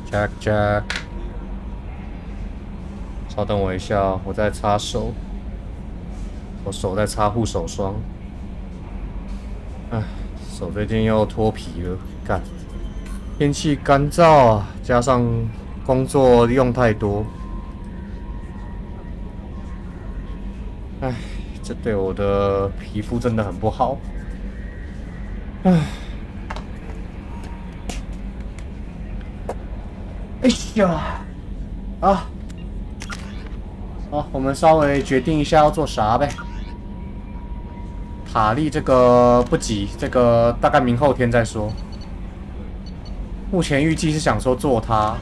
Jack Jack，稍等我一下，我在擦手，我手在擦护手霜。唉，手最近又脱皮了，干。天气干燥啊，加上工作用太多，唉，这对我的皮肤真的很不好。唉。哎呀，啊，好，我们稍微决定一下要做啥呗。塔利这个不急，这个大概明后天再说。目前预计是想说做它，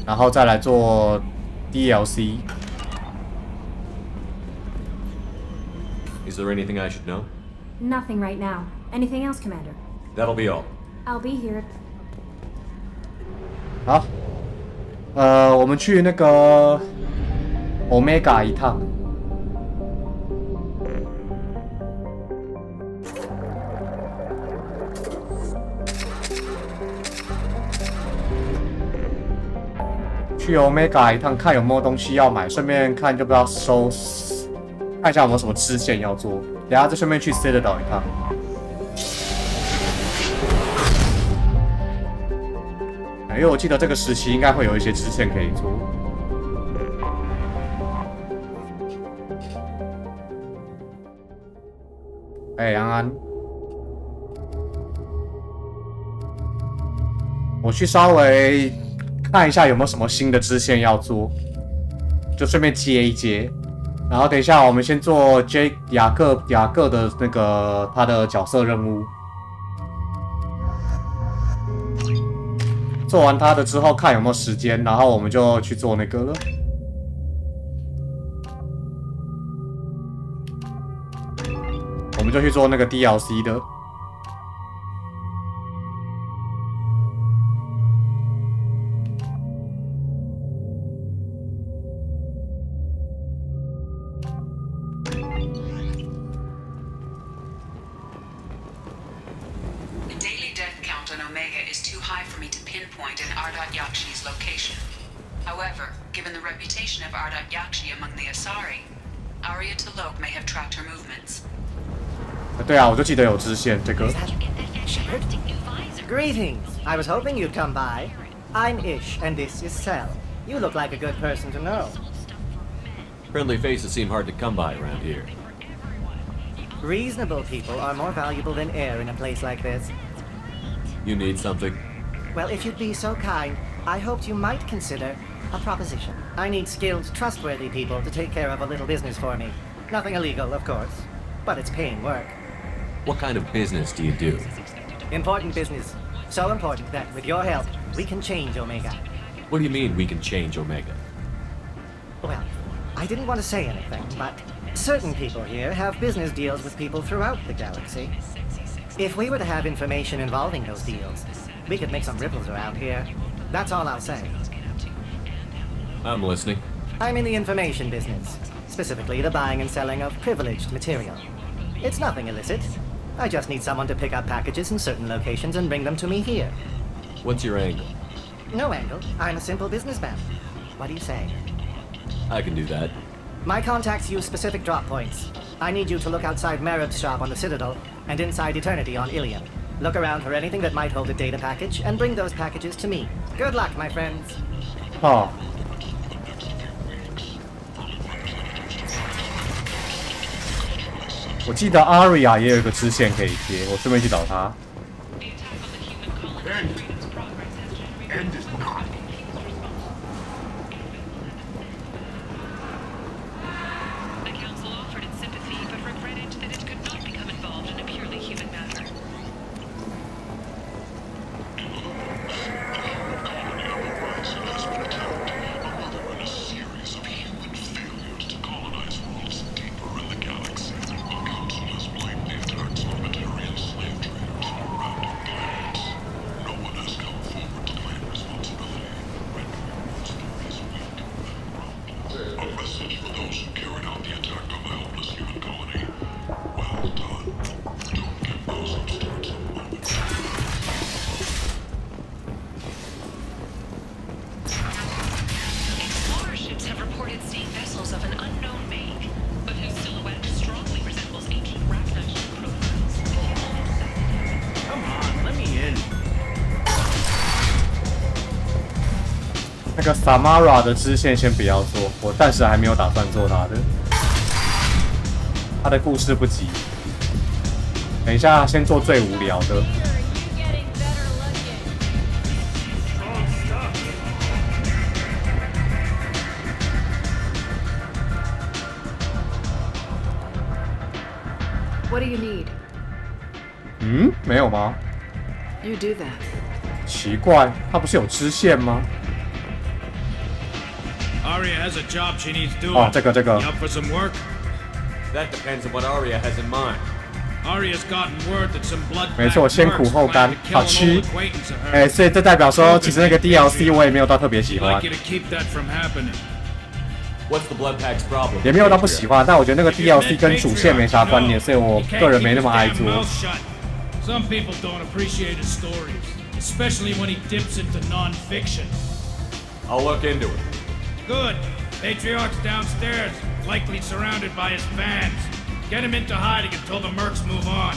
然后再来做 DLC。Is there anything I should know? Nothing right now. Anything else, Commander? That'll be all. I'll be here. 好。我们去那个 Omega 一趟。去 Omega 一趟，看有没有东西要买，顺便看要不要看一下有没有什么支线要做。等下再顺便去 Citadel 一趟。因为我记得这个时期应该会有一些支线可以做。安安，我去稍微看一下有没有什么新的支线要做，就顺便接一接。然后等一下我们先做雅各的那个他的角色任务。做完他的之后，看有没有时间，然后我们就去做那个了。我们就去做那个 DLC 的。对啊，我就记得有支线这个。Greetings. I was hoping you'd come by. I'm Ish, and this is Cell. You look like a good person to know. Friendly faces seem hard to come by around here. Reasonable people are more valuable than air in a place like this. You need something? Well, if you'd be so kind, I hoped you might consider a proposition. I need skilled, trustworthy people to take care of a little business for me. Nothing illegal, of course, but it's paying work. What kind of business do you do? Important business. So important that, with your help, we can change Omega. What do you mean we can change Omega? Well, I didn't want to say anything, but certain people here have business deals with people throughout the galaxy. If we were to have information involving those deals, we could make some ripples around here. That's all I'll say. I'm listening. I'm in the information business, specifically the buying and selling of privileged material. It's nothing illicit. I just need someone to pick up packages in certain locations and bring them to me here. What's your angle? No angle. I'm a simple businessman. What do you say? I can do that. My contacts use specific drop points. I need you to look outside Merib's shop on the Citadel and inside Eternity on Ilium. Look around for anything that might hold a data package and bring those packages to me. Good luck, my friends. 哦。我记得 Aria 也有一个支线可以接，我顺便去找他。个 Samara 的支线先不要做，我暂时还没有打算做他的。他的故事不急，等一下先做最无聊的。What do you need? 嗯，没有吗？ You do that. 奇怪，他不是有支线吗？ Arya has a job she needs doing. 哦，这个。 You up for some work? That depends on what Arya has in mind. Arya's gotten word that some blood 没错，先苦后甘，好吃。 哎，哎，所以这代表说，其实那个 DLC 我也没有到特别喜欢， like you to keep that from happening. What's the blood pack's problem? 也没有到不喜欢，但我觉得那个 DLC 跟主线没啥关联，所以我个人没那么爱做。 Some people don't appreciate his stories, especially when he dips into non-fiction. I'll look into it. Good. Patriarch's downstairs, likely surrounded by his fans. Get him into hiding until the mercs move on.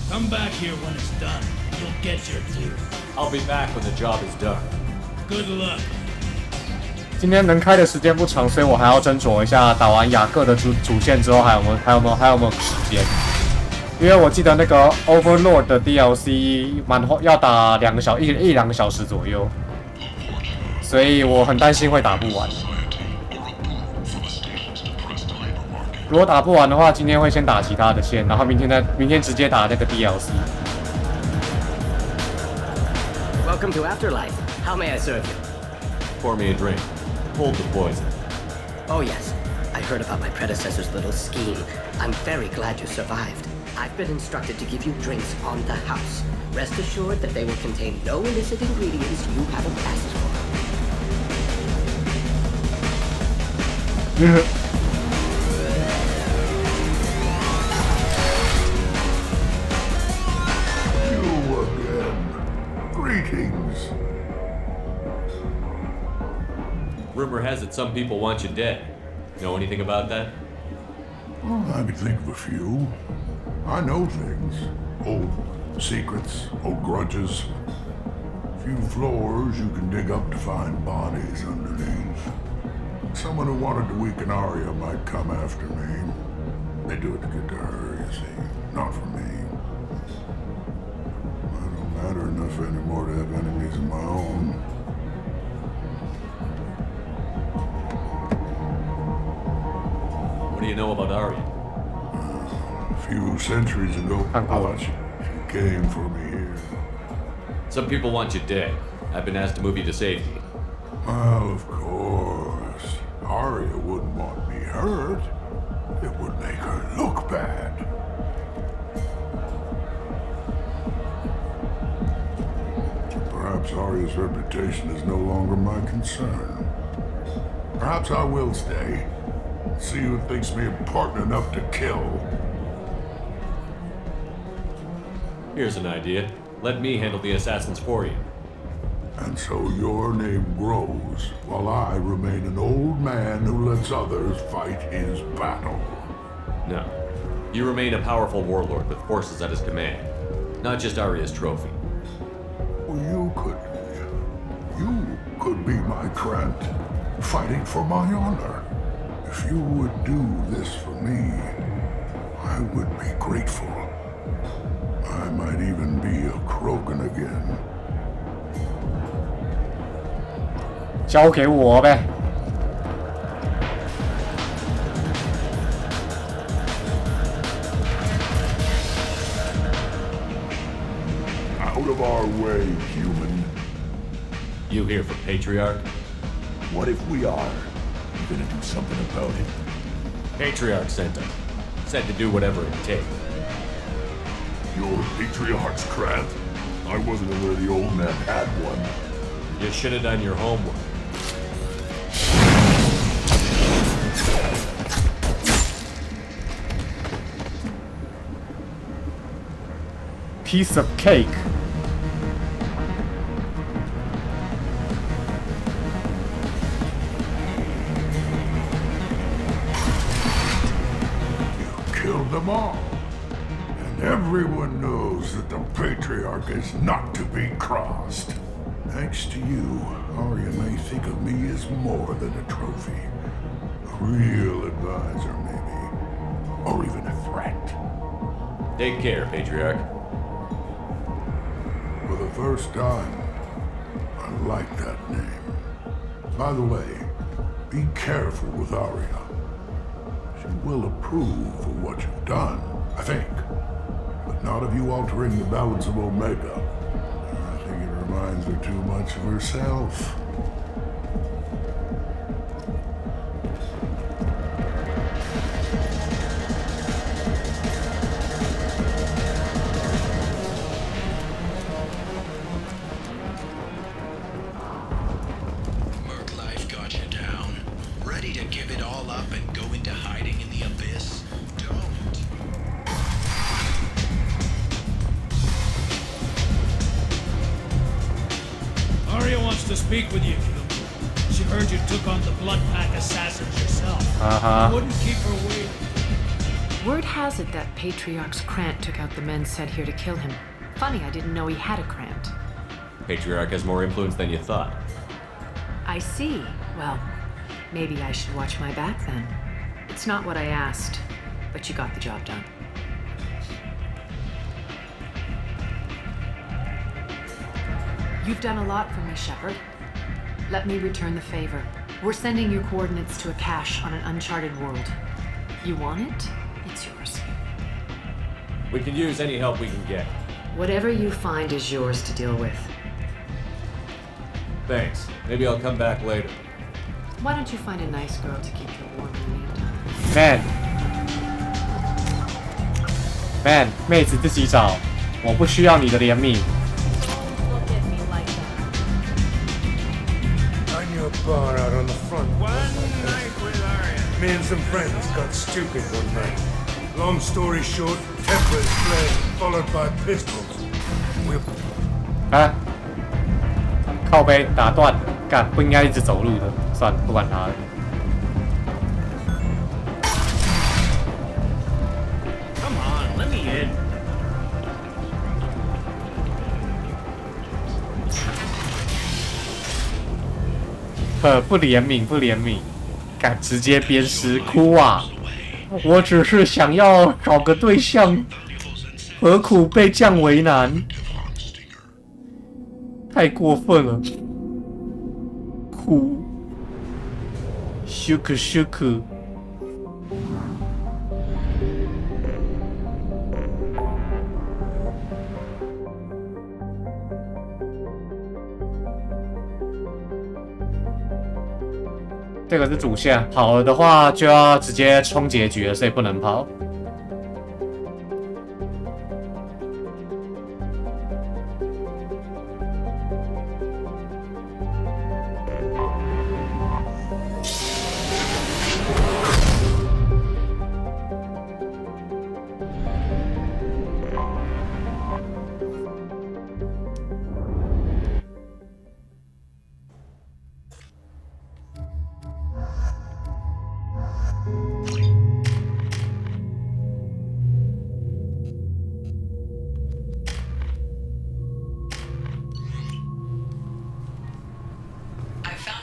Come back here when it's done. You'll get your due. I'll be back when the job is done. Good luck. 今天能开的时间不长，所以我还要斟酌一下打完雅各的主线之后还有没有时间。因为我记得那个 Overlord 的 DLC 要打一两个小时左右，所以我很担心会打不完。如果打不完的话，今天会先打其他的线，然后明天直接打那个 DLC。 Welcome to Afterlife. How may I serve you? Pour me a drink. Hold the poison. Oh yes, I heard about my predecessor's little scheme. I'm very glad you survived. I've been instructed to give you drinks on the house. Rest assured that they will contain no illicit ingredients you haven't asked for. You again. Greetings. Rumor has it some people want you dead. Know anything about that? I can think of a few. I know things. Old secrets, old grudges. Few floors you can dig up to find bodies underneath. Someone who wanted to weaken Arya might come after me. They do it to get to her, you see. Not for me. I don't matter enough anymore to have enemies of my own. What do you know about Arya? A few centuries ago, she came for me here. Some people want you dead. I've been asked to move you to safety. Well, of course. Arya wouldn't want me hurt. It would make her look bad. Perhaps Arya's reputation is no longer my concern. Perhaps I will stay. See who thinks me important enough to kill. Here's an idea. Let me handle the assassins for you. And so your name grows, while I remain an old man who lets others fight his battle. No. You remain a powerful warlord with forces at his command. Not just Arya's trophy. Well, you could be my Trent, fighting for my honor. If you would do this for me, I would be grateful. I might even be a Krogan again. 交给我呗。Out of our way, human. You here for Patriarch? What if we are? You gonna do something about it? Patriarch sent him. Said to do whatever it takes. Your patriarch's crap. I wasn't aware the old man had one. You should have done your homework. Piece of cake. Killed them all. And everyone knows that the Patriarch is not to be crossed. Thanks to you, or you may think of me as more than a trophy. A real advisor, maybe. Or even a threat. Take care, Patriarch. For the first time, I like that name. By the way, be careful with Arya. She will approve of what you've done, I think. But not of you altering the balance of Omega. I think it reminds her too much of herself. Merc life got you down. Ready to give it all up and go into hiding in the abyss? Don't. Arya wants to speak with you. She heard you took on the Blood Pack assassins yourself. Uh-huh. You wouldn't keep her waiting. Word has it that Patriarch's Krant took out the men sent here to kill him. Funny, I didn't know he had a Krant. Patriarch has more influence than you thought. I see. Well, maybe I should watch my back then. It's not what I asked, but you got the job done. You've done a lot for me, Shepard. Let me return the favor. We're sending your coordinates to a cache on an uncharted world. You want it? It's yours. We can use any help we can get. Whatever you find is yours to deal with. Thanks. Maybe I'll come back later. Why don't you find a nice girl to keep you warm in the meantime? Man，妹子自己找，我不需要你的怜悯。 On your bar out on the front. One night with Arya. Me and some friends got stupid one night. Long story short, tempers flared, followed by pistols. We 啊，靠背打断，干不应该一直走路的，算了，不管他了。 Come on, let me in. 不怜悯，不怜悯，敢直接鞭尸哭啊！我只是想要找个对象，何苦被这样为难？太过分了！哭，羞可羞可。 这个是主线，跑了的话就要直接冲结局了，所以不能跑。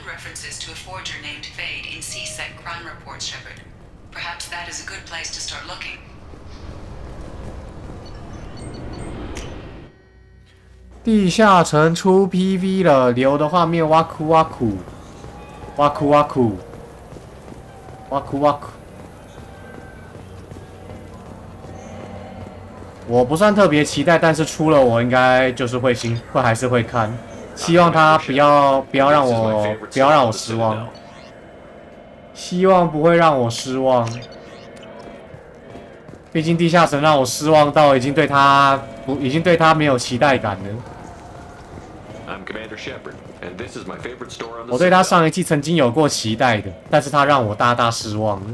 References to a forger named Fade in C-Sec crime reports, Shepard. Perhaps that is a good place to start looking. 地下城出 PV 了，留的画面哇酷哇酷，哇酷哇酷，哇酷哇酷。我不算特别期待，但是出了我应该就是会还是会看。 希望他不要让我失望，希望不会让我失望。毕竟地下城让我失望到已经对他没有期待感了。我对他上一季曾经有过期待的，但是他让我大大失望了。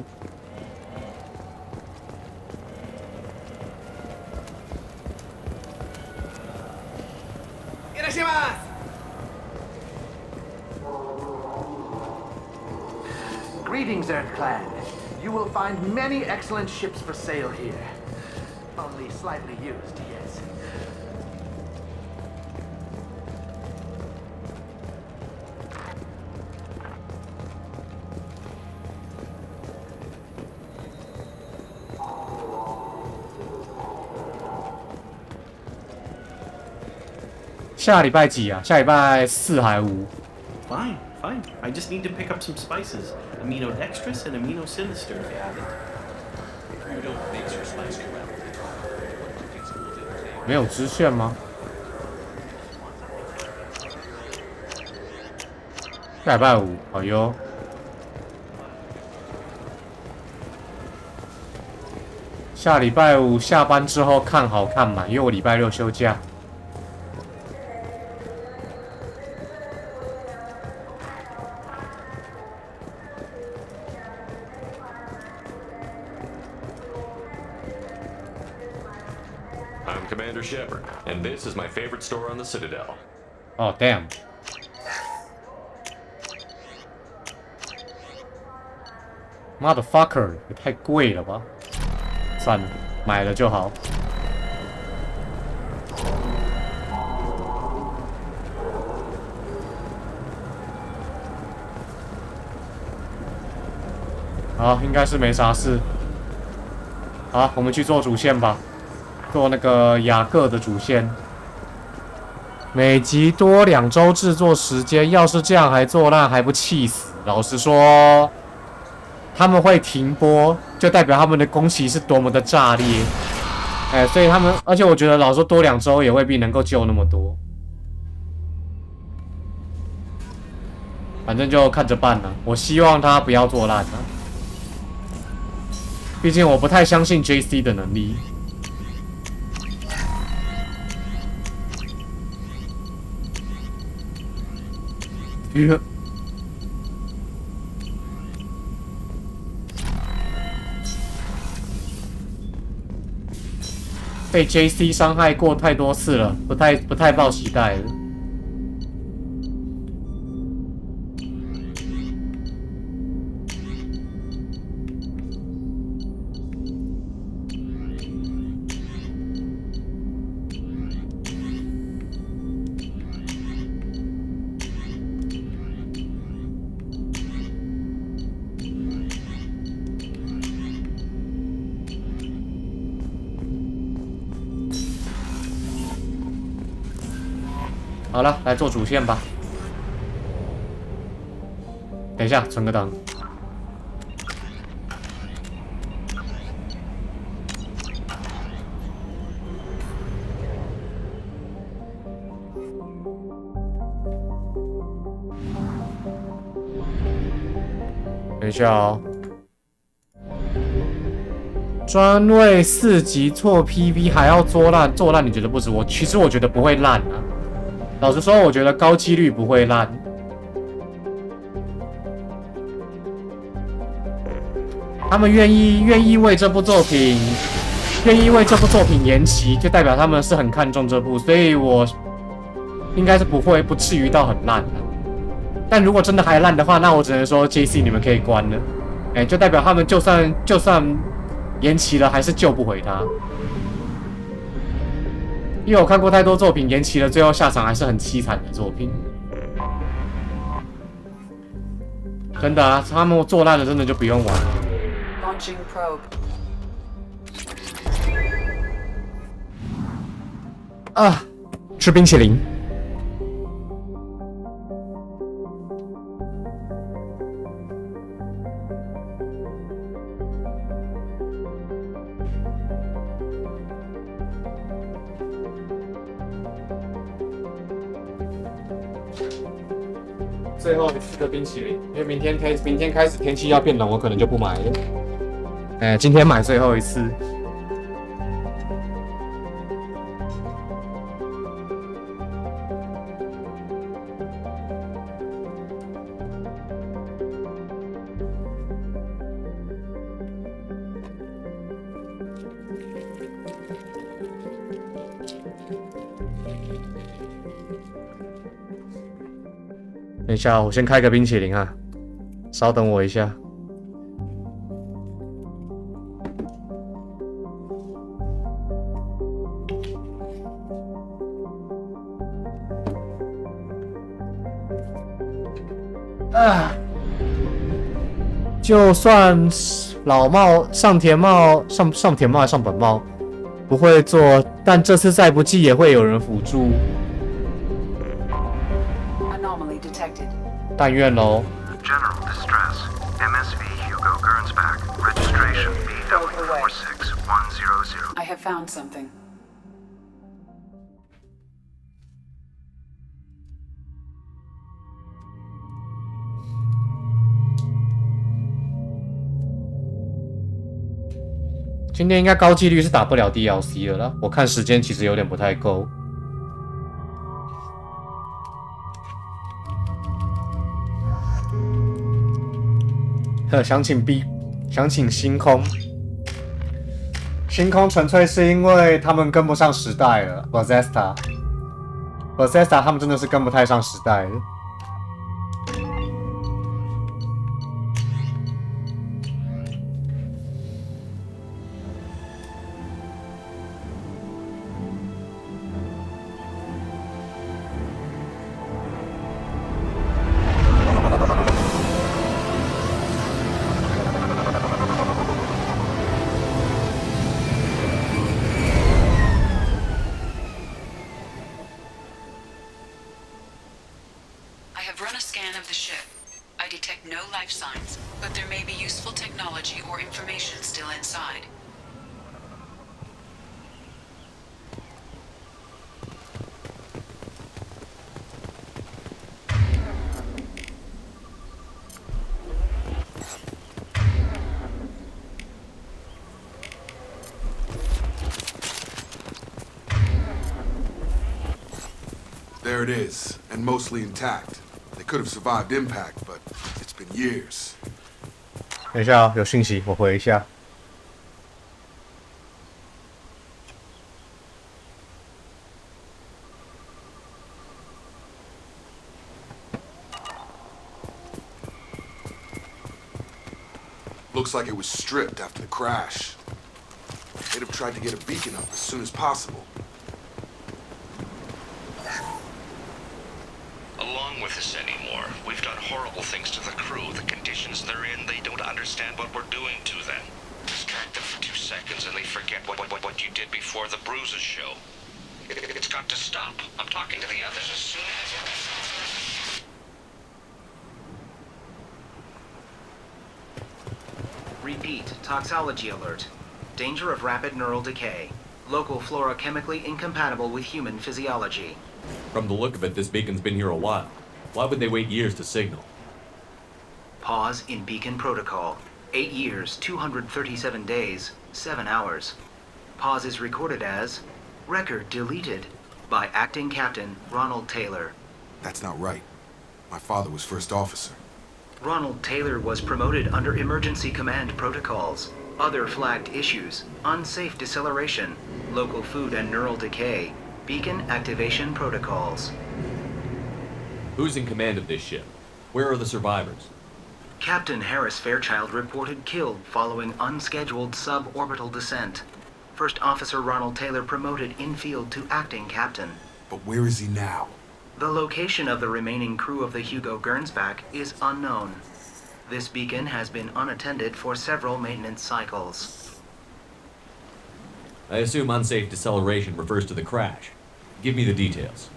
Greetings, Earth Clan. You will find many excellent ships for sale here. Only slightly used, yes. 下礼拜几啊？下礼拜4还5？ Fine, fine. I just need to pick up some spices. Aminodextrous and aminosinister if you have it. You don't mix your spice correctly. 没有支线吗？下礼拜5，好哟。下礼拜5下班之后看好看满，因为我礼拜6休假。I'm Commander Shepard, and this is my favorite store on the Citadel. Oh damn! Motherfucker， 也太贵了吧！算了，买了就好。好，应该是没啥事。好，我们去做主线吧，做那个雅各的主线。每集多2周制作时间，要是这样还做烂，还不气死？老实说，他们会停播，就代表他们的工期是多么的炸裂。所以他们，而且我觉得老实说多2周也未必能够救那么多。反正就看着办了。我希望他不要做烂了，毕竟我不太相信 JC 的能力。被 JC 伤害过太多次了，不太抱期待了。好了，来做主线吧。等一下，存个档。等一下哦。专为4级错 PV 还要做烂，做烂你觉得不止？其实我觉得不会烂啊。老实说，我觉得高几率不会烂。他们愿意为这部作品延期，就代表他们是很看重这部，所以我应该是不至于到很烂的。但如果真的还烂的话，那我只能说 JC 你们可以关了。就代表他们就算延期了，还是救不回他。因为我看过太多作品延期了，最后下场还是很凄惨的作品。真的啊，他们做烂了，真的就不用玩了。Launching probe. 啊，吃冰淇淋。最后吃个冰淇淋，因为明天开始天气要变冷，我可能就不买了。今天买最后一次。等一下，我先开个冰淇淋啊，稍等我一下。就算老茂上田茂上田茂还上本茂不会做，但这次再不济也会有人辅助。但愿咯。 General distress. MSV Hugo Gernsback. Registration BW46100. I have found something. 今天应该高几率是打不了 DLC 了啦，我看时间其实有点不太够。想请星空，星空纯粹是因为他们跟不上时代了。Bethesda 他们真的是跟不太上时代了。There it is, and mostly intact. They could have survived impact, but it's been years. 等一下啊，有讯息，我回一下。Looks like it was stripped after the crash. They'd have tried to get a beacon up as soon as possible. Along with this anymore. We've done horrible things to the crew. The conditions they're in, they don't understand what we're doing to them. Distract them for 2 seconds and they forget what you did before the bruises show. It's got to stop. I'm talking to the others as soon as... Repeat, toxology alert. Danger of rapid neural decay. Local flora chemically incompatible with human physiology. From the look of it, this beacon's been here a while. Why would they wait years to signal? Pause in beacon protocol. 8 years, 237 days, 7 hours. Pause is recorded as record deleted by acting captain Ronald Taylor. That's not right. My father was first officer. Ronald Taylor was promoted under emergency command protocols. Other flagged issues: unsafe deceleration, local food and neural decay, beacon activation protocols. Who's in command of this ship? Where are the survivors? Captain Harris Fairchild reported killed following unscheduled suborbital descent. First Officer Ronald Taylor promoted in-field to acting captain. But where is he now? The location of the remaining crew of the Hugo Gernsback is unknown. This beacon has been unattended for several maintenance cycles. I assume unsafe deceleration refers to the crash. Give me the details.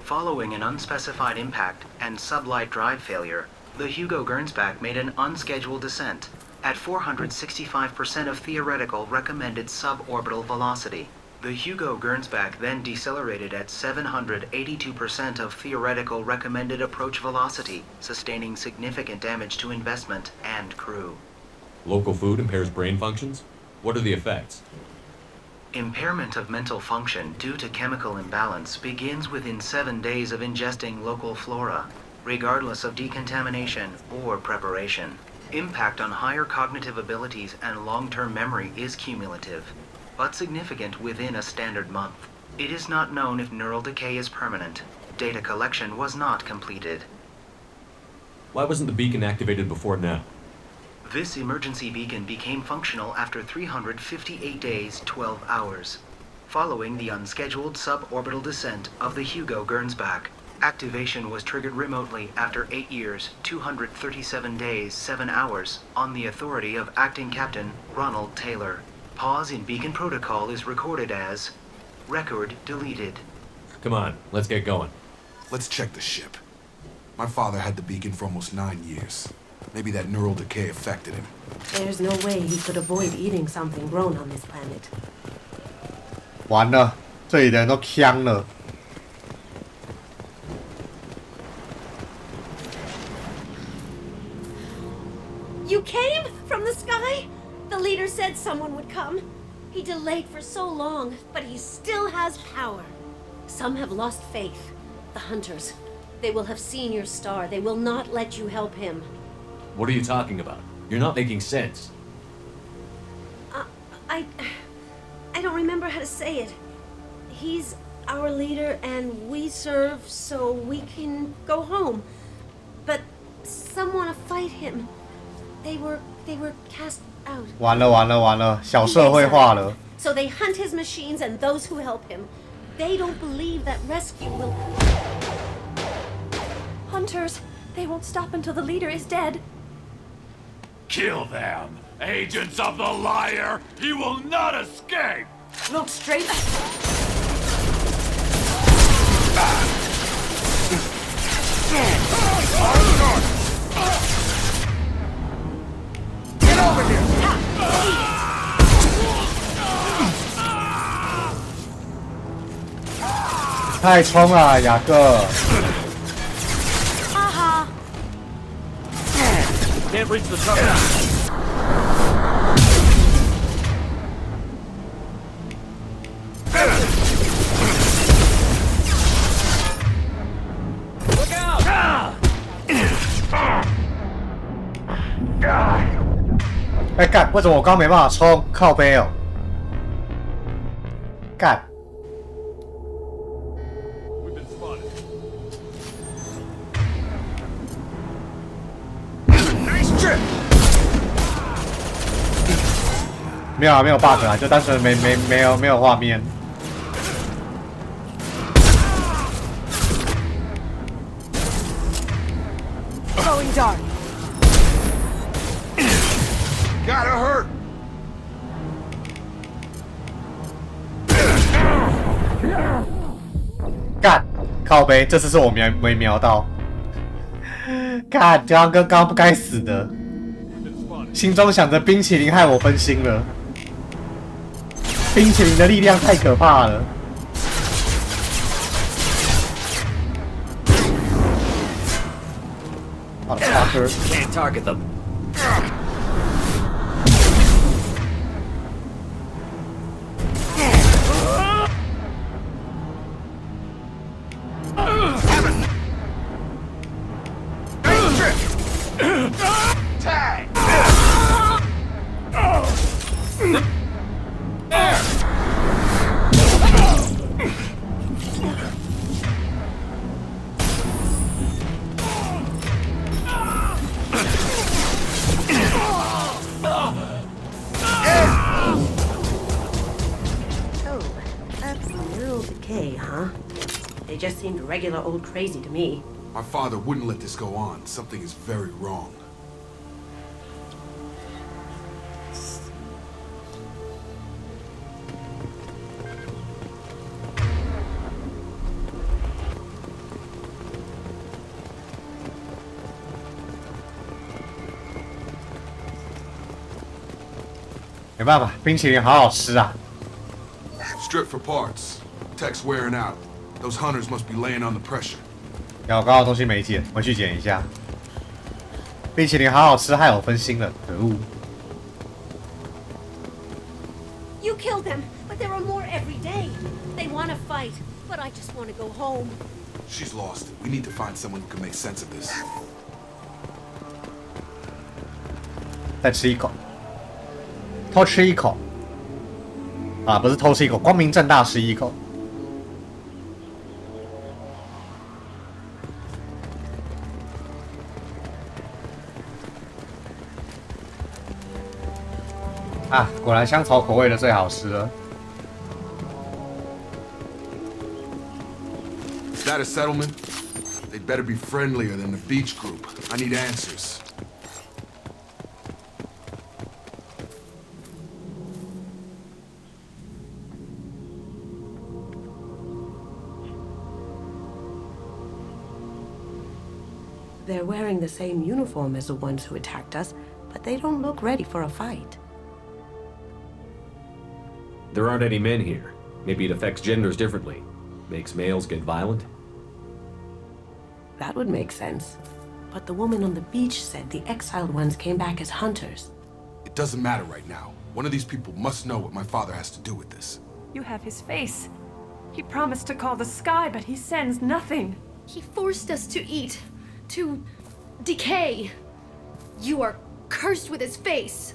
Following an unspecified impact and sublight drive failure, the Hugo Gernsback made an unscheduled descent at 465% of theoretical recommended suborbital velocity. The Hugo Gernsback then decelerated at 782% of theoretical recommended approach velocity, sustaining significant damage to investment and crew. Local food impairs brain functions? What are the effects? Impairment of mental function due to chemical imbalance begins within 7 days of ingesting local flora, regardless of decontamination or preparation. Impact on higher cognitive abilities and long-term memory is cumulative, but significant within a standard month. It is not known if neural decay is permanent. Data collection was not completed. Why wasn't the beacon activated before now? This emergency beacon became functional after 358 days, 12 hours, following the unscheduled suborbital descent of the Hugo Gernsback. Activation was triggered remotely after 8 years, 237 days, 7 hours, on the authority of Acting Captain Ronald Taylor. Pause in beacon protocol is recorded as record deleted. Come on, let's get going. Let's check the ship. My father had the beacon for almost 9 years. Maybe that neural decay affected him. There's no way he could avoid eating something grown on this planet. 完了，这里的人都呛了。You came from the sky? The leader said someone would come. He delayed for so long, but he still has power. Some have lost faith. The hunters. They will have seen your star. They will not let you help him. What are you talking about? You're not making sense. I don't remember how to say it. He's our leader and we serve so we can go home. But some want to fight him. They were cast out. 完了，小社会化了。So they hunt his machines and those who help him. They don't believe that rescue will... Hunters, they won't stop until the leader is dead. Kill them! Agents of the liar! He will not escape! Look straight... Get over here! 太冲了，雅各！ Can't reach the top. Look out! 哎干，为什么我刚没办法冲？靠背哦！干！ 没有 bug 啊，就单纯没有画面。Going dark. Gotta hurt. 干，靠背，这次是我没瞄到。干，刚刚不该死的。 心中想着冰淇淋害我分心了，冰淇淋的力量太可怕了。Motherfucker. Can't target them. Tag! They just seemed regular old crazy to me. My father wouldn't let this go on. Something is very wrong. Strip for parts. Tech's wearing out. Those hunters must be laying on the pressure. 然后刚好东西没捡，回去捡一下。冰淇淋好好吃，害我分心了，可恶！ You killed them, but there are more every day. They want to fight, but I just want to go home. She's lost. We need to find someone who can make sense of this. 再吃一口，偷吃一口。啊，不是偷吃一口，光明正大吃一口。 啊，果然香草口味的最好吃了。Is that a settlement? They'd better be friendlier than the beach group. I need answers. They're wearing the same uniform as the ones who attacked us, but they don't look ready for a fight. There aren't any men here. Maybe it affects genders differently. Makes males get violent? That would make sense. But the woman on the beach said the exiled ones came back as hunters. It doesn't matter right now. One of these people must know what my father has to do with this. You have his face. He promised to call the sky, but he sends nothing. He forced us to eat, to decay. You are cursed with his face.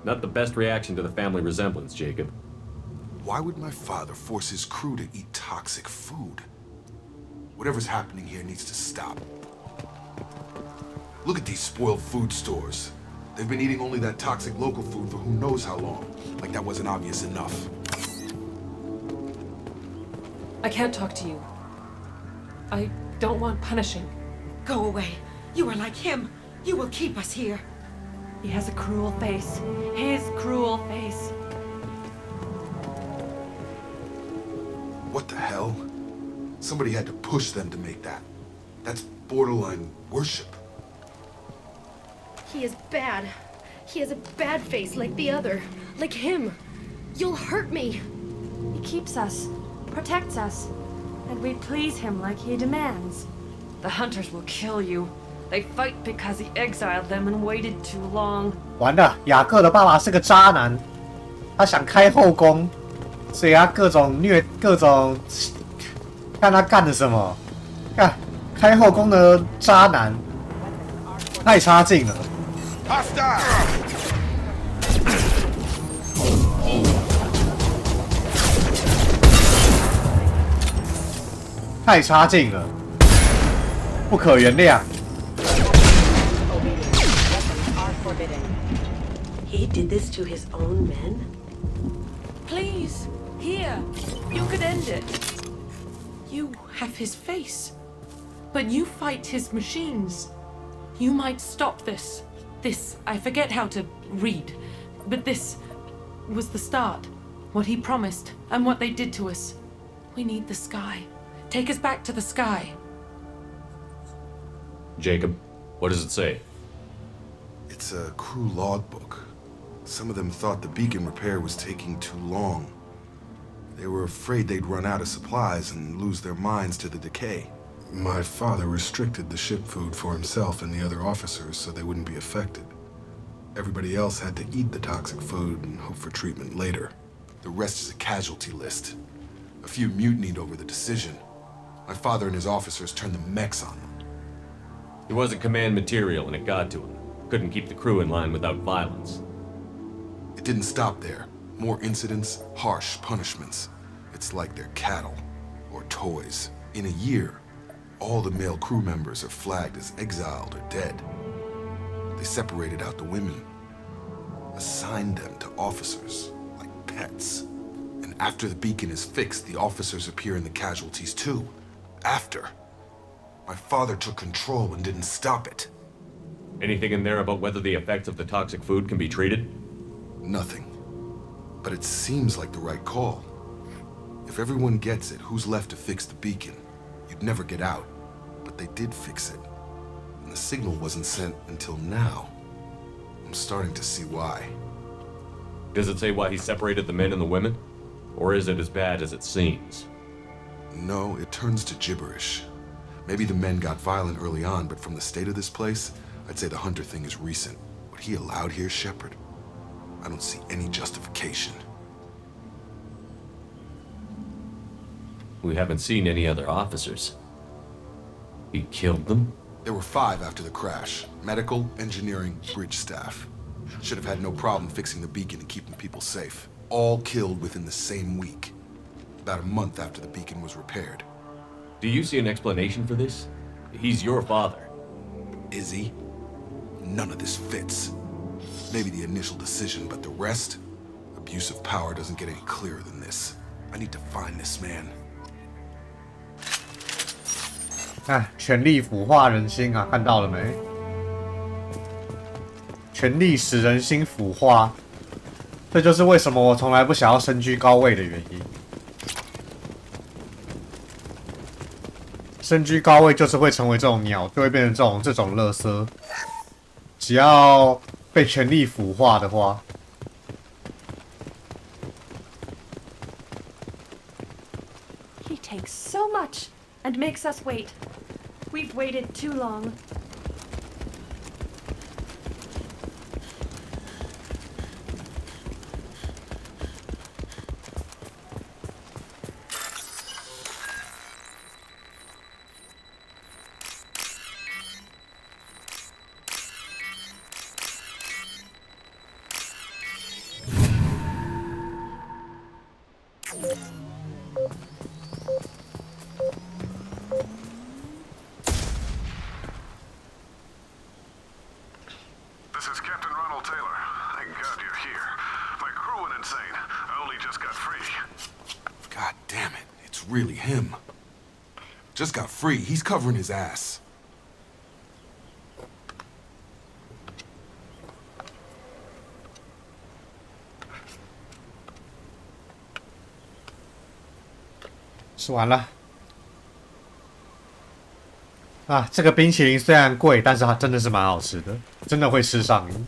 Not the best reaction to the family resemblance, Jacob. Why would my father force his crew to eat toxic food? Whatever's happening here needs to stop. Look at these spoiled food stores. They've been eating only that toxic local food for who knows how long. Like that wasn't obvious enough. I can't talk to you. I don't want punishing. Go away. You are like him. You will keep us here. He has a cruel face. His cruel face. What the hell? Somebody had to push them to make that. That's borderline worship. He is bad. He has a bad face like the other. Like him. You'll hurt me. He keeps us, protects us, and we please him like he demands. The hunters will kill you. They fight because he exiled them and waited too long. 完了，雅各的爸爸是个渣男，他想开后宫，所以他各种虐，各种看他干了什么，看开后宫的渣男，太差劲了。太差劲了，不可原谅。He did this to his own men? Please, here, you could end it. You have his face, but you fight his machines. You might stop this. This, I forget how to read, but this was the start. What he promised and what they did to us. We need the sky. Take us back to the sky. Jacob, what does it say? It's a crew logbook. Some of them thought the beacon repair was taking too long. They were afraid they'd run out of supplies and lose their minds to the decay. My father restricted the ship food for himself and the other officers so they wouldn't be affected. Everybody else had to eat the toxic food and hope for treatment later. The rest is a casualty list. A few mutinied over the decision. My father and his officers turned the mechs on them. He wasn't command material and it got to him. Couldn't keep the crew in line without violence. It didn't stop there. More incidents, harsh punishments. It's like they're cattle or toys. In a year, all the male crew members are flagged as exiled or dead. They separated out the women, assigned them to officers like pets. And after the beacon is fixed, the officers appear in the casualties too. After. My father took control and didn't stop it. Anything in there about whether the effects of the toxic food can be treated? Nothing. But it seems like the right call. If everyone gets it, who's left to fix the beacon? You'd never get out. But they did fix it. And the signal wasn't sent until now. I'm starting to see why. Does it say why he separated the men and the women? Or is it as bad as it seems? No, it turns to gibberish. Maybe the men got violent early on, but from the state of this place, I'd say the hunter thing is recent. What he allowed here, Shepard, I don't see any justification. We haven't seen any other officers. He killed them? There were 5 after the crash. Medical, engineering, bridge staff. Should have had no problem fixing the beacon and keeping people safe. All killed within the same week. About a month after the beacon was repaired. Do you see an explanation for this? He's your father. Is he? None of this fits. Maybe the initial decision, but the rest? Abuse of power doesn't get any clearer than this. I need to find this man. 权力腐化人心啊，看到了没？权力使人心腐化，这就是为什么我从来不想要身居高位的原因。身居高位就是会成为这种鸟，就会变成这种垃圾。只要被权力腐化的话。He takes so much and makes us wait. We've waited too long. This is Captain Ronald Taylor. Thank God you're here. My crew went insane. I only just got free. God damn it. It's really him. Just got free. He's covering his ass.吃完了。啊，这个冰淇淋虽然贵，但是它真的是蛮好吃的，真的会吃上瘾。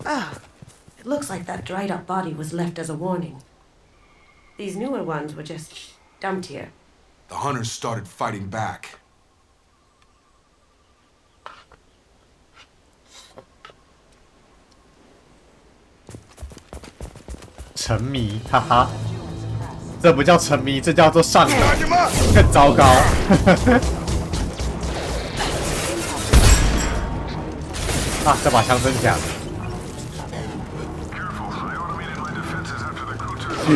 Ah, it looks like that dried up body was left as a warning. These newer ones were just dumped here. The hunters started fighting back. "沉迷，哈哈，这不叫沉迷，这叫做上瘾，更糟糕。啊，这把枪真强。He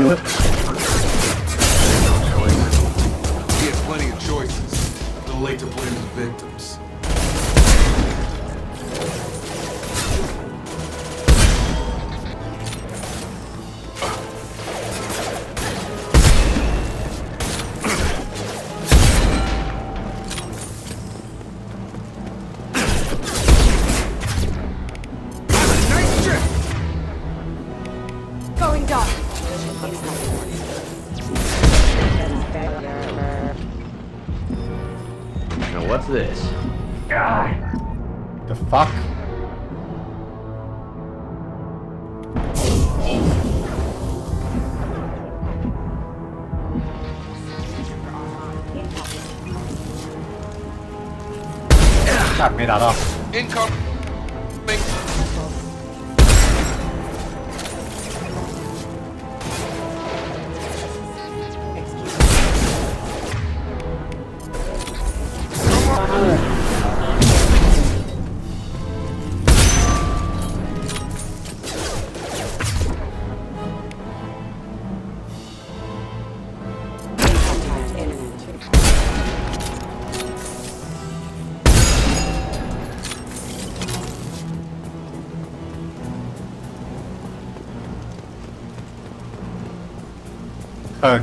had plenty of choices. Too late to blame the victims. Going dark. Now what's this? The fuck? Ah, 没打到。Incoming.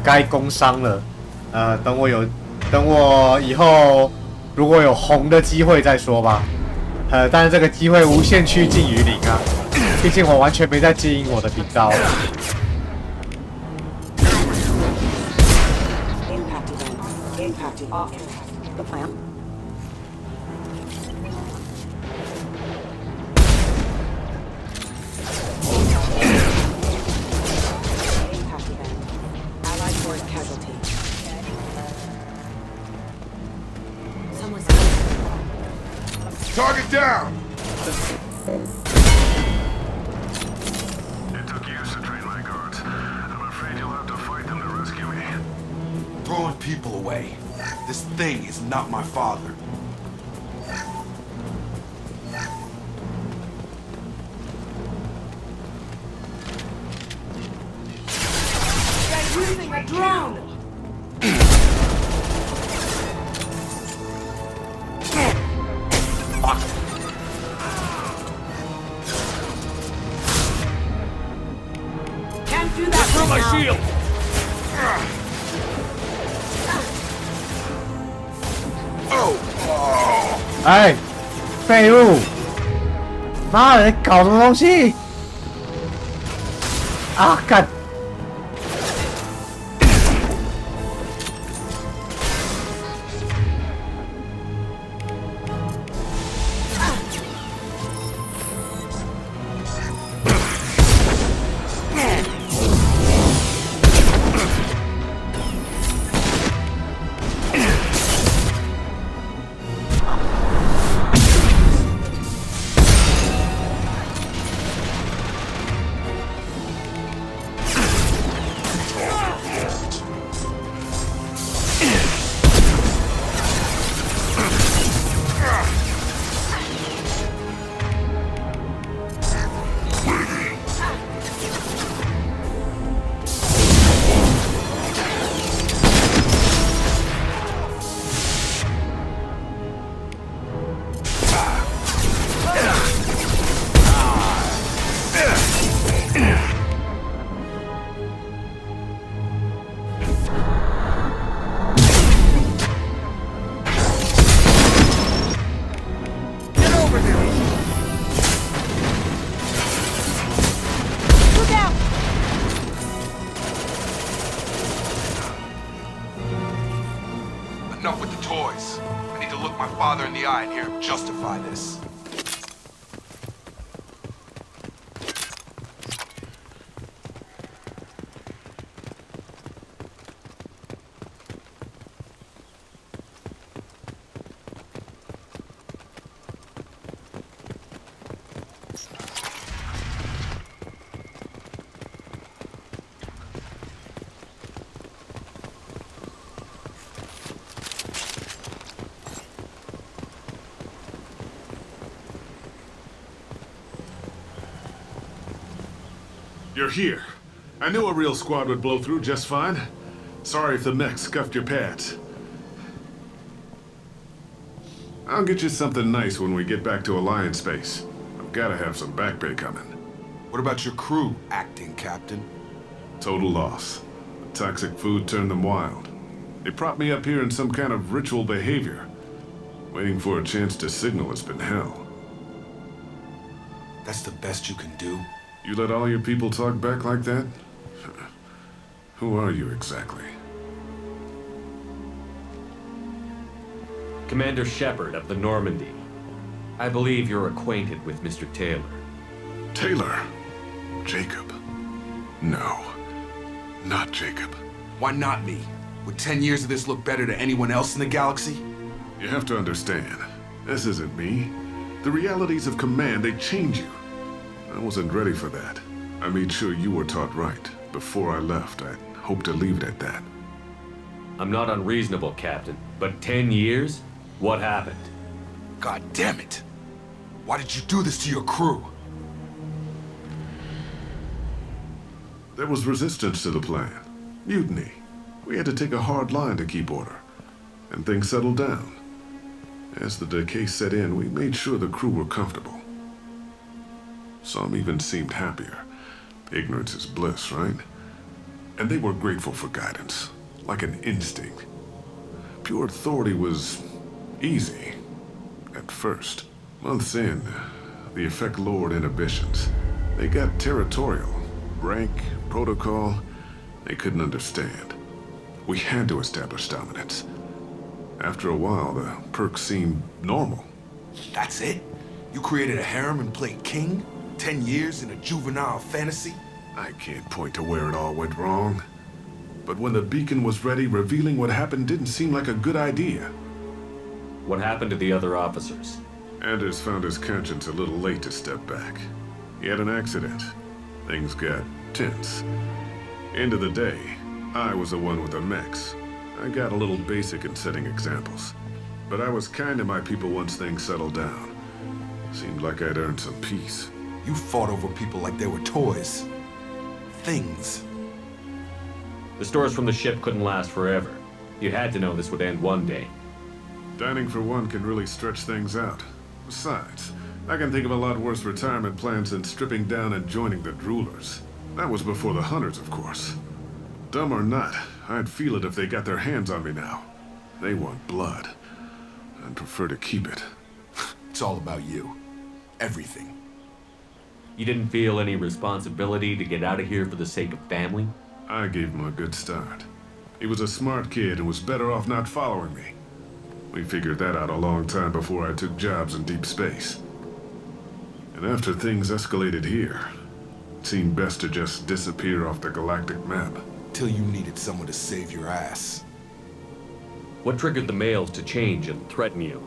该工伤了。等我以后如果有红的机会再说吧。但是这个机会无限趋近于零啊，毕竟我完全没在经营我的频道。Target down! It took years to train my guards. I'm afraid you'll have to fight them to rescue me. Throwing people away. This thing is not my father. They're using a drone. Can't do that right my now. shield! 哎，废物！妈的，搞什么东西？啊，干！ justify this. You're here. I knew a real squad would blow through just fine. Sorry if the mech scuffed your pads. I'll get you something nice when we get back to Alliance space. I've gotta have some back pay coming. What about your crew, acting captain? Total loss. The toxic food turned them wild. They propped me up here in some kind of ritual behavior. Waiting for a chance to signal has been hell. That's the best you can do? You let all your people talk back like that? Who are you exactly? Commander Shepard of the Normandy. I believe you're acquainted with Mr. Taylor. Taylor? Jacob? No. Not Jacob. Why not me? Would 10 years of this look better to anyone else in the galaxy? You have to understand, this isn't me. The realities of command, they change you. I wasn't ready for that. I made sure you were taught right. Before I left, I hoped to leave it at that. I'm not unreasonable, Captain, but 10 years? What happened? God damn it! Why did you do this to your crew? There was resistance to the plan. Mutiny. We had to take a hard line to keep order. And things settled down. As the decay set in, we made sure the crew were comfortable. Some even seemed happier. Ignorance is bliss, right? And they were grateful for guidance, like an instinct. Pure authority was easy, at first. Months in, the effect lowered inhibitions. They got territorial. Rank, protocol, they couldn't understand. We had to establish dominance. After a while, the perks seemed normal. That's it? You created a harem and played king? 10 years in a juvenile fantasy? I can't point to where it all went wrong. But when the beacon was ready, revealing what happened didn't seem like a good idea. What happened to the other officers? Anders found his conscience a little late to step back. He had an accident. Things got tense. End of the day, I was the one with the mechs. I got a little basic in setting examples. But I was kind to my people once things settled down. Seemed like I'd earned some peace. You fought over people like they were toys. Things. The stores from the ship couldn't last forever. You had to know this would end one day. Dining for one can really stretch things out. Besides, I can think of a lot worse retirement plans than stripping down and joining the droolers. That was before the hunters, of course. Dumb or not, I'd feel it if they got their hands on me now. They want blood. I'd prefer to keep it. It's all about you. Everything. You didn't feel any responsibility to get out of here for the sake of family? I gave him a good start. He was a smart kid and was better off not following me. We figured that out a long time before I took jobs in deep space. And after things escalated here, it seemed best to just disappear off the galactic map. Till you needed someone to save your ass. What triggered the males to change and threaten you?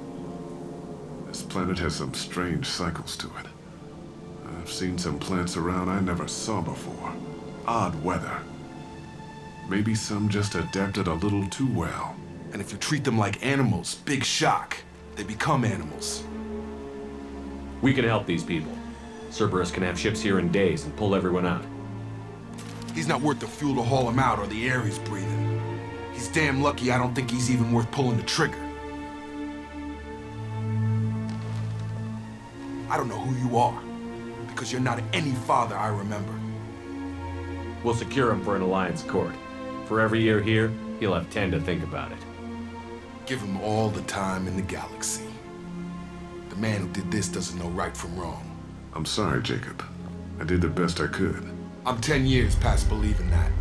This planet has some strange cycles to it. I've seen some plants around I never saw before. Odd weather. Maybe some just adapted a little too well. And if you treat them like animals, big shock. They become animals. We can help these people. Cerberus can have ships here in days and pull everyone out. He's not worth the fuel to haul him out or the air he's breathing. He's damn lucky I don't think he's even worth pulling the trigger. I don't know who you are, because you're not any father I remember. We'll secure him for an Alliance court. For every year here, he'll have 10 to think about it. Give him all the time in the galaxy. The man who did this doesn't know right from wrong. I'm sorry, Jacob. I did the best I could. I'm 10 years past believing that.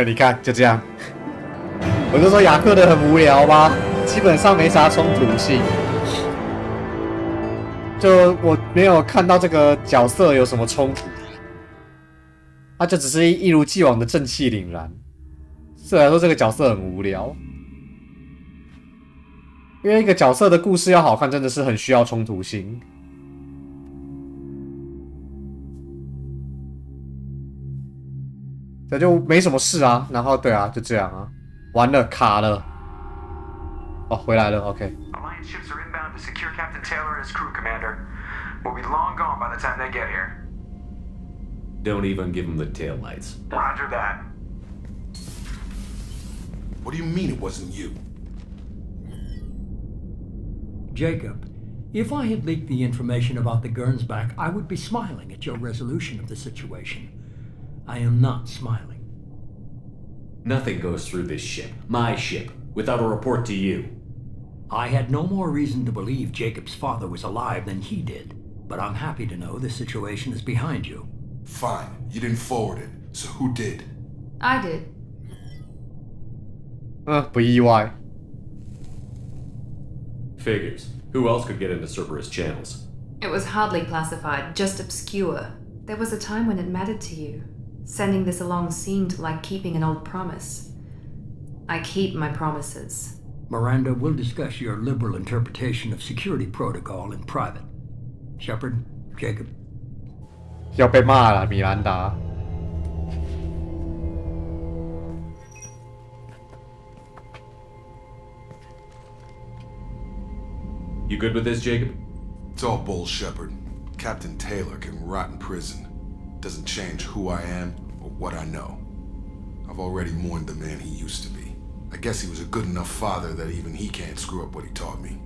你看，就这样。我就说雅克的很无聊吧，基本上没啥冲突性。就我没有看到这个角色有什么冲突，他就只是一如既往的正气凛然。虽然说这个角色很无聊，因为一个角色的故事要好看，真的是很需要冲突性。这就没什么事啊，然后对啊，就这样啊，完了卡了，哦，回来了 ，OK。Alliance ships are inbound to secure Captain Taylor and his crew, Commander. We'll be long gone by the time they get here. Don't even give him the taillights. Roger that. What do you mean it wasn't you? Jacob, if I had leaked the information about the Gernsback, I would be smiling at your resolution of the situation. I am not smiling. Nothing goes through this ship, my ship, without a report to you. I had no more reason to believe Jacob's father was alive than he did, but I'm happy to know the situation is behind you. Fine, you didn't forward it, so who did? I did. 不意外。Figures. Who else could get into Cerberus channels? It was hardly classified, just obscure. There was a time when it mattered to you. Sending this along seemed like keeping an old promise. I keep my promises. Miranda, we'll discuss your liberal interpretation of security protocol in private. Shepard, Jacob. 要被骂了，米兰达。You good with this, Jacob? It's all bull, Shepard. Captain Taylor can rot in prison. Doesn't change who I am or what I know. I've already mourned the man he used to be. I guess he was a good enough father that even he can't screw up what he taught me.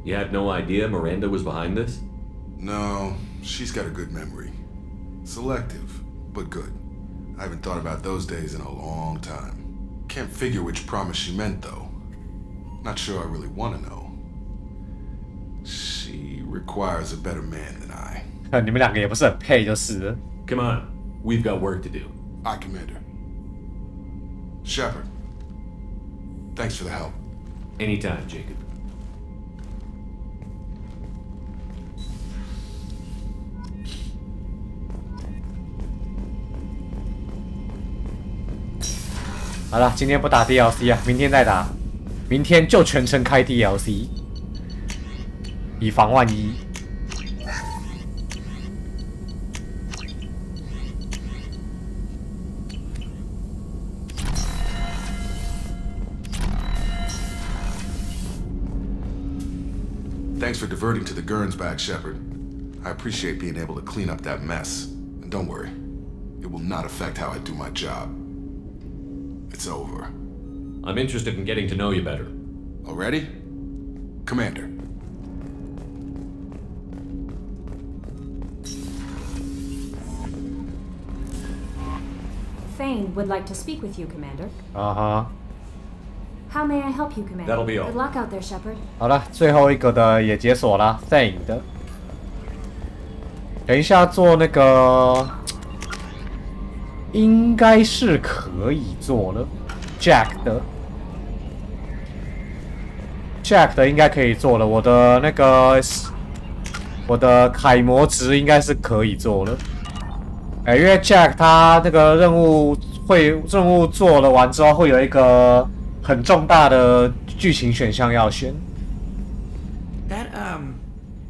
You had no idea Miranda was behind this? No, she's got a good memory. Selective, but good. I haven't thought about those days in a long time. Can't figure which promise she meant, though. Not sure I really want to know. She requires a better man than I. 你们两个也不是很配就是了。 Come on, we've got work to do. Aye, Commander. Shepard, thanks for the help. Anytime, Jacob. 好了，今天不打 DLC 啊，明天再打。明天就全程开 DLC， 以防万一。Thanks for diverting to the Gernsback, Shepard. I appreciate being able to clean up that mess. And don't worry, it will not affect how I do my job. It's over. I'm interested in getting to know you better. Already? Commander. Thane would like to speak with you, Commander. Uh-huh. How may I help you, Commander? That'll be all. Good luck out there, Shepard. 好了，最后一个的也解锁了，Thane的。等一下做那个，应该是可以做了。Jack 的应该可以做了。我的那个，我的楷模值应该是可以做了。因为 Jack 他那个任务做了完之后，会有一个很重大的剧情选项要选。That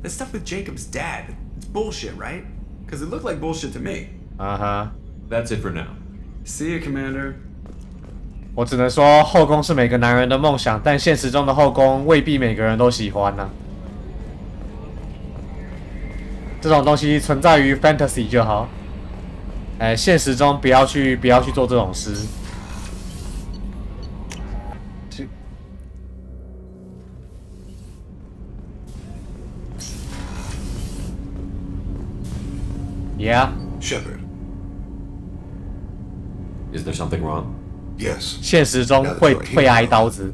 stuff with Jacob's dad, it's bullshit, right? Because it looked like bullshit to me. Uh-huh. That's it for now. See you, Commander. 我只能说后宫是每个男人的梦想，但现实中的后宫未必每个人都喜欢呐。这种东西存在于 fantasy 就好。现实中不要去做这种事。Yeah. Shepard. Is there something wrong? Yes. 现实中会挨刀子。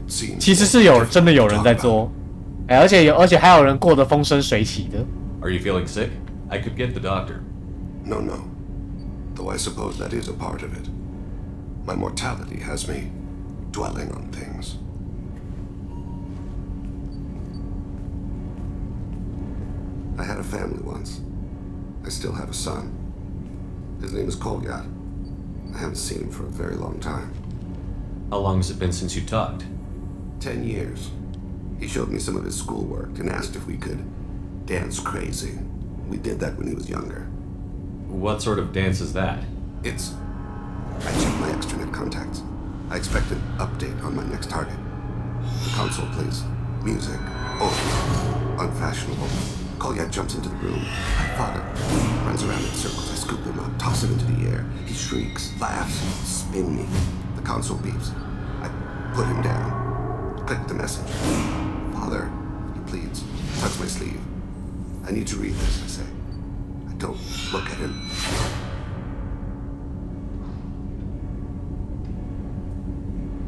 其实是真的有人在做，而且还有人过得风生水起的。Are you feeling sick? I could get the doctor. No. Though I suppose that is a part of it. My mortality has me dwelling on things. I had a family once. I still have a son. His name is Kolyat. I haven't seen him for a very long time. How long has it been since you talked? 10 years. He showed me some of his schoolwork and asked if we could dance crazy. We did that when he was younger. What sort of dance is that? I checked my extranet contacts. I expect an update on my next target. The console plays music, old, unfashionable. Kolyat jumps into the room. My father runs around in circles. I scoop him up, toss him into the air. He shrieks, laughs, spin me. The console beeps. I put him down. Click the message. Father, he pleads. Tucks my sleeve. I need to read this, I say. I don't look at him.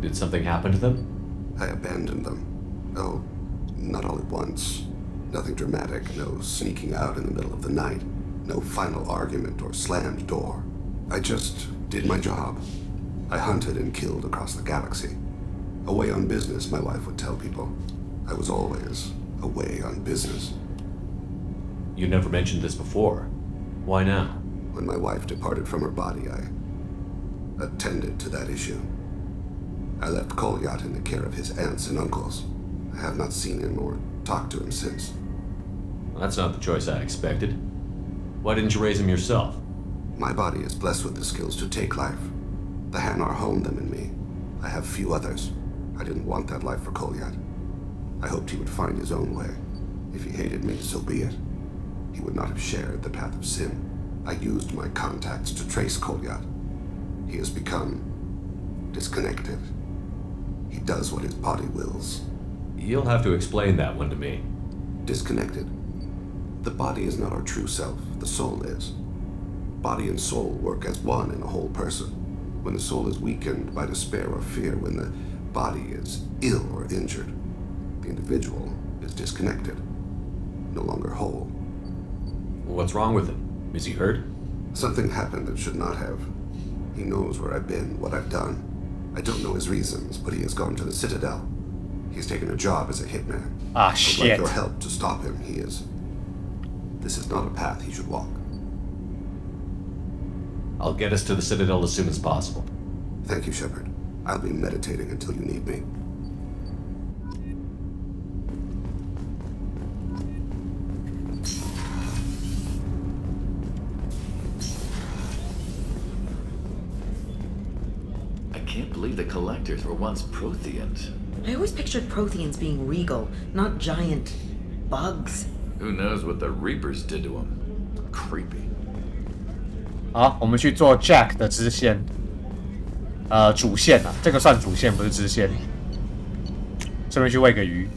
Did something happen to them? I abandoned them. Oh, not all at once. Nothing dramatic, no sneaking out in the middle of the night, no final argument or slammed door. I just did my job. I hunted and killed across the galaxy. Away on business, my wife would tell people. I was always away on business. You never mentioned this before. Why now? When my wife departed from her body, I attended to that issue. I left Kolyat in the care of his aunts and uncles. I have not seen him or talked to him since. Well, that's not the choice I expected. Why didn't you raise him yourself? My body is blessed with the skills to take life. The Hanar honed them in me. I have few others. I didn't want that life for Kolyat. I hoped he would find his own way. If he hated me, so be it. He would not have shared the path of sin. I used my contacts to trace Kolyat. He has become disconnected. He does what his body wills. You'll have to explain that one to me. Disconnected. The body is not our true self. The soul is. Body and soul work as one in a whole person. When the soul is weakened by despair or fear, when the body is ill or injured, the individual is disconnected, no longer whole. What's wrong with him? Is he hurt? Something happened that should not have. He knows where I've been, what I've done. I don't know his reasons, but he has gone to the Citadel. He's taken a job as a hitman. Ah, I'd shit. like your help to stop him. This is not a path he should walk. I'll get us to the Citadel as soon as possible. Thank you, Shepard. I'll be meditating until you need me. I can't believe the Collectors were once Protheans. I always pictured Protheans being regal, not giant bugs. Who knows what the Reapers did to them? Creepy. 好，我们去做 Jack 的支线，主线啊，这个算主线不是支线。顺便去喂个鱼。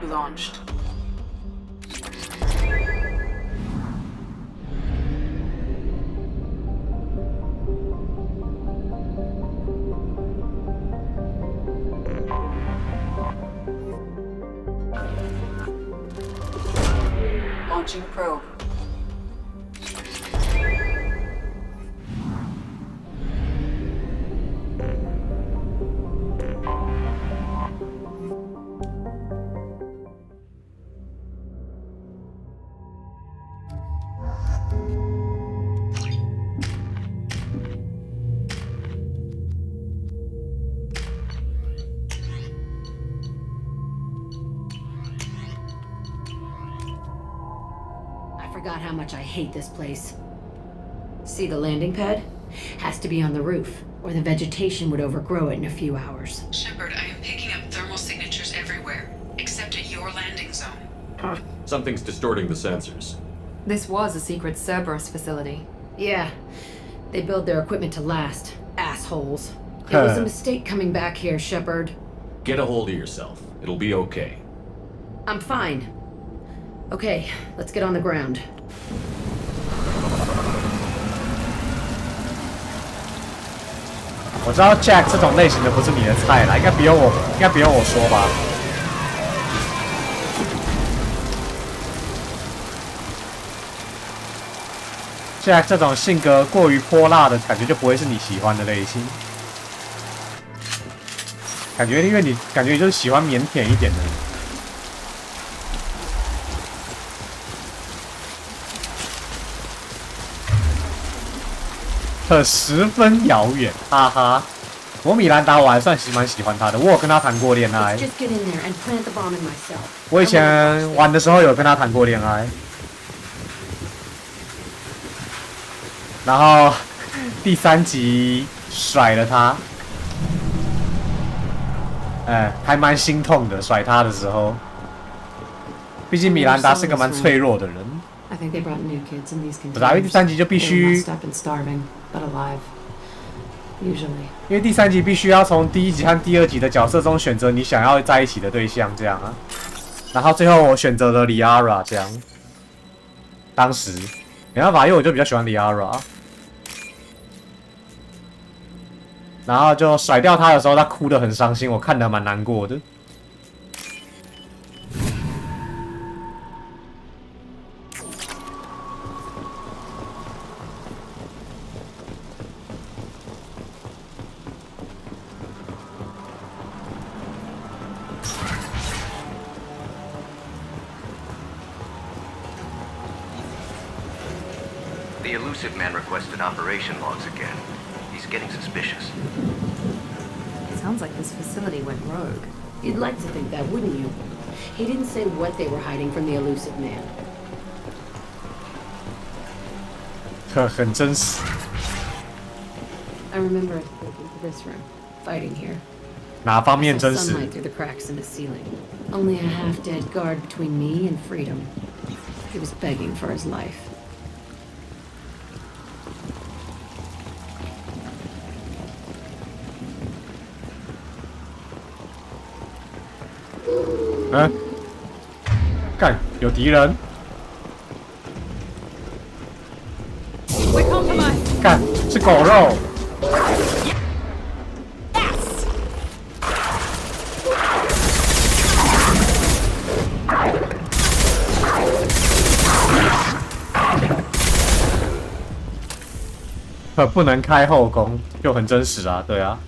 Probe launched. Launching probe. I forgot how much I hate this place. See the landing pad? Has to be on the roof, or the vegetation would overgrow it in a few hours. Shepard, I am picking up thermal signatures everywhere, except at your landing zone. Something's distorting the sensors. This was a secret Cerberus facility. Yeah, they build their equipment to last. Assholes. It was a mistake coming back here, Shepard. Get a hold of yourself. It'll be okay. I'm fine. Okay, let's get on the ground. 我知道 Jack 这种类型的不是你的菜啦，应该不用我说吧。Jack 这种性格过于泼辣的感觉就不会是你喜欢的类型。感觉因为你感觉就是喜欢腼腆一点的。可十分遥远，哈哈。我米兰达我还算蛮喜欢他的，我有跟他谈过恋爱。我以前玩的时候有跟他谈过恋爱，然后第3集甩了他，还蛮心痛的，甩他的时候。毕竟米兰达是个蛮脆弱的人。不是啊，因为第3集就必须。But alive. Usually. 因为第3集必须要从第1集和第2集的角色中选择你想要在一起的对象，这样啊。然后最后我选择了 Liara 这样。当时没办法，因为我就比较喜欢 Liara。然后就甩掉他的时候，他哭得很伤心，我看得蛮难过的。The elusive man requested operation logs again. He's getting suspicious. It sounds like this facility went rogue. You'd like to think that, wouldn't you? He didn't say what they were hiding from the elusive man. 很真实。I remember us breaking into this room, fighting here. 哪方面真实 sunlight through the cracks in the ceiling. Only a half-dead guard between me and freedom. He was begging for his life. “干，有敌人！”干，是狗肉。不能开后宫，就很真实啊，对啊。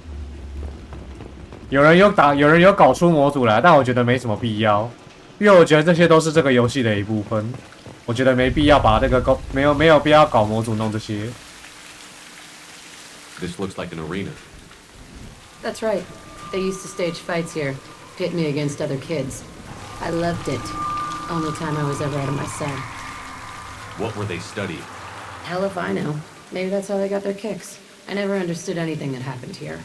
有人有搞出模组来，但我觉得没什么必要，因为我觉得这些都是这个游戏的一部分，我觉得没必要把这个没有必要搞模组弄这些。This looks like an arena. That's right. They used to stage fights here, pit me against other kids. I loved it. Only time I was ever out of my cell. What were they studying? Hell if I know. Maybe that's how they got their kicks. I never understood anything that happened here.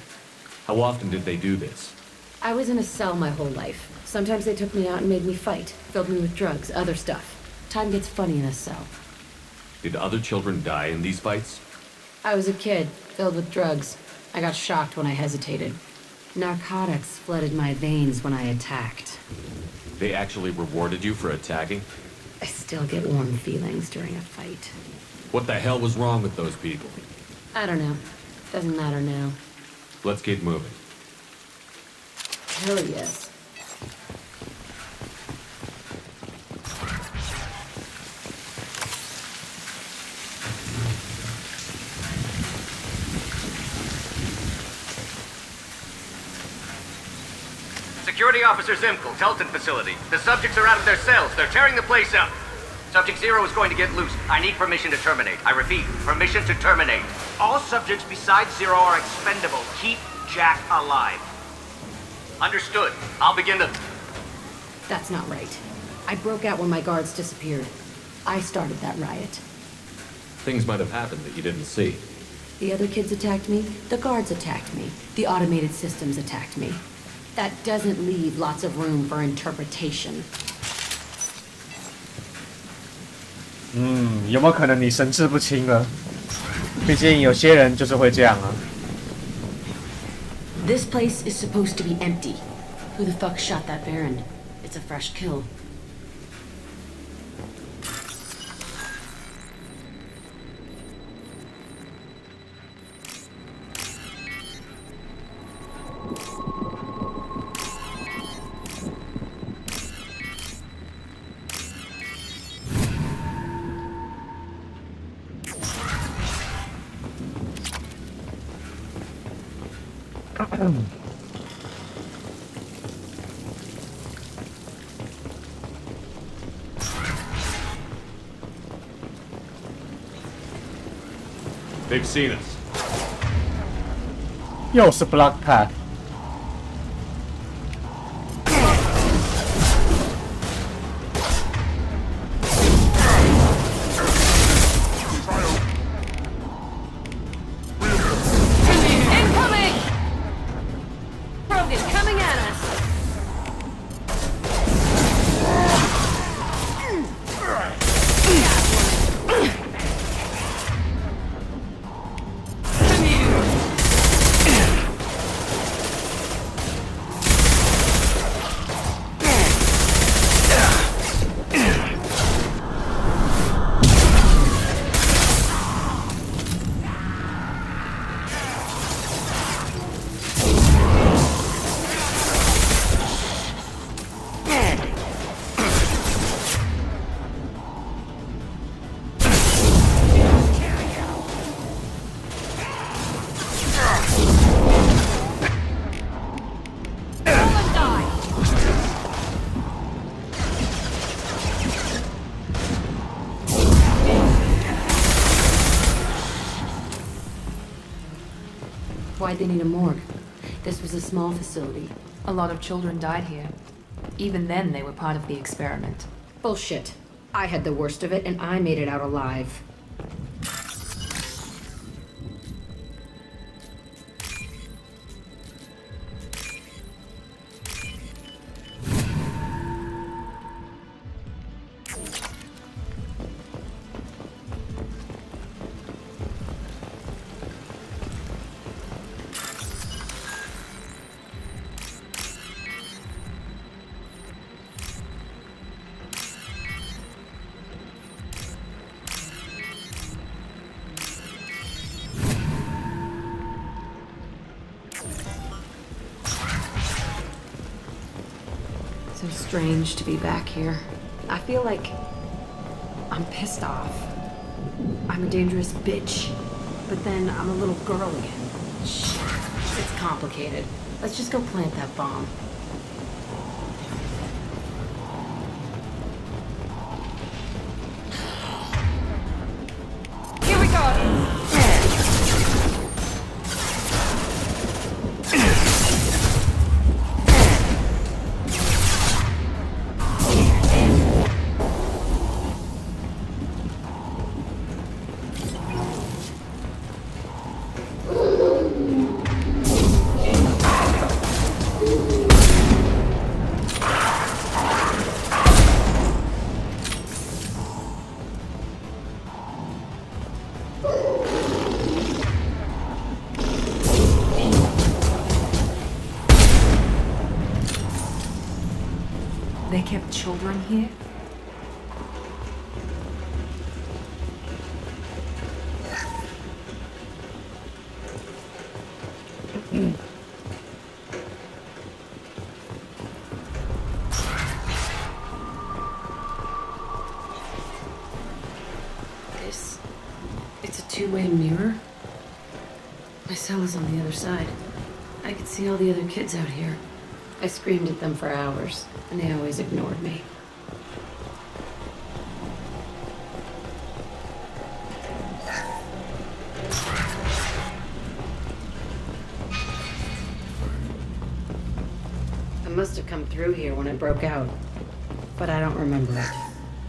How often did they do this? I was in a cell my whole life. Sometimes they took me out and made me fight, filled me with drugs, other stuff. Time gets funny in a cell. Did other children die in these fights? I was a kid, filled with drugs. I got shocked when I hesitated. Narcotics flooded my veins when I attacked. They actually rewarded you for attacking? I still get warm feelings during a fight. What the hell was wrong with those people? I don't know. Doesn't matter now. Let's keep moving. Hell yes. Security Officer Zimkel, Telton facility. The subjects are out of their cells. They're tearing the place up. Subject 0 is going to get loose. I need permission to terminate. I repeat, permission to terminate. All subjects besides 0 are expendable. Keep Jack alive. Understood. I'll begin the... That's not right. I broke out when my guards disappeared. I started that riot. Things might have happened that you didn't see. The other kids attacked me. The guards attacked me. The automated systems attacked me. That doesn't leave lots of room for interpretation. 有没有可能你神志不清了？毕竟有些人就是会这样啊。This place is supposed to be empty. Who the fuck shot that Baron? It's a fresh kill. They've seen us. 又是 block path。Incoming! Rogan coming at us. Why'd they need a morgue? This was a small facility. A lot of children died here. Even then, they were part of the experiment. Bullshit. I had the worst of it, and I made it out alive. So strange to be back here. I feel like I'm pissed off. I'm a dangerous bitch. But then I'm a little girl again. Shit. It's complicated. Let's just go plant that bomb. Here we go. they kept children here? It's a two-way mirror. My cell is on the other side. I could see all the other kids out here. I screamed at them for hours, and they always ignored me. I must have come through here when it broke out, but I don't remember it.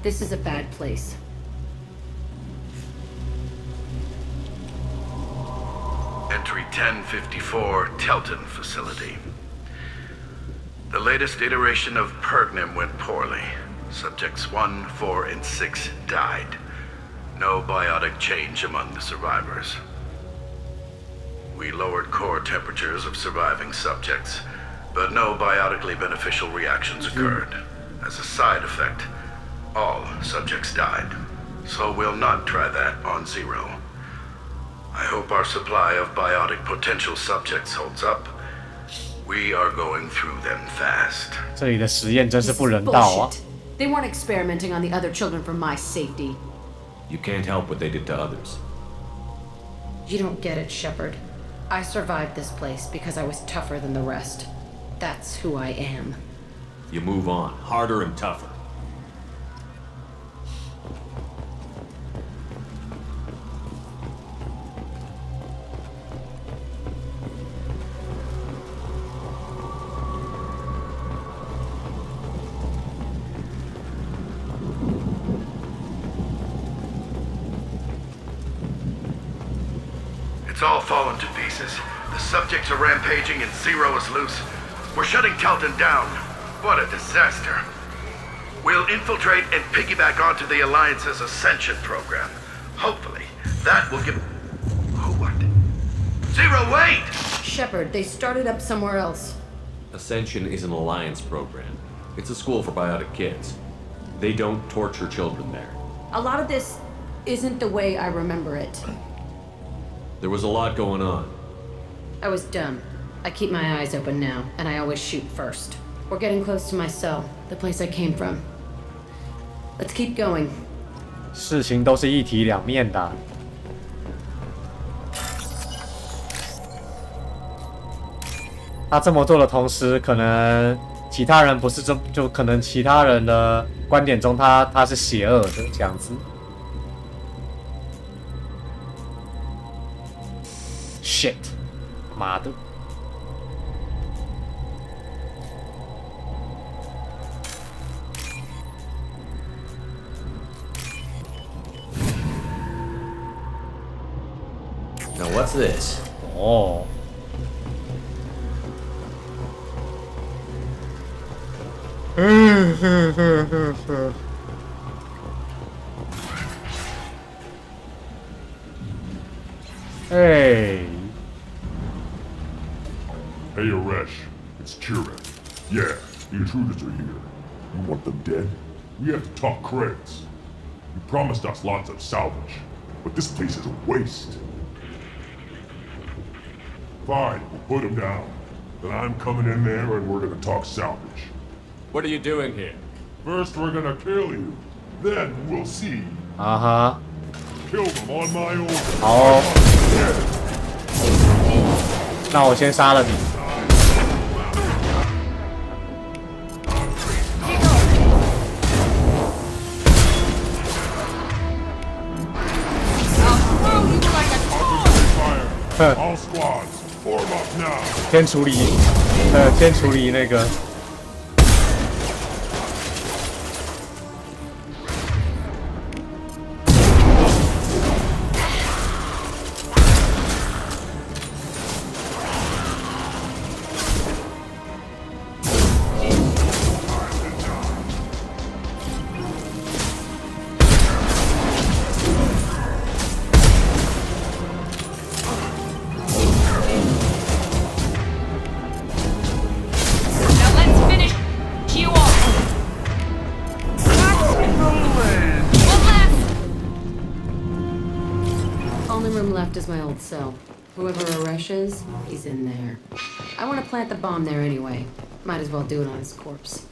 This is a bad place. Entry 1054, Telton facility. The latest iteration of Pergnim went poorly. Subjects 1, 4, and 6 died. No biotic change among the survivors. We lowered core temperatures of surviving subjects, but no biotically beneficial reactions occurred. As a side effect, all subjects died. So we'll not try that on Zero. I hope our supply of biotic potential subjects holds up. We are going through them fast. 这里的实验真是不人道啊！ They weren't experimenting on the other children for my safety. You can't help what they did to others. You don't get it, Shepard. I survived this place because I was tougher than the rest. That's who I am. You move on, harder and tougher. It's all fallen to pieces. The subjects are rampaging and Zero is loose. We're shutting Telton down. What a disaster. We'll infiltrate and piggyback onto the Alliance's Ascension program. Hopefully, that will give... Oh, what? Zero, wait! Shepard, they started up somewhere else. Ascension is an alliance program. It's a school for biotic kids. They don't torture children there. A lot of this isn't the way I remember it. There was a lot going on. I was dumb. I keep my eyes open now, and I always shoot first. We're getting close to my cell, the place I came from. Let's keep going. 事情都是一体两面的。他这么做的同时，可能其他人不是就可能其他人的观点中他是邪恶的这样子。Shit， 妈的！ Now what's this? Oh. Hey. Hey, Aresh. It's Kira. Yeah, the intruders are here. You want them dead? We have to talk credits. You promised us lots of salvage, but this place is a waste. Fine, we'll put them down. Then I'm coming in there and we're gonna talk salvage. What are you doing here? First we're gonna kill you. Then we'll see. Kill them on my order. 好。那我先杀了你。All squads, form up now. 先处理那个。Now let's as my old cell. Whoever Aresh is, he's in there. I want to plant the bomb there anyway. Might as well do it on his corpse.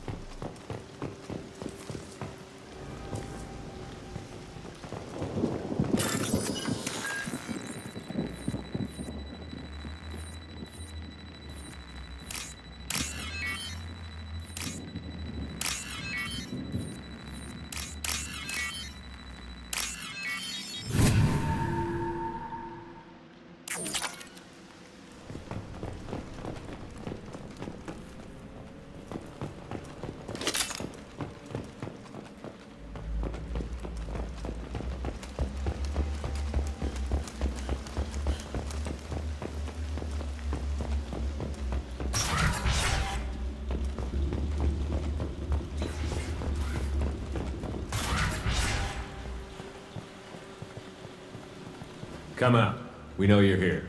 Come out. We know you're here.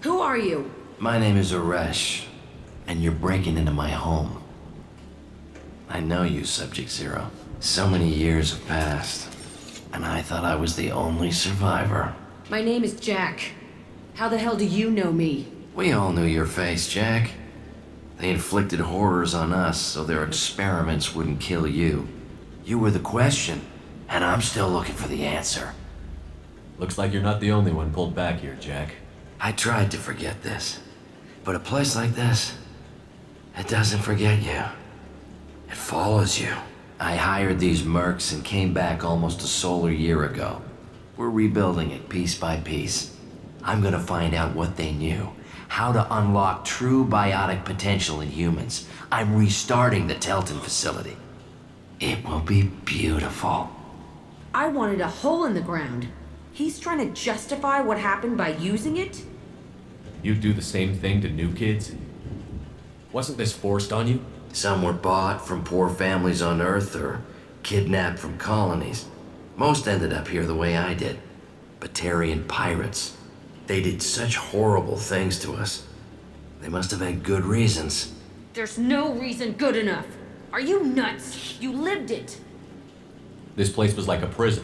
Who are you? My name is Aresh, and you're breaking into my home. I know you, Subject Zero. So many years have passed, and I thought I was the only survivor. My name is Jack. How the hell do you know me? We all knew your face, Jack. They inflicted horrors on us so their experiments wouldn't kill you. You were the question, and I'm still looking for the answer. Looks like you're not the only one pulled back here, Jack. I tried to forget this, but a place like this, it doesn't forget you. It follows you. I hired these mercs and came back almost a solar year ago. We're rebuilding it piece by piece. I'm gonna find out what they knew, how to unlock true biotic potential in humans. I'm restarting the Telton facility. It will be beautiful. I wanted a hole in the ground. He's trying to justify what happened by using it? You'd do the same thing to new kids? Wasn't this forced on you? Some were bought from poor families on Earth or kidnapped from colonies. Most ended up here the way I did. Batarian pirates. They did such horrible things to us. They must have had good reasons. There's no reason good enough. Are you nuts? You lived it. This place was like a prison.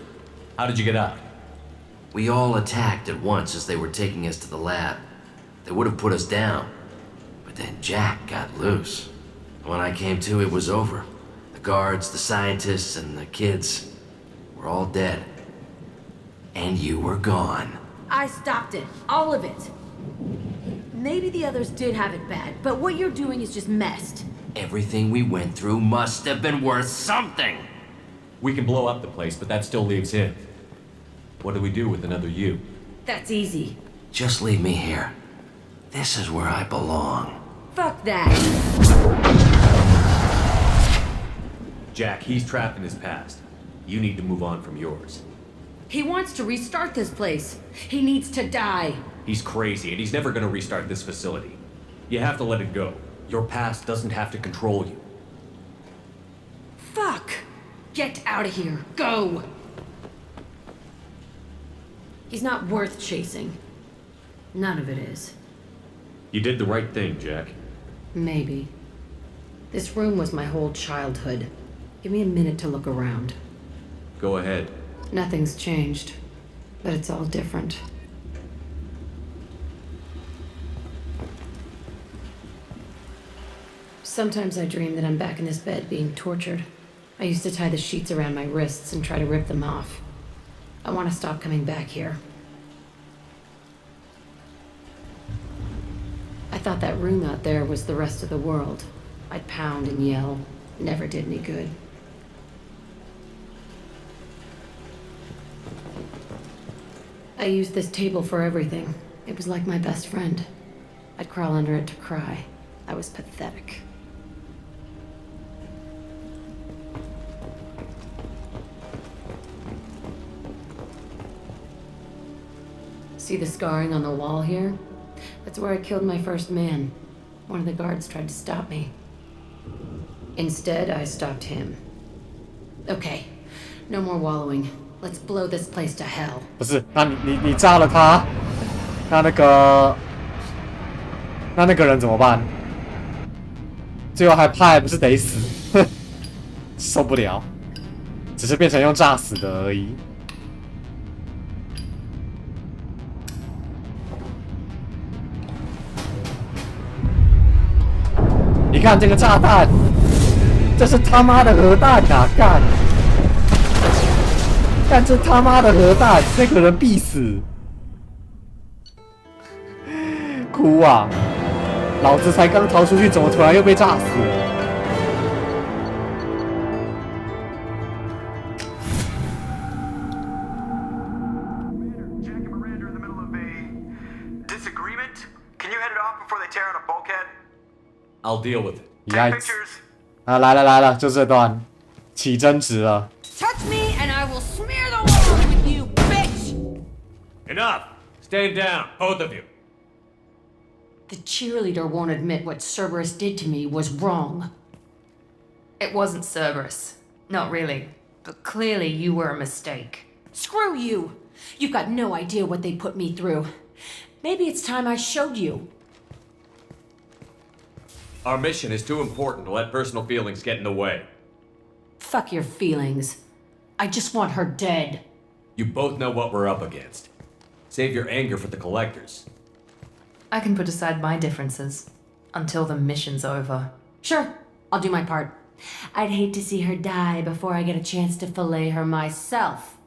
How did you get out? We all attacked at once as they were taking us to the lab. They would have put us down. But then Jack got loose. When I came to, it was over. The guards, the scientists, and the kids were all dead. And you were gone. I stopped it. All of it. Maybe the others did have it bad, but what you're doing is just messed. Everything we went through must have been worth something. We can blow up the place, but that still leaves him. What do we do with another you? That's easy. Just leave me here. This is where I belong. Fuck that. Jack, he's trapped in his past. You need to move on from yours. He wants to restart this place. He needs to die. He's crazy, and he's never gonna restart this facility. You have to let it go. Your past doesn't have to control you. Fuck! Get out of here. Go! He's not worth chasing. None of it is. You did the right thing, Jack. Maybe. This room was my whole childhood. Give me a minute to look around. Go ahead. Nothing's changed, but it's all different. Sometimes I dream that I'm back in this bed being tortured. I used to tie the sheets around my wrists and try to rip them off. I want to stop coming back here. I thought that room out there was the rest of the world. I'd pound and yell. Never did any good. I used this table for everything. It was like my best friend. I'd crawl under it to cry. I was pathetic. See the scarring on the wall here? That's where I killed my first man. One of the guards tried to stop me. Instead, I stopped him. Okay, no more wallowing. Let's blow this place to hell. 不是，那你炸了他，那个人怎么办？最后还怕还不是得死，受不了。只是变成用炸死的而已。你看这个炸弹，这是他妈的核弹啊！干这他妈的核弹，那个人必死！哭啊！老子才刚逃出去，怎么突然又被炸死了？ I'll deal with it. Yikes! 啊，来了，就这段，起争执了。 Touch me and I will smear the walls with you, bitch! Enough! Stand down, both of you. The cheerleader won't admit what Cerberus did to me was wrong. It wasn't Cerberus. Not really. But clearly you were a mistake. Screw you! You've got no idea what they put me through. Maybe it's time I showed you. Our mission is too important to let personal feelings get in the way. Fuck your feelings. I just want her dead. You both know what we're up against. Save your anger for the collectors. I can put aside my differences until the mission's over. Sure, I'll do my part. I'd hate to see her die before I get a chance to fillet her myself.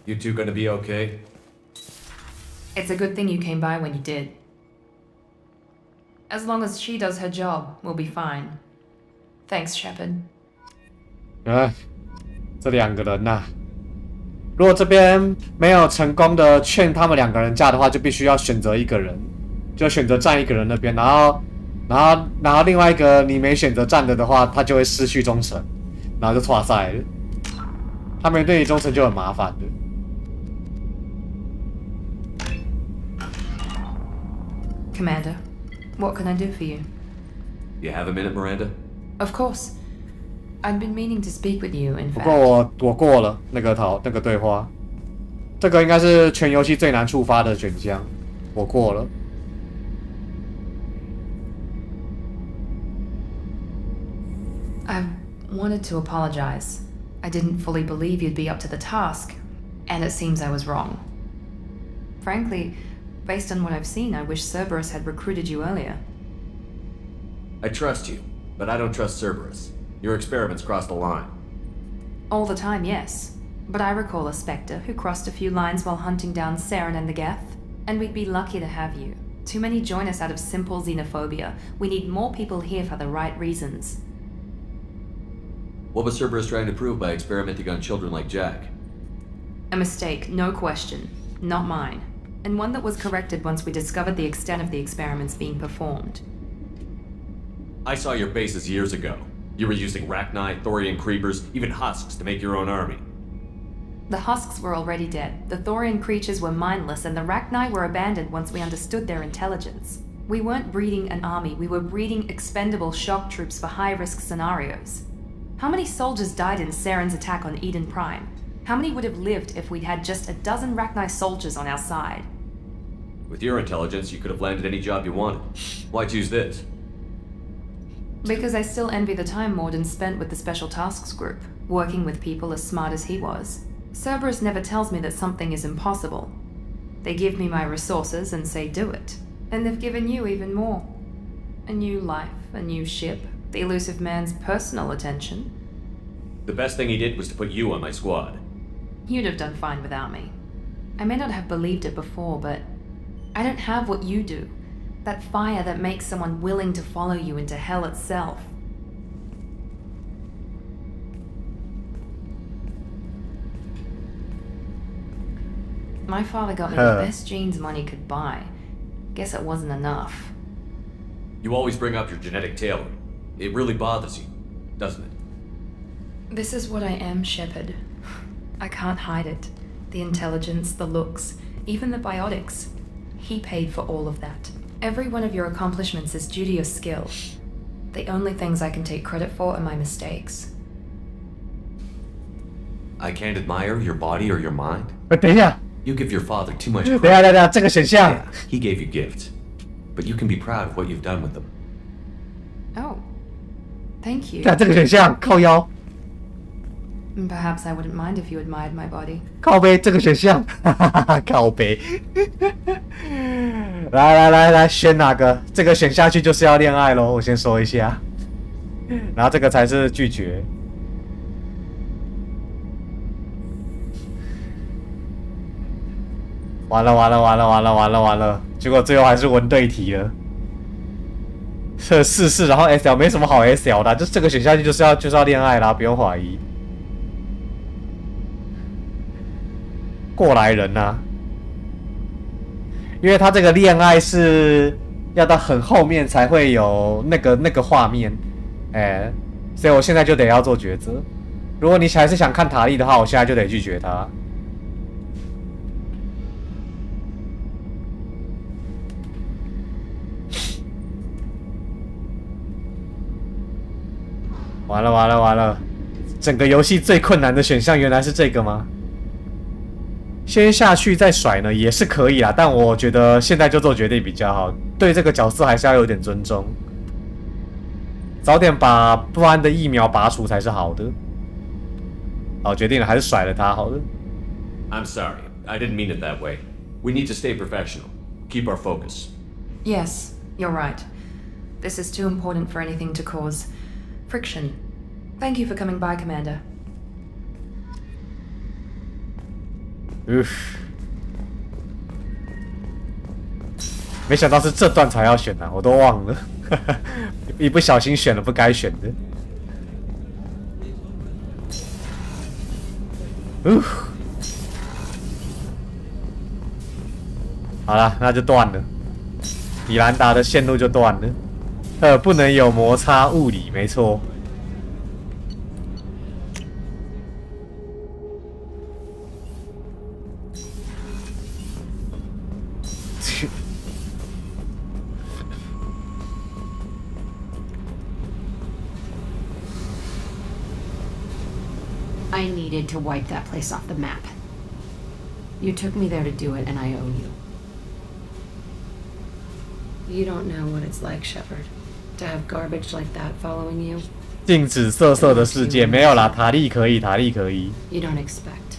You two gonna be okay? It's a good thing you came by when you did. As long as she does her job, we'll be fine. Thanks, Shepard. 这两个人呐、如果这边没有成功的劝他们两个人嫁的话，就必须要选择一个人，就选择站一个人那边，然后另外一个你没选择站的话，他就会失去忠诚，然后就挫赛了。他没对你忠诚就很麻烦的。 Commander, what can I do for you? You have a minute, Miranda? Of course. I've been meaning to speak with you, in 不 fact. 过我过了那个对话，这个应该是全游戏最难触发的选项，我过了。 I wanted to apologize. I didn't fully believe you'd be up to the task, and it seems I was wrong. Frankly, based on what I've seen, I wish Cerberus had recruited you earlier. I trust you, but I don't trust Cerberus. Your experiments crossed the line. All the time, yes. But I recall a Spectre who crossed a few lines while hunting down Saren and the Geth, and we'd be lucky to have you. Too many join us out of simple xenophobia. We need more people here for the right reasons. What was Cerberus trying to prove by experimenting on children like Jack? A mistake, no question. Not mine. And one that was corrected once we discovered the extent of the experiments being performed. I saw your bases years ago. You were using Rachni, Thorian creepers, even husks to make your own army. The husks were already dead, the Thorian creatures were mindless, and the Rachni were abandoned once we understood their intelligence. We weren't breeding an army, we were breeding expendable shock troops for high-risk scenarios. How many soldiers died in Saren's attack on Eden Prime? How many would have lived if we'd had just a dozen Rachni soldiers on our side? With your intelligence, you could have landed any job you wanted. Why choose this? Because I still envy the time Morden spent with the Special Tasks Group, working with people as smart as he was. Cerberus never tells me that something is impossible. They give me my resources and say do it. And they've given you even more. A new life, a new ship, the elusive man's personal attention. The best thing he did was to put you on my squad. You'd have done fine without me. I may not have believed it before, but I don't have what you do. That fire that makes someone willing to follow you into hell itself. My father got me the best jeans money could buy. Guess it wasn't enough. You always bring up your genetic tailoring. It really bothers you, doesn't it? This is what I am, Shepard. I can't hide it. The intelligence, the looks, even the biotics. He paid for all of that. Every one of your accomplishments is due to your skill. The only things I can take credit for are my mistakes. I can't admire your body or your mind. 等一下， You give your father too much 等 credit. 一下，这个选项 Yeah, he gave you gifts. But you can be proud of what you've done with them. Oh. Thank you. 看这个选项靠腰。Perhaps I wouldn't mind if you admired my body. 靠背这个选项，靠背。来，选哪个？这个选下去就是要恋爱咯，我先说一下。然后这个才是拒绝。完了！结果最后还是问对题了。试，然后 SL 没什么好 SL 的，就这个选下去就是要恋爱啦，不用怀疑。过来人呐、因为他这个恋爱是要到很后面才会有那个画面，所以我现在就得要做抉择。如果你还是想看塔利的话，我现在就得拒绝他。完了！整个游戏最困难的选项原来是这个吗？先下去再甩呢，也是可以啦，但我觉得现在就做决定比较好，对这个角色还是要有点尊重，早点把不安的疫苗拔除才是好的。好，决定了，还是甩了他好了。I'm sorry, I didn't mean it that way. We need to stay professional. Keep our focus. Yes, you're right. This is too important for anything to cause friction. Thank you for coming by, Commander. 没想到是这段才要选啊，我都忘了，一不小心选了不该选的。好了，那就断了。米兰达的线路就断了。不能有摩擦物理，没错。I needed to wipe that place off the map. You took me there to do it, and I owe you. You don't know what it's like, Shepard, to have garbage like that following you. 禁止色色的世界没有啦，塔利可以。You don't expect.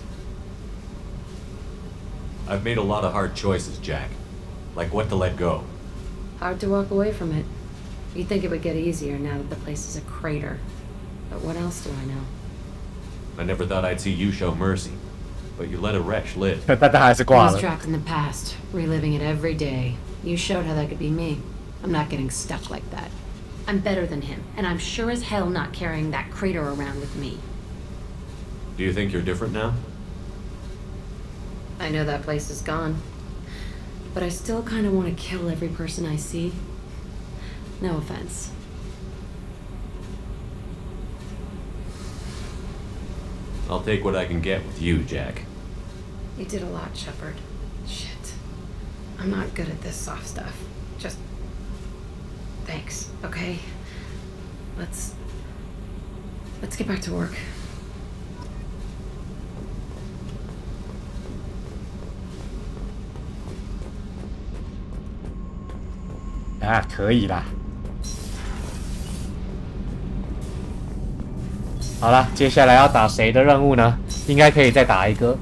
I've made a lot of hard choices, Jack. Like what to let go. Hard to walk away from it. You'd think it would get easier now that the place is a crater. But what else do I know? I never thought I'd see you show mercy, but you let a wretch live. 但他还是挂 I 了 was。trapped in the past, reliving it every day. You showed how that could be me. I'm not getting stuck like that. I'm better than him, and I'm sure as hell not carrying that crater around with me. Do you think you're different now? I know that place is gone. But I still kind of want to kill every person I see. No offense. I'll take what I can get with you, Jack. You did a lot, Shepard. Shit. I'm not good at this soft stuff. Just... thanks, okay? Let's get back to work. Ah, 可以啦。好了，接下来要打谁的任务呢？应该可以再打一个。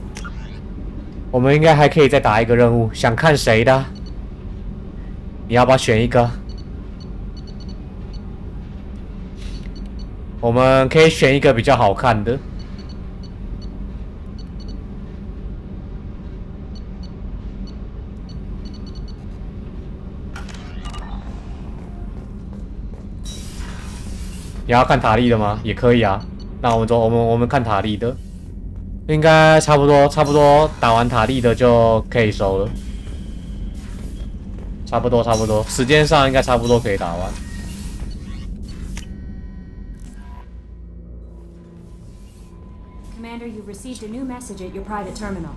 我们应该还可以再打一个任务，想看谁的？你要不要选一个？我们可以选一个比较好看的。你要看塔利的吗？也可以啊。那我们看塔利的，应该差不多打完塔利的就可以收了。差不多，时间上应该差不多可以打完。Commander, you've received a new message at your private terminal.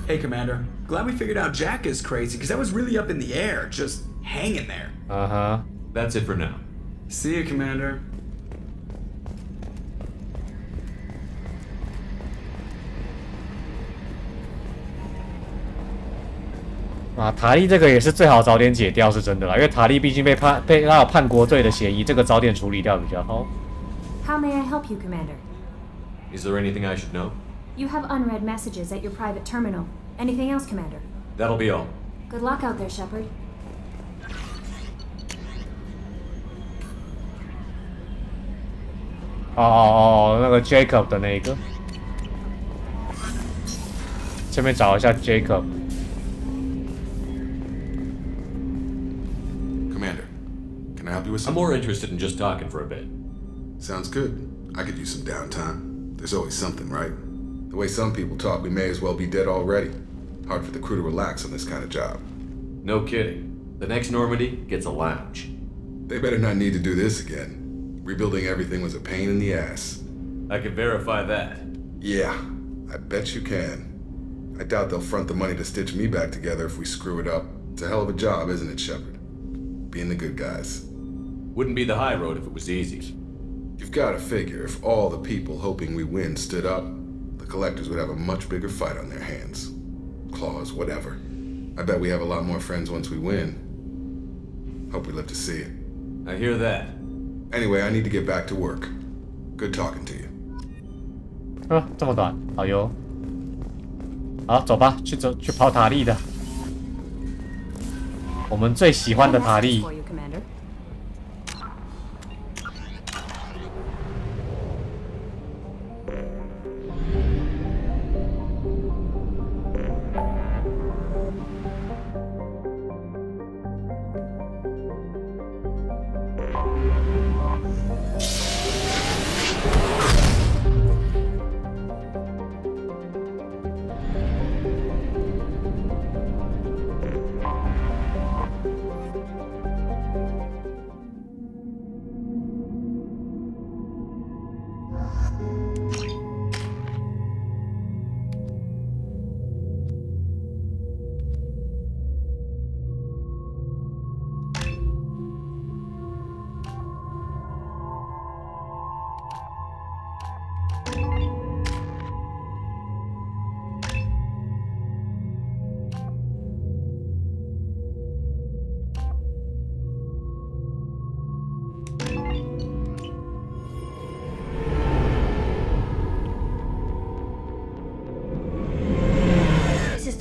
Hey, Commander. Glad we figured out Jack is crazy, because I was really up in the air, just hanging there. Uh-huh. That's it for now. See you, Commander. 啊，塔利这个也是最好早点解掉，是真的啦，因为塔利毕竟被他有叛国罪的嫌疑，这个早点处理掉比较好。How may I help you, Commander? Is there anything I should know? You have unread messages at your private terminal. Anything else, Commander? That'll be all. Good luck out there, Shepard. 那个 Jacob 的那个，这边找一下 Jacob。Commander, can I help you with I'm something? more interested in just talking for a bit. Sounds good. I could use some downtime. There's always something, right? The way some people talk, we may as well be dead already. Hard for the crew to relax on this kind of job. No kidding. The next Normandy gets a lounge. They better not need to do this again. Rebuilding everything was a pain in the ass. I can verify that. Yeah, I bet you can. I doubt they'll front the money to stitch me back together if we screw it up. It's a hell of a job, isn't it, Shepard? Being the good guys. Wouldn't be the high road if it was easy. You've got to figure if all the people hoping we win stood up, the collectors would have a much bigger fight on their hands. Claws, whatever. I bet we have a lot more friends once we win. Hope we live to see it. I hear that. Anyway, I need to get back to work. Good talking to you. 这么短，好哟。好，走吧，去跑塔利的。我们最喜欢的塔利。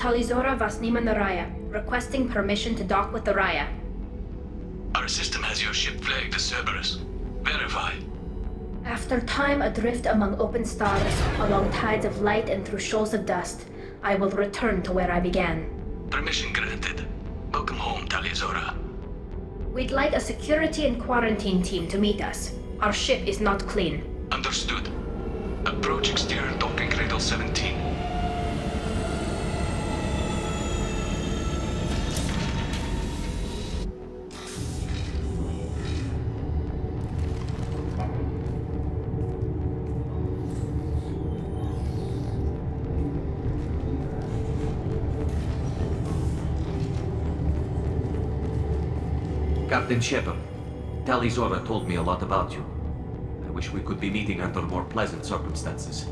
Talizora Vasnima Naraya, requesting permission to dock with the Raya. Our system has your ship flagged as Cerberus. Verify. After time adrift among open stars, along tides of light and through shoals of dust, I will return to where I began. Permission granted. Welcome home, Talizora. We'd like a security and quarantine team to meet us. Our ship is not clean. Understood. Approach exterior docking cradle 17. Captain Shepard, Talizora told me a lot about you. I wish we could be meeting under more pleasant circumstances.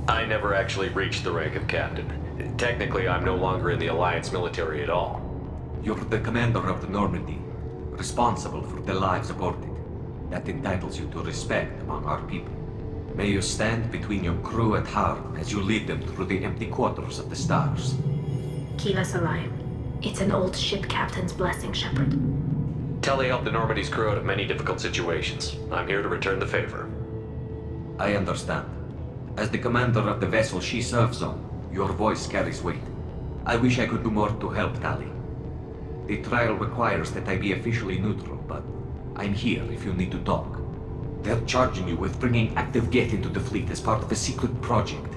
I never actually reached the rank of captain. Technically, I'm no longer in the Alliance military at all. You're the commander of the Normandy, responsible for the lives aborted. That entitles you to respect among our people. May you stand between your crew and harm as you lead them through the empty quarters of the stars. Keep us alive. It's an old ship captain's blessing, Shepard. Telly helped the Normandy's crew out of many difficult situations. I'm here to return the favor. I understand. As the commander of the vessel she serves on, your voice carries weight. I wish I could do more to help Tali. The trial requires that I be officially neutral, but I'm here if you need to talk. They're charging you with bringing active Geth into the fleet as part of a secret project.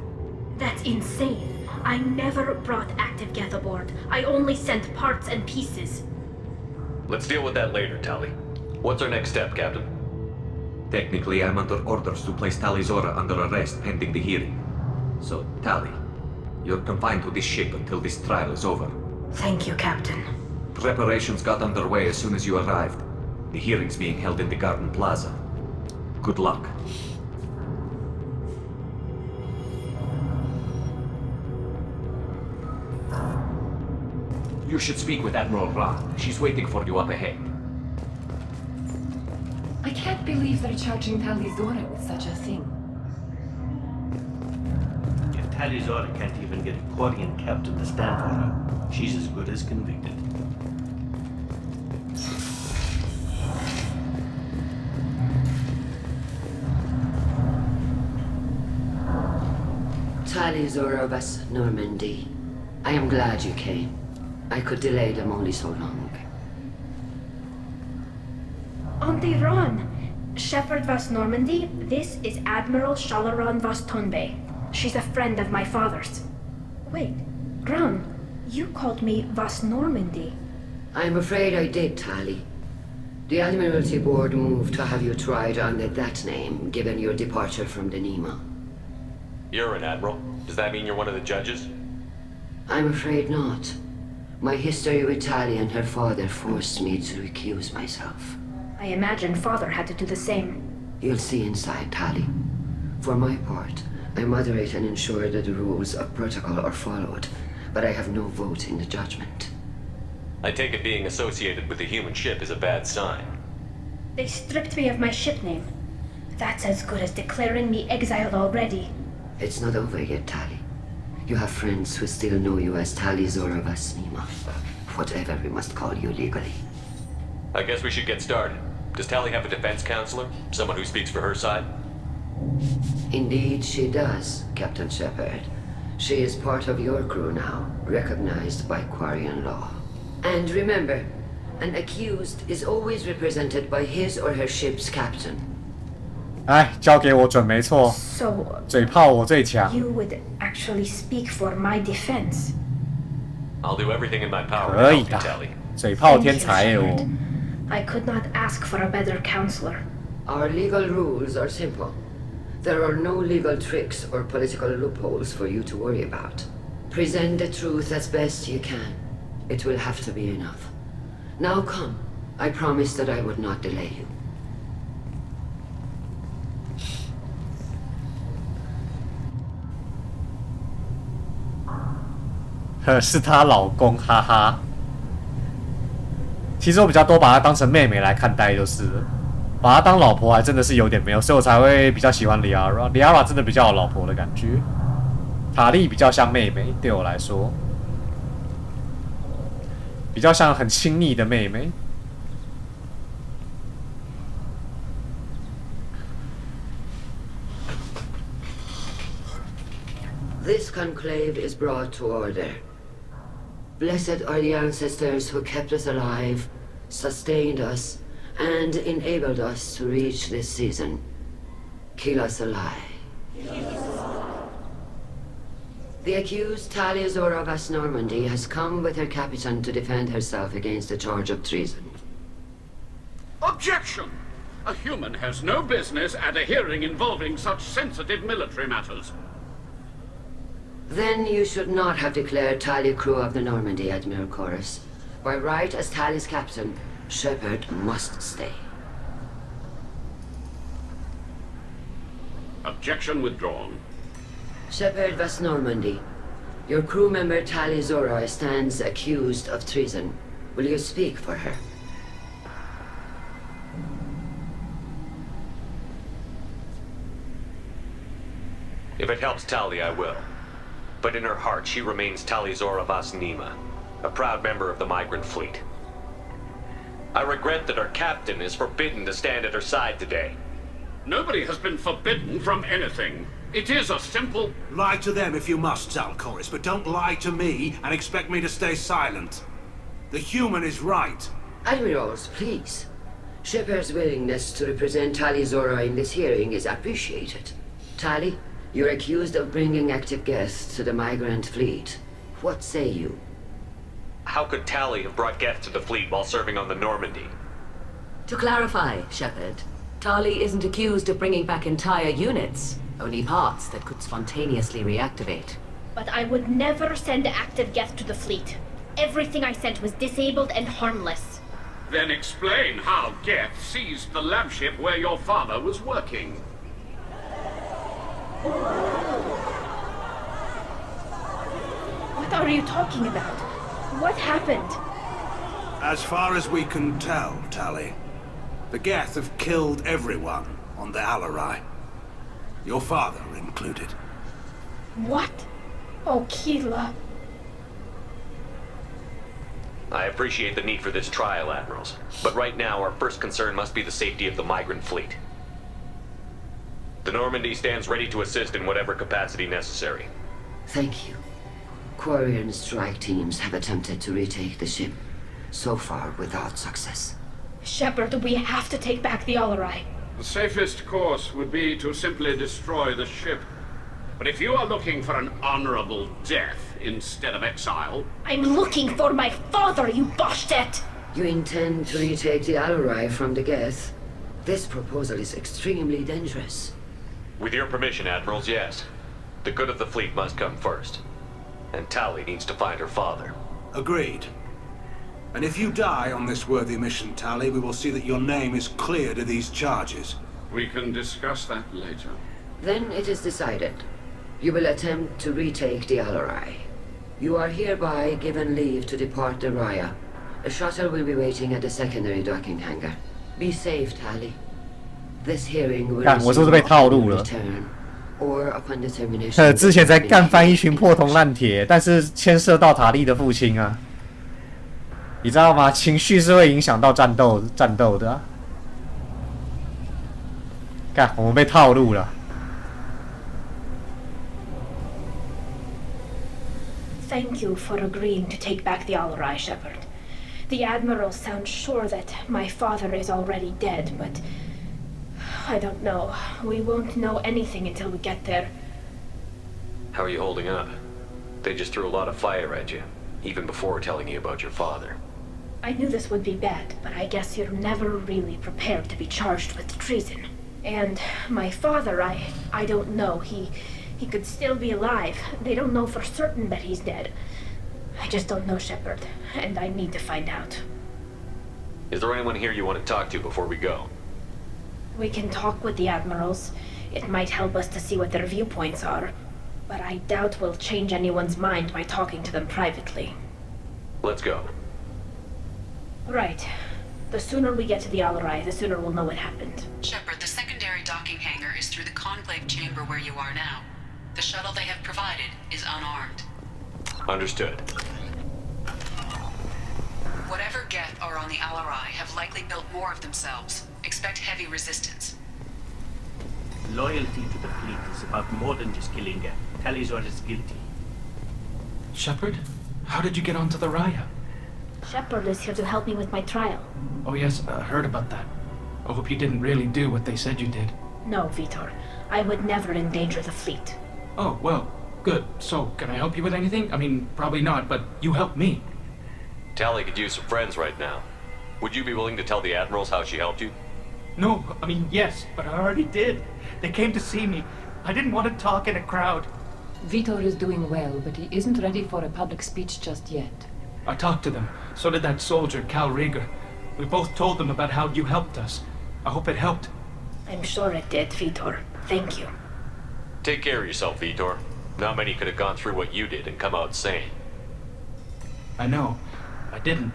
That's insane. I never brought active Geth aboard. I only sent parts and pieces. Let's deal with that later, Tali. What's our next step, Captain? Technically, I'm under orders to place Talizora under arrest pending the hearing. So, Tali, you're confined to this ship until this trial is over. Thank you, Captain. Preparations got underway as soon as you arrived. The hearing's being held in the Garden Plaza. Good luck. You should speak with Admiral Ra. She's waiting for you up ahead. I can't believe they're charging Talizora with such a thing. If Talizora can't even get a Quarian captain to stand for her, she's as good as convicted. Talizora of us, Normandy. I am glad you came. I could delay them only so long. Auntie Ron, Shepherd Vas Normandy, this is Admiral Shalaron Vas Tonbe. She's a friend of my father's. Wait, Ron, you called me Vas Normandy. I'm afraid I did, Tali. The Admiralty Board moved to have you tried under that name, given your departure from the Nima. You're an admiral. Does that mean you're one of the judges? I'm afraid not. My history with Tali and her father forced me to recuse myself. I imagine father had to do the same. You'll see inside, Tali. For my part, I moderate and ensure that the rules of protocol are followed, but I have no vote in the judgment. I take it being associated with a human ship is a bad sign. They stripped me of my ship name. That's as good as declaring me exiled already. It's not over yet, Tali. You have friends who still know you as Talizora Vas Nima. Whatever we must call you legally. I guess we should get started. Does Tali have a defense counselor? Someone who speaks for her side? Indeed, she does, Captain Shepard. She is part of your crew now, recognized by Quarian law. And remember, an accused is always represented by his or her ship's captain. 哎，交给我准没错。 So, 嘴炮我最强。 you would actually speak for my defense. I'll do everything in my power to 可以 help 的 you, Tali. 嘴炮天才耶我。 I could not ask for a better counselor. Our legal rules are simple. There are no legal tricks or political loopholes for you to worry about. Present the truth as best you can. It will have to be enough. Now come. I promised that I would not delay you. 是她老公，哈哈。其实我比较多把她当成妹妹来看待，就是了把她当老婆还真的是有点没有，所以我才会比较喜欢 Liara。Liara 真的比较有老婆的感觉，塔莉比较像妹妹，对我来说，比较像很亲昵的妹妹。 This conclave is brought to order. Blessed are the ancestors who kept us alive, sustained us, and enabled us to reach this season. Kill us alive. The accused Talizora Vas Normandy has come with her captain to defend herself against a charge of treason. Objection! A human has no business at a hearing involving such sensitive military matters. Then you should not have declared Tali crew of the Normandy, Admiral Chorus. By right as Tali's captain, Shepard must stay. Objection withdrawn. Shepard Vas Normandy, your crew member Talizora stands accused of treason. Will you speak for her? If it helps Tali, I will. But in her heart, she remains Talizora Vas Nima, a proud member of the migrant fleet. I regret that her captain is forbidden to stand at her side today. Nobody has been forbidden from anything. It is a simple... Lie to them if you must, Zalcoris, but don't lie to me and expect me to stay silent. The human is right. Admirals, please. Shepard's willingness to represent Talizora in this hearing is appreciated. Tali, you're accused of bringing active guests to the migrant fleet. What say you? How could Tali have brought Geth to the fleet while serving on the Normandy? To clarify, Shepard, Tali isn't accused of bringing back entire units, only parts that could spontaneously reactivate. But I would never send active Geth to the fleet. Everything I sent was disabled and harmless. Then explain how Geth seized the lab ship where your father was working. What are you talking about? What happened? As far as we can tell, Tali, the Geth have killed everyone on the Alarai. Your father included. What? Oh, Keela. I appreciate the need for this trial, Admirals. But right now, our first concern must be the safety of the migrant fleet. The Normandy stands ready to assist in whatever capacity necessary. Thank you. Quarry and strike teams have attempted to retake the ship, so far without success. Shepard, we have to take back the Alarai. The safest course would be to simply destroy the ship. But if you are looking for an honorable death instead of exile... I'm looking for my father, you bastet! You intend to retake the Alarai from the Geth? This proposal is extremely dangerous. With your permission, Admirals, yes. The good of the fleet must come first. And Tali needs to find her father. Agreed. And if you die on this worthy mission, Tali, we will see that your name is cleared of these charges. We can discuss that later. Then it is decided. You will attempt to retake the Alarai. You are hereby given leave to depart the Raya. A shuttle will be waiting at the secondary docking hangar. Be safe, Tali. This hearing will 干，我是不是被套路了？ return, or upon determination. 之前才干翻一群破铜烂铁，但是牵涉到塔利的父亲啊，你知道吗？情绪是会影响到战斗的、啊。干，我们被套路了。 Thank you for agreeing to take back the Alarai, Shepard. The Admiral sounds sure that my father is already dead, but... I don't know. We won't know anything until we get there. How are you holding up? They just threw a lot of fire at you, even before telling you about your father. I knew this would be bad, but I guess you're never really prepared to be charged with treason. And my father, I don't know. He could still be alive. They don't know for certain that he's dead. I just don't know, Shepard, and I need to find out. Is there anyone here you want to talk to before we go? We can talk with the Admirals. It might help us to see what their viewpoints are. But I doubt we'll change anyone's mind by talking to them privately. Let's go. Right. The sooner we get to the Alarai, the sooner we'll know what happened. Shepard, the secondary docking hangar is through the conclave chamber where you are now. The shuttle they have provided is unarmed. Understood. Whatever Geth are on the Alarai have likely built more of themselves. Expect heavy resistance. Loyalty to the fleet is about more than just killing Geth. Talizor is guilty. Shepard, how did you get onto the Raya? Shepard is here to help me with my trial. Oh yes, heard about that. I hope you didn't really do what they said you did. No, Vitor. I would never endanger the fleet. Oh, well, good. So, can I help you with anything? I mean, probably not, but you helped me. Tali could use some friends right now. Would you be willing to tell the Admirals how she helped you? No, I mean, yes, but I already did. They came to see me. I didn't want to talk in a crowd. Vitor is doing well, but he isn't ready for a public speech just yet. I talked to them. So did that soldier, Cal Rieger. We both told them about how you helped us. I hope it helped. I'm sure it did, Vitor. Thank you. Take care of yourself, Vitor. Not many could have gone through what you did and come out sane. I know. I didn't.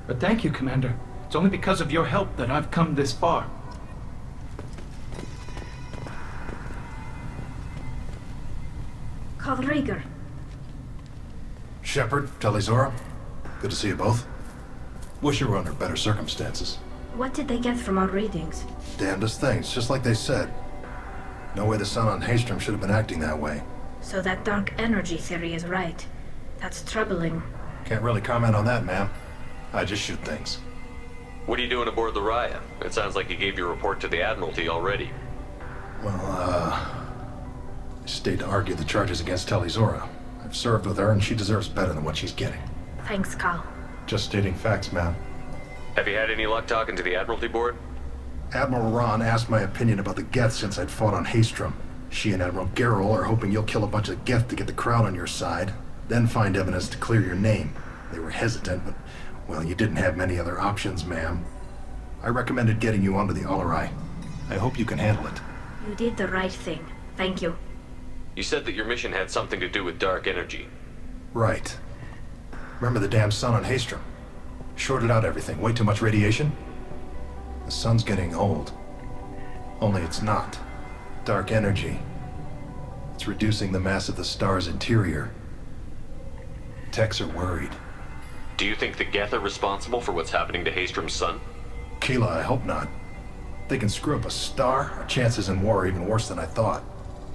But thank you, Commander. It's only because of your help that I've come this far. Cal Rieger. Shepard, Talizora. Good to see you both. Wish you were under better circumstances. What did they get from our readings? Damnedest things, just like they said. No way the sun on Haystrom should have been acting that way. So that dark energy theory is right. That's troubling. Can't really comment on that, ma'am. I just shoot things. What are you doing aboard the Raya? It sounds like you gave your report to the Admiralty already. Well, I stayed to argue the charges against Talizora. I've served with her, and she deserves better than what she's getting. Thanks, Cal. Just stating facts, ma'am. Have you had any luck talking to the Admiralty board? Admiral Ron asked my opinion about the Geth since I'd fought on Haystrom. She and Admiral Gerrel are hoping you'll kill a bunch of Geth to get the crowd on your side, then find evidence to clear your name. They were hesitant, but, well, you didn't have many other options, ma'am. I recommended getting you onto the Alarai. I hope you can handle it. You did the right thing. Thank you. You said that your mission had something to do with dark energy. Right. Remember the damn sun on Haystrom? Shorted out everything. Way too much radiation? The sun's getting old. Only it's not. Dark energy. It's reducing the mass of the star's interior. Techs are worried. Do you think the Geth are responsible for what's happening to Haystrom's sun? Keela, I hope not. If they can screw up a star, our chances in war are even worse than I thought.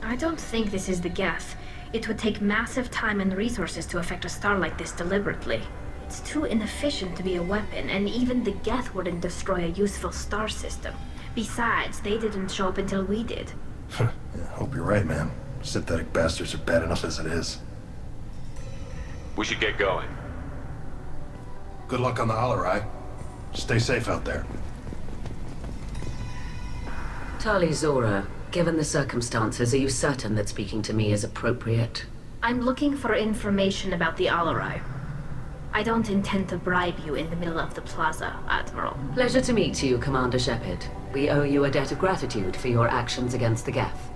I don't think this is the Geth. It would take massive time and resources to affect a star like this deliberately. It's too inefficient to be a weapon, and even the Geth wouldn't destroy a useful star system. Besides, they didn't show up until we did. Yeah, hope you're right, man. Synthetic bastards are bad enough as it is. We should get going. Good luck on the Alarai. Stay safe out there. Tali Zora, given the circumstances, are you certain that speaking to me is appropriate? I'm looking for information about the Alarai. I don't intend to bribe you in the middle of the plaza, Admiral. Pleasure to meet you, Commander Shepard. We owe you a debt of gratitude for your actions against the Geth.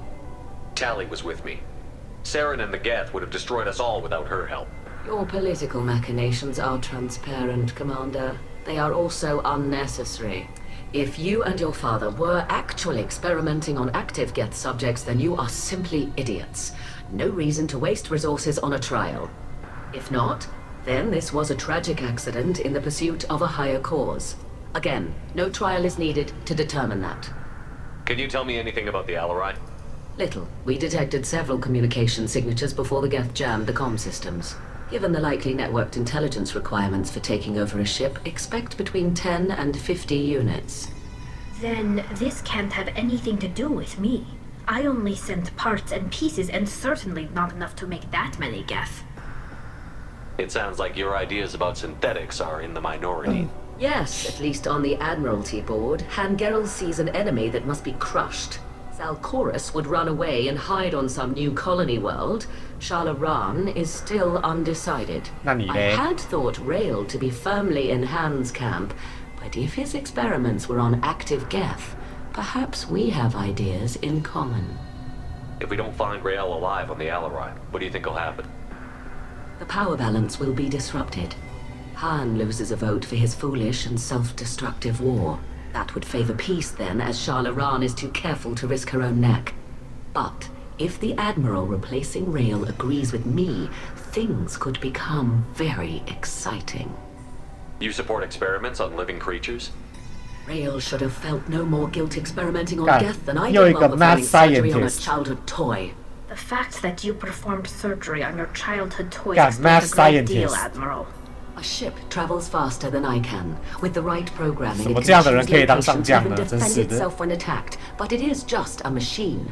Tali was with me. Saren and the Geth would have destroyed us all without her help. Your political machinations are transparent, Commander. They are also unnecessary. If you and your father were actually experimenting on active Geth subjects, then you are simply idiots. No reason to waste resources on a trial. If not, then this was a tragic accident in the pursuit of a higher cause. Again, no trial is needed to determine that. Can you tell me anything about the Alarai? Little. We detected several communication signatures before the Geth jammed the comm systems. Given the likely networked intelligence requirements for taking over a ship, expect between 10 and 50 units. Then this can't have anything to do with me. I only sent parts and pieces, and certainly not enough to make that many Geth. It sounds like your ideas about synthetics are in the minority. Yes, at least on the Admiralty board, Hangerel sees an enemy that must be crushed. Zalcorus would run away and hide on some new colony world. Shalaran is still undecided. I had thought Rail to be firmly in Han's camp, but if his experiments were on active Geth, perhaps we have ideas in common. If we don't find Rael alive on the Alarai, what do you think will happen? The power balance will be disrupted. Han loses a vote for his foolish and self-destructive war. That would favor peace then, as Shalaran is too careful to risk her own neck. But if the Admiral replacing Rael agrees with me, things could become very exciting. You support experiments on living creatures? Rael should have felt no more guilt experimenting on God, Geth than I you're did while a mad performing surgery on a scientist. childhood toy. The fact that you performed surgery on your childhood toys God, explains mad a great deal, scientist. Admiral. A ship travels faster than I can. With the right programming, 怎么 it 这样的 can 人 choose 可以当 locations 上 and 将 even 呢？真 defend 是的。 itself when attacked, but it is just a machine.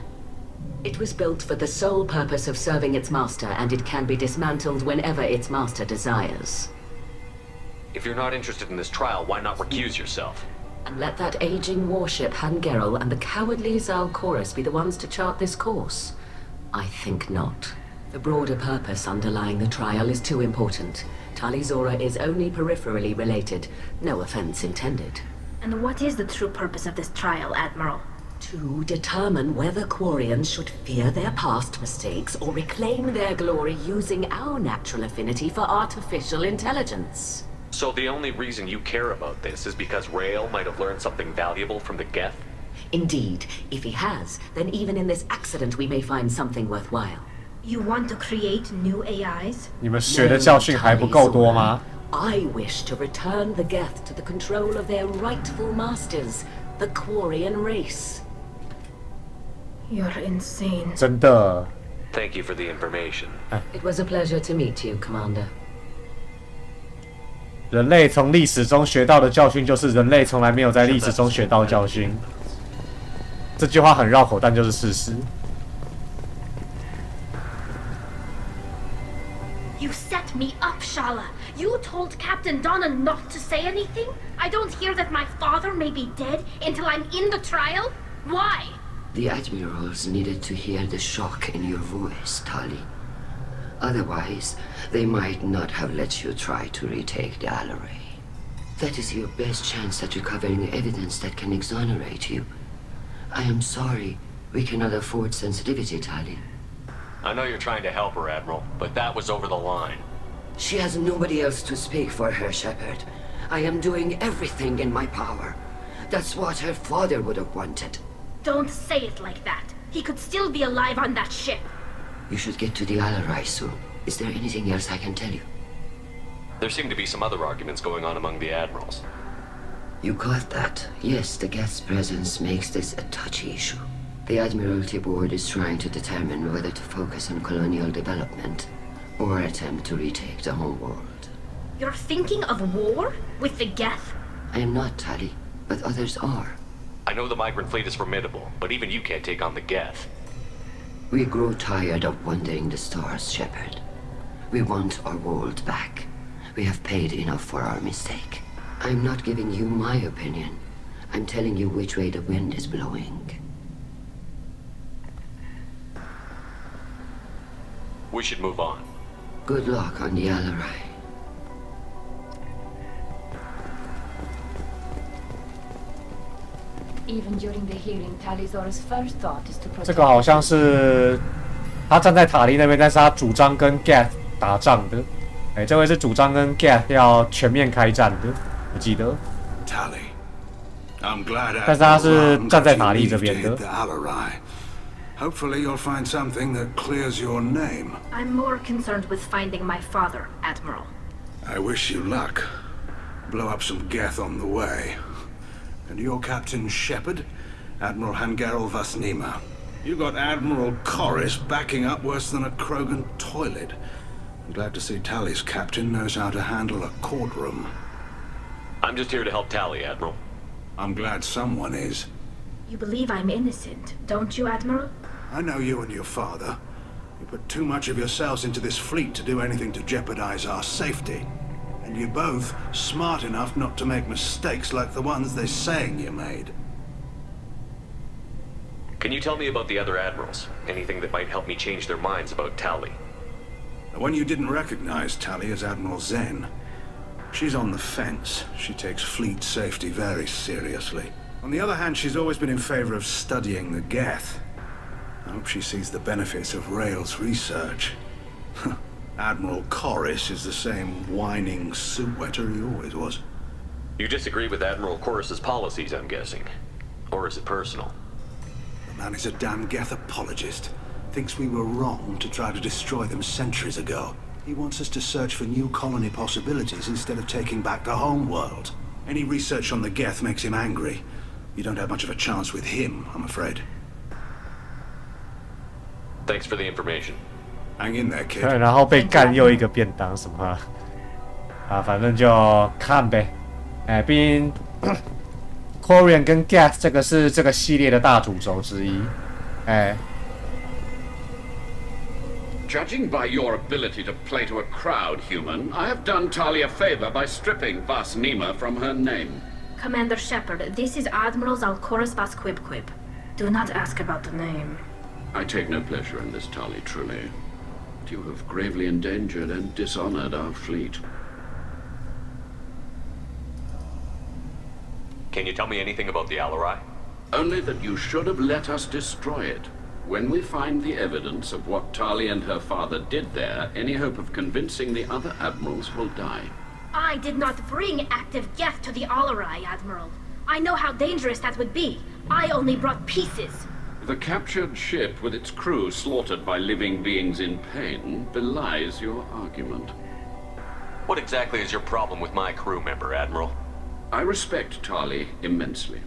It was built for the sole purpose of serving its master, and it can be dismantled whenever its master desires. If you're not interested in this trial, why not recuse yourself? And let that aging warship Hangerel and the cowardly Zalcorus be the ones to chart this course? I think not. The broader purpose underlying the trial is too important. Tali Zora is only peripherally related. No offense intended. And what is the true purpose of this trial, Admiral? To determine whether Quarians should fear their past mistakes or reclaim their glory using our natural affinity for artificial intelligence. So the only reason you care about this is because Rael might have learned something valuable from the Geth? Indeed. If he has, then even in this accident we may find something worthwhile. You want to create new AIs? 你们学的教训还不够多吗？ I wish to return the Geth to the control of their rightful masters, the Quarian race. You're insane. 真的。 Thank you for the information. It was a pleasure to meet you, Commander. 人类从历史中学到的教训就是人类从来没有在历史中学到教训。这句话很绕口，但就是事实。 You set me up, Shala. You told Captain Donna not to say anything? I don't hear that my father may be dead until I'm in the trial? Why? The Admirals needed to hear the shock in your voice, Tali. Otherwise, they might not have let you try to retake the Alarai. That is your best chance at recovering evidence that can exonerate you. I am sorry. We cannot afford sensitivity, Tali. I know you're trying to help her, Admiral, but that was over the line. She has nobody else to speak for her, Shepard. I am doing everything in my power. That's what her father would have wanted. Don't say it like that. He could still be alive on that ship. You should get to the Alarai soon. Is there anything else I can tell you? There seem to be some other arguments going on among the admirals. You caught that. Yes, the Geth's presence makes this a touchy issue. The Admiralty Board is trying to determine whether to focus on colonial development or attempt to retake the homeworld. You're thinking of war? With the Geth? I am not, Tali, but others are. I know the migrant fleet is formidable, but even you can't take on the Geth. We grow tired of wandering the stars, Shepard. We want our world back. We have paid enough for our mistake. I'm not giving you my opinion. I'm telling you which way the wind is blowing. We should move on. Good luck on the Alarai. Even during the hearing, Tali'Zorah's first thought is to protect. 这个好像是他站在塔利那边，但是他主张跟 Geth 打仗的。哎，这位是主张跟 Geth 要全面开战的，我记得。Tali, I'm glad 但是他是站在塔利这边的。 Hopefully you'll find something that clears your name. I'm more concerned with finding my father, Admiral. I wish you luck. Blow up some Geth on the way. And your Captain Shepard, Admiral Hangarel Vasnima. You got Admiral Corris backing up worse than a Krogan toilet. I'm glad to see Tali's captain knows how to handle a courtroom. I'm just here to help Tali, Admiral. I'm glad someone is. You believe I'm innocent, don't you, Admiral? I know you and your father. You put too much of yourselves into this fleet to do anything to jeopardize our safety. And you're both smart enough not to make mistakes like the ones they're saying you made. Can you tell me about the other admirals? Anything that might help me change their minds about Tali? The one you didn't recognize, Tali, is Admiral Zen. She's on the fence. She takes fleet safety very seriously. On the other hand, she's always been in favor of studying the Geth. I hope she sees the benefits of Rail's research. Admiral Corris is the same whining suit-wetter he always was. You disagree with Admiral Corris's policies, I'm guessing. Or is it personal? The man is a damn Geth apologist. Thinks we were wrong to try to destroy them centuries ago. He wants us to search for new colony possibilities instead of taking back the home world. Any research on the Geth makes him angry. You don't have much of a chance with him, I'm afraid. Thanks for the information. Hang in there, kid. 然后被干又一个便当什么啊，反正就看呗。哎，毕竟 Quarian 跟 Geth 这个是这个系列的大主轴之一。哎。 Judging by your ability to play to a crowd, human, I have done Tali a favor by stripping Vasnima from her name. Commander Shepard, this is Admiral Zalkoris Vasquibquib. Do not ask about the name. I take no pleasure in this, Tali, truly. But you have gravely endangered and dishonored our fleet. Can you tell me anything about the Alarai? Only that you should have let us destroy it. When we find the evidence of what Tali and her father did there, any hope of convincing the other admirals will die. I did not bring active Geth to the Alarai, Admiral. I know how dangerous that would be. I only brought pieces. The captured ship with its crew slaughtered by living beings in pain belies your argument. What exactly is your problem with my crew member, Admiral? I respect Tali immensely.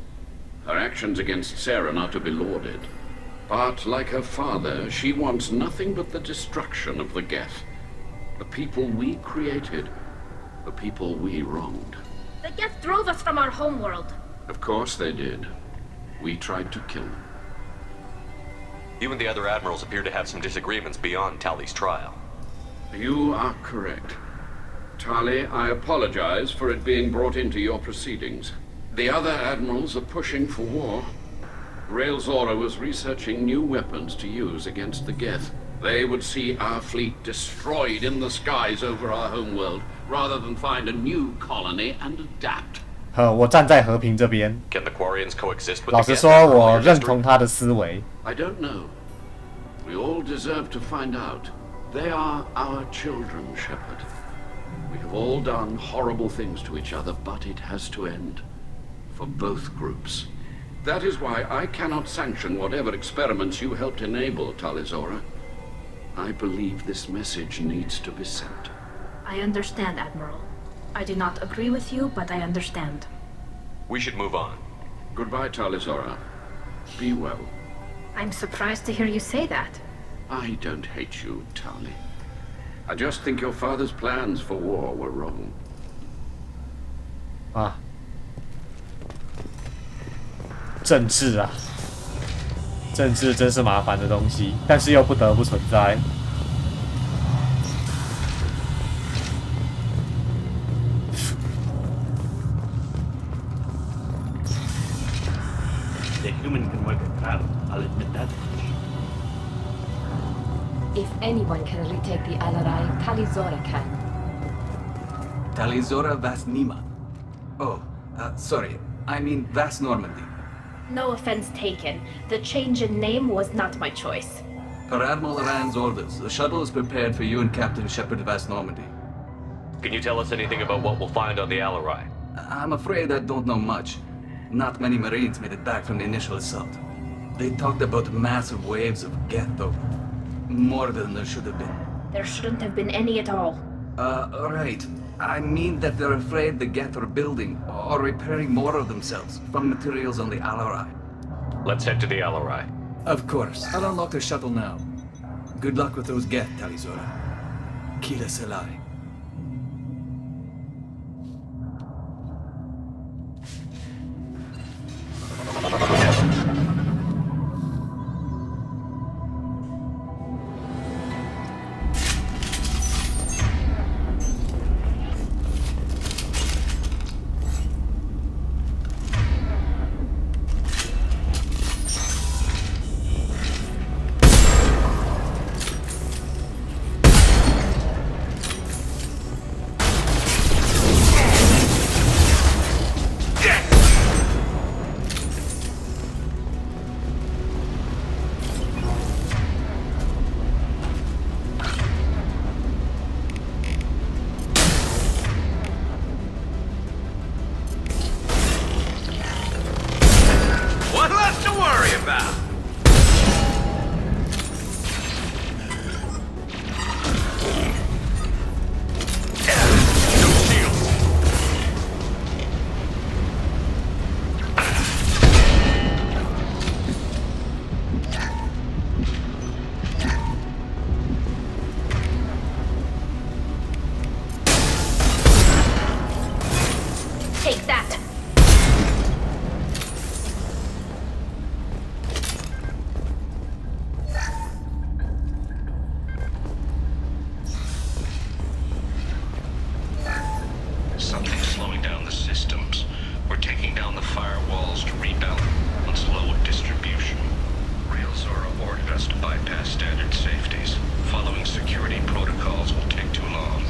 Her actions against Saren are to be lauded. But, like her father, she wants nothing but the destruction of the Geth. The people we created. The people we wronged. The Geth drove us from our homeworld. Of course they did. We tried to kill them. You and the other admirals appear to have some disagreements beyond Tali's trial. You are correct. Tali, I apologize for it being brought into your proceedings. The other admirals are pushing for war. Rail Zora was researching new weapons to use against the Geth. They would see our fleet destroyed in the skies over our homeworld, rather than find a new colony and adapt. 我站在和平这边。 Can the Quarians coexist with 老 the 实 Geth? 说，我认同他的思维。 I don't know. We all deserve to find out. They are our children, Shepard. We have all done horrible things to each other, but it has to end. For both groups. That is why I cannot sanction whatever experiments you helped enable, Talizora. I believe this message needs to be sent. I understand, Admiral. I do not agree with you, but I understand. We should move on. Goodbye, Talizora. Be well. I'm surprised to hear you say that. I don't hate you, Tali. I just think your father's plans for war were wrong. 啊，政治啊，政治真是麻烦的东西，但是又不得不存在。The human can work a crowd, I'll admit that. If anyone can retake the Alarai, Talizora can. Talizora Vas Nima. Oh, sorry. I mean Vas Normandy. No offense taken. The change in name was not my choice. Per Admiral Rand's orders, the shuttle is prepared for you and Captain Shepard Vas Normandy. Can you tell us anything about what we'll find on the Alarai? I'm afraid I don't know much. Not many Marines made it back from the initial assault. They talked about massive waves of Geth, though. More than there should have been. There shouldn't have been any at all. Right. I mean that they're afraid the Geth are building or repairing more of themselves from materials on the Alarai. Let's head to the Alarai. Of course. I'll unlock the shuttle now. Good luck with those Geth, Talizora. Kila Selai. Take that! Something's slowing down the systems. We're taking down the firewalls to rebalance lower distribution. Railzora ordered us to bypass standard safeties. Following security protocols will take too long.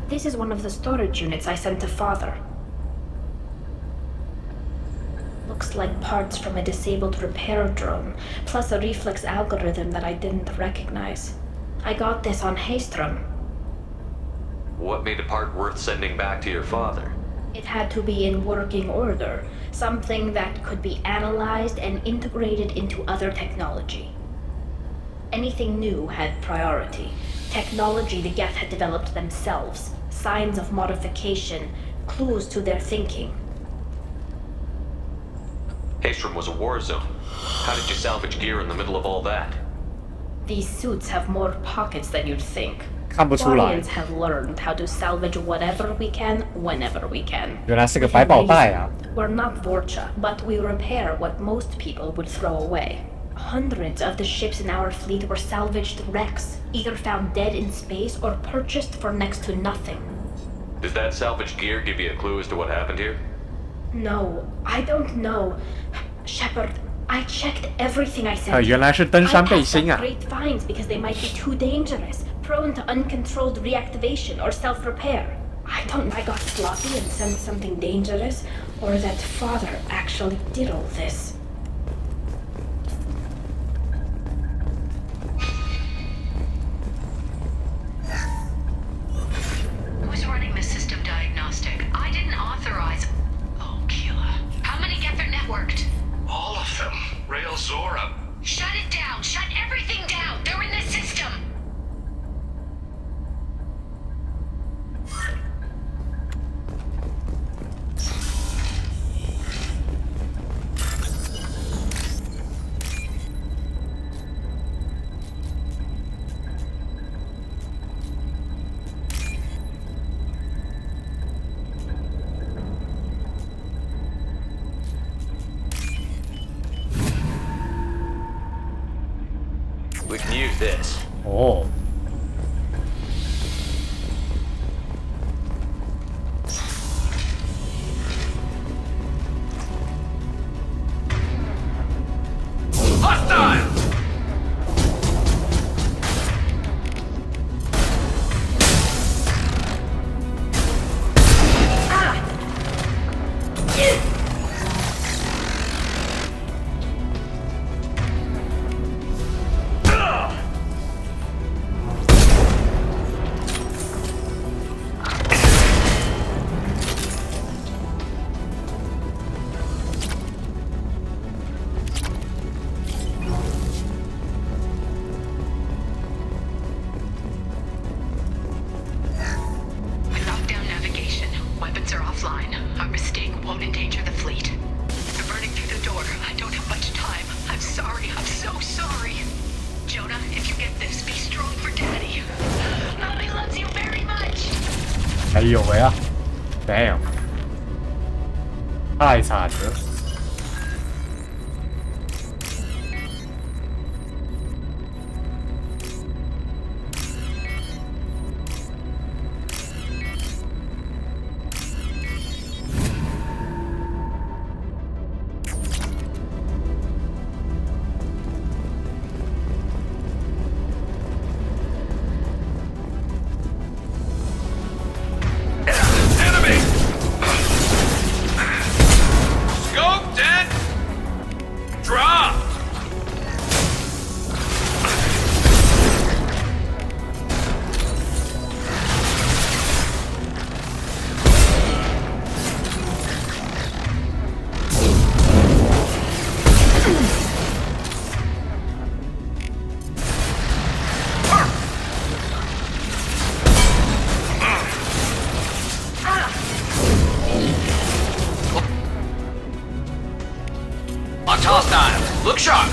This is one of the storage units I sent to Father. Looks like parts from a disabled repair drone, plus a reflex algorithm that I didn't recognize. I got this on Haystrom. What made a part worth sending back to your father? It had to be in working order, something that could be analyzed and integrated into other technology. Anything new had priority. Technology the Geth had developed themselves, signs of modification, clues to their thinking. Haystrom was a war zone. How did you salvage gear in the middle of all that? These suits have more pockets than you'd think. 看不出来。 Guardians have learned how to salvage whatever we can, whenever we can. 原来是个百宝袋啊！ We're not Vorcha, but we repair what most people would throw away. Hundreds of the ships in our fleet were salvaged wrecks, either found dead in space or purchased for next to nothing. Does that salvaged gear give you a clue as to what happened here? No, I don't know. Shepard, I checked everything I sent. 原来是登山背心啊！ I passed on great finds because they might be too dangerous, prone to uncontrolled reactivation or self-repair. I don't know if I got sloppy and sent something dangerous, or that Father actually did all this. Who's running the system diagnostic? I didn't authorize. Oh, Keela. How many Geth are networked? All of them. Rail Zora. Shut it down! Shut everything down! They're in the system! We can use this. 哦。 Hostile! I locked down navigation. Weapons are offline. Our mistake won't endanger the fleet. They're burning through the door. I don't have much time. I'm sorry. I'm so sorry. Jonah, if you get this, be strong for Daddy. Mommy loves you very much. 哎呦喂啊 ！Damn， 太惨了。 Scoped and dropped! Locked hostile. Look sharp.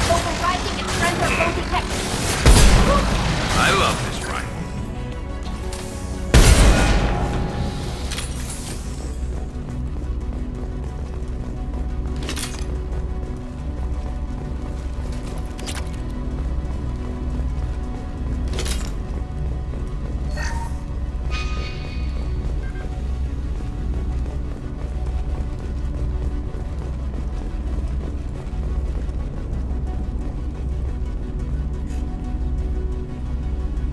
Overriding and surrender low detect. I love this rifle.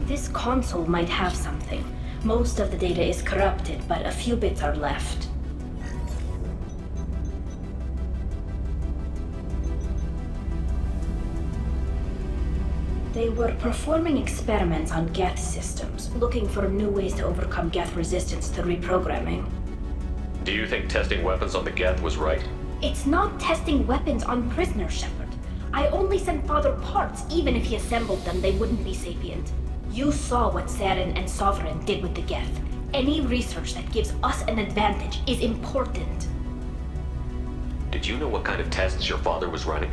This console might have something. Most of the data is corrupted, but a few bits are left. They were performing experiments on Geth systems, looking for new ways to overcome Geth resistance to reprogramming. Do you think testing weapons on the Geth was right? It's not testing weapons on prisoners, Shepard. I only sent Father parts. Even if he assembled them, they wouldn't be sapient. You saw what Saren and Sovereign did with the Geth. Any research that gives us an advantage is important. Did you know what kind of tests your father was running?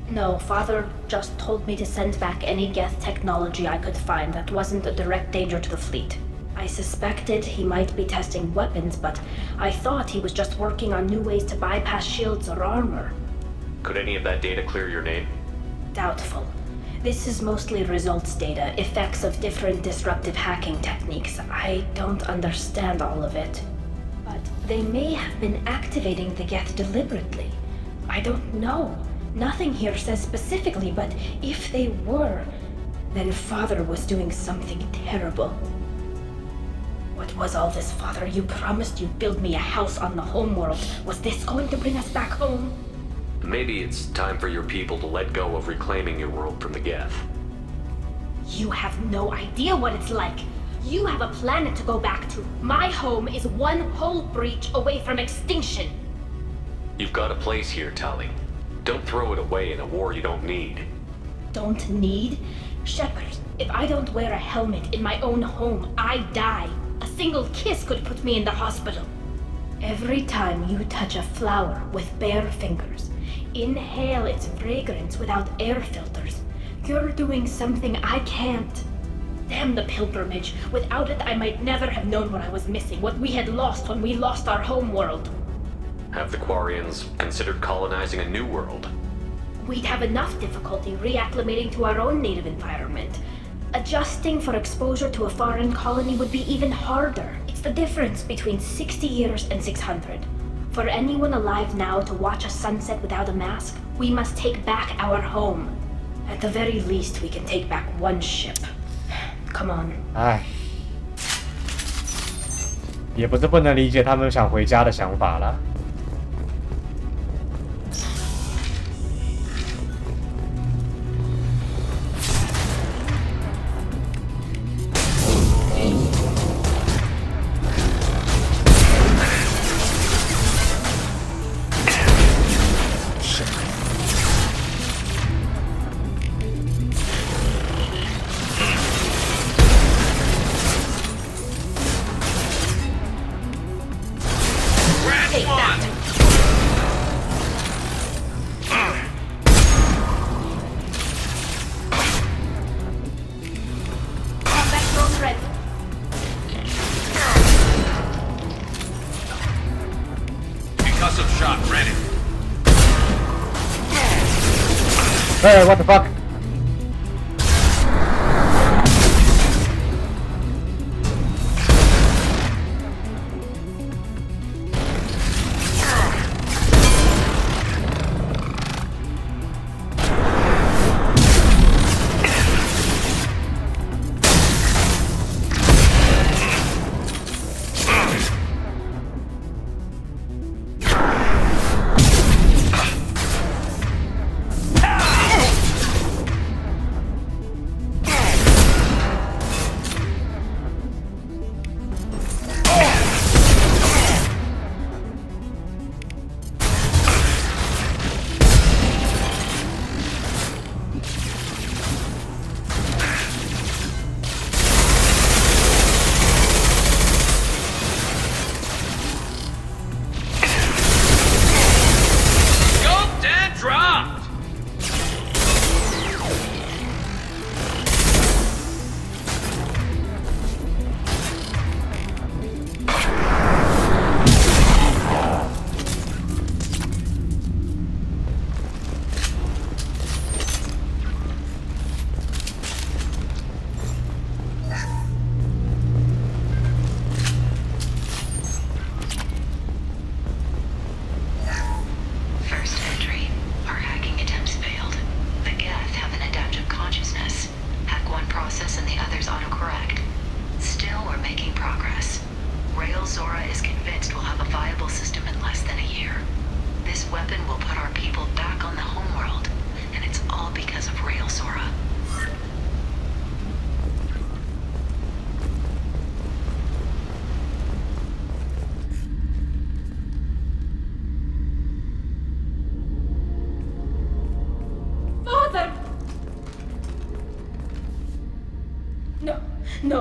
No, Father just told me to send back any Geth technology I could find that wasn't a direct danger to the fleet. I suspected he might be testing weapons, but I thought he was just working on new ways to bypass shields or armor. Could any of that data clear your name? Doubtful. This is mostly results data, effects of different disruptive hacking techniques. I don't understand all of it. But they may have been activating the Geth deliberately. I don't know. Nothing here says specifically, but if they were, then Father was doing something terrible. What was all this, Father? You promised you'd build me a house on the homeworld. Was this going to bring us back home? Maybe it's time for your people to let go of reclaiming your world from the Geth. You have no idea what it's like. You have a planet to go back to. My home is one hull breach away from extinction. You've got a place here, Tali. Don't throw it away in a war you don't need. Don't need? Shepard, if I don't wear a helmet in my own home, I die. A single kiss could put me in the hospital. Every time you touch a flower with bare fingers, inhale its fragrance without air filters, you're doing something I can't. Damn the pilgrimage. Without it, I might never have known what I was missing, what we had lost when we lost our home world. Have the Quarians considered colonizing a new world? We'd have enough difficulty reacclimating to our own native environment. Adjusting for exposure to a foreign colony would be even harder. It's the difference between 60 years and 600. For anyone alive now to watch a sunset without a mask, we must take back our home. At the very least, we can take back one ship. Come on. 唉，也不是不能理解他们想回家的想法啦。Hey, what the fuck?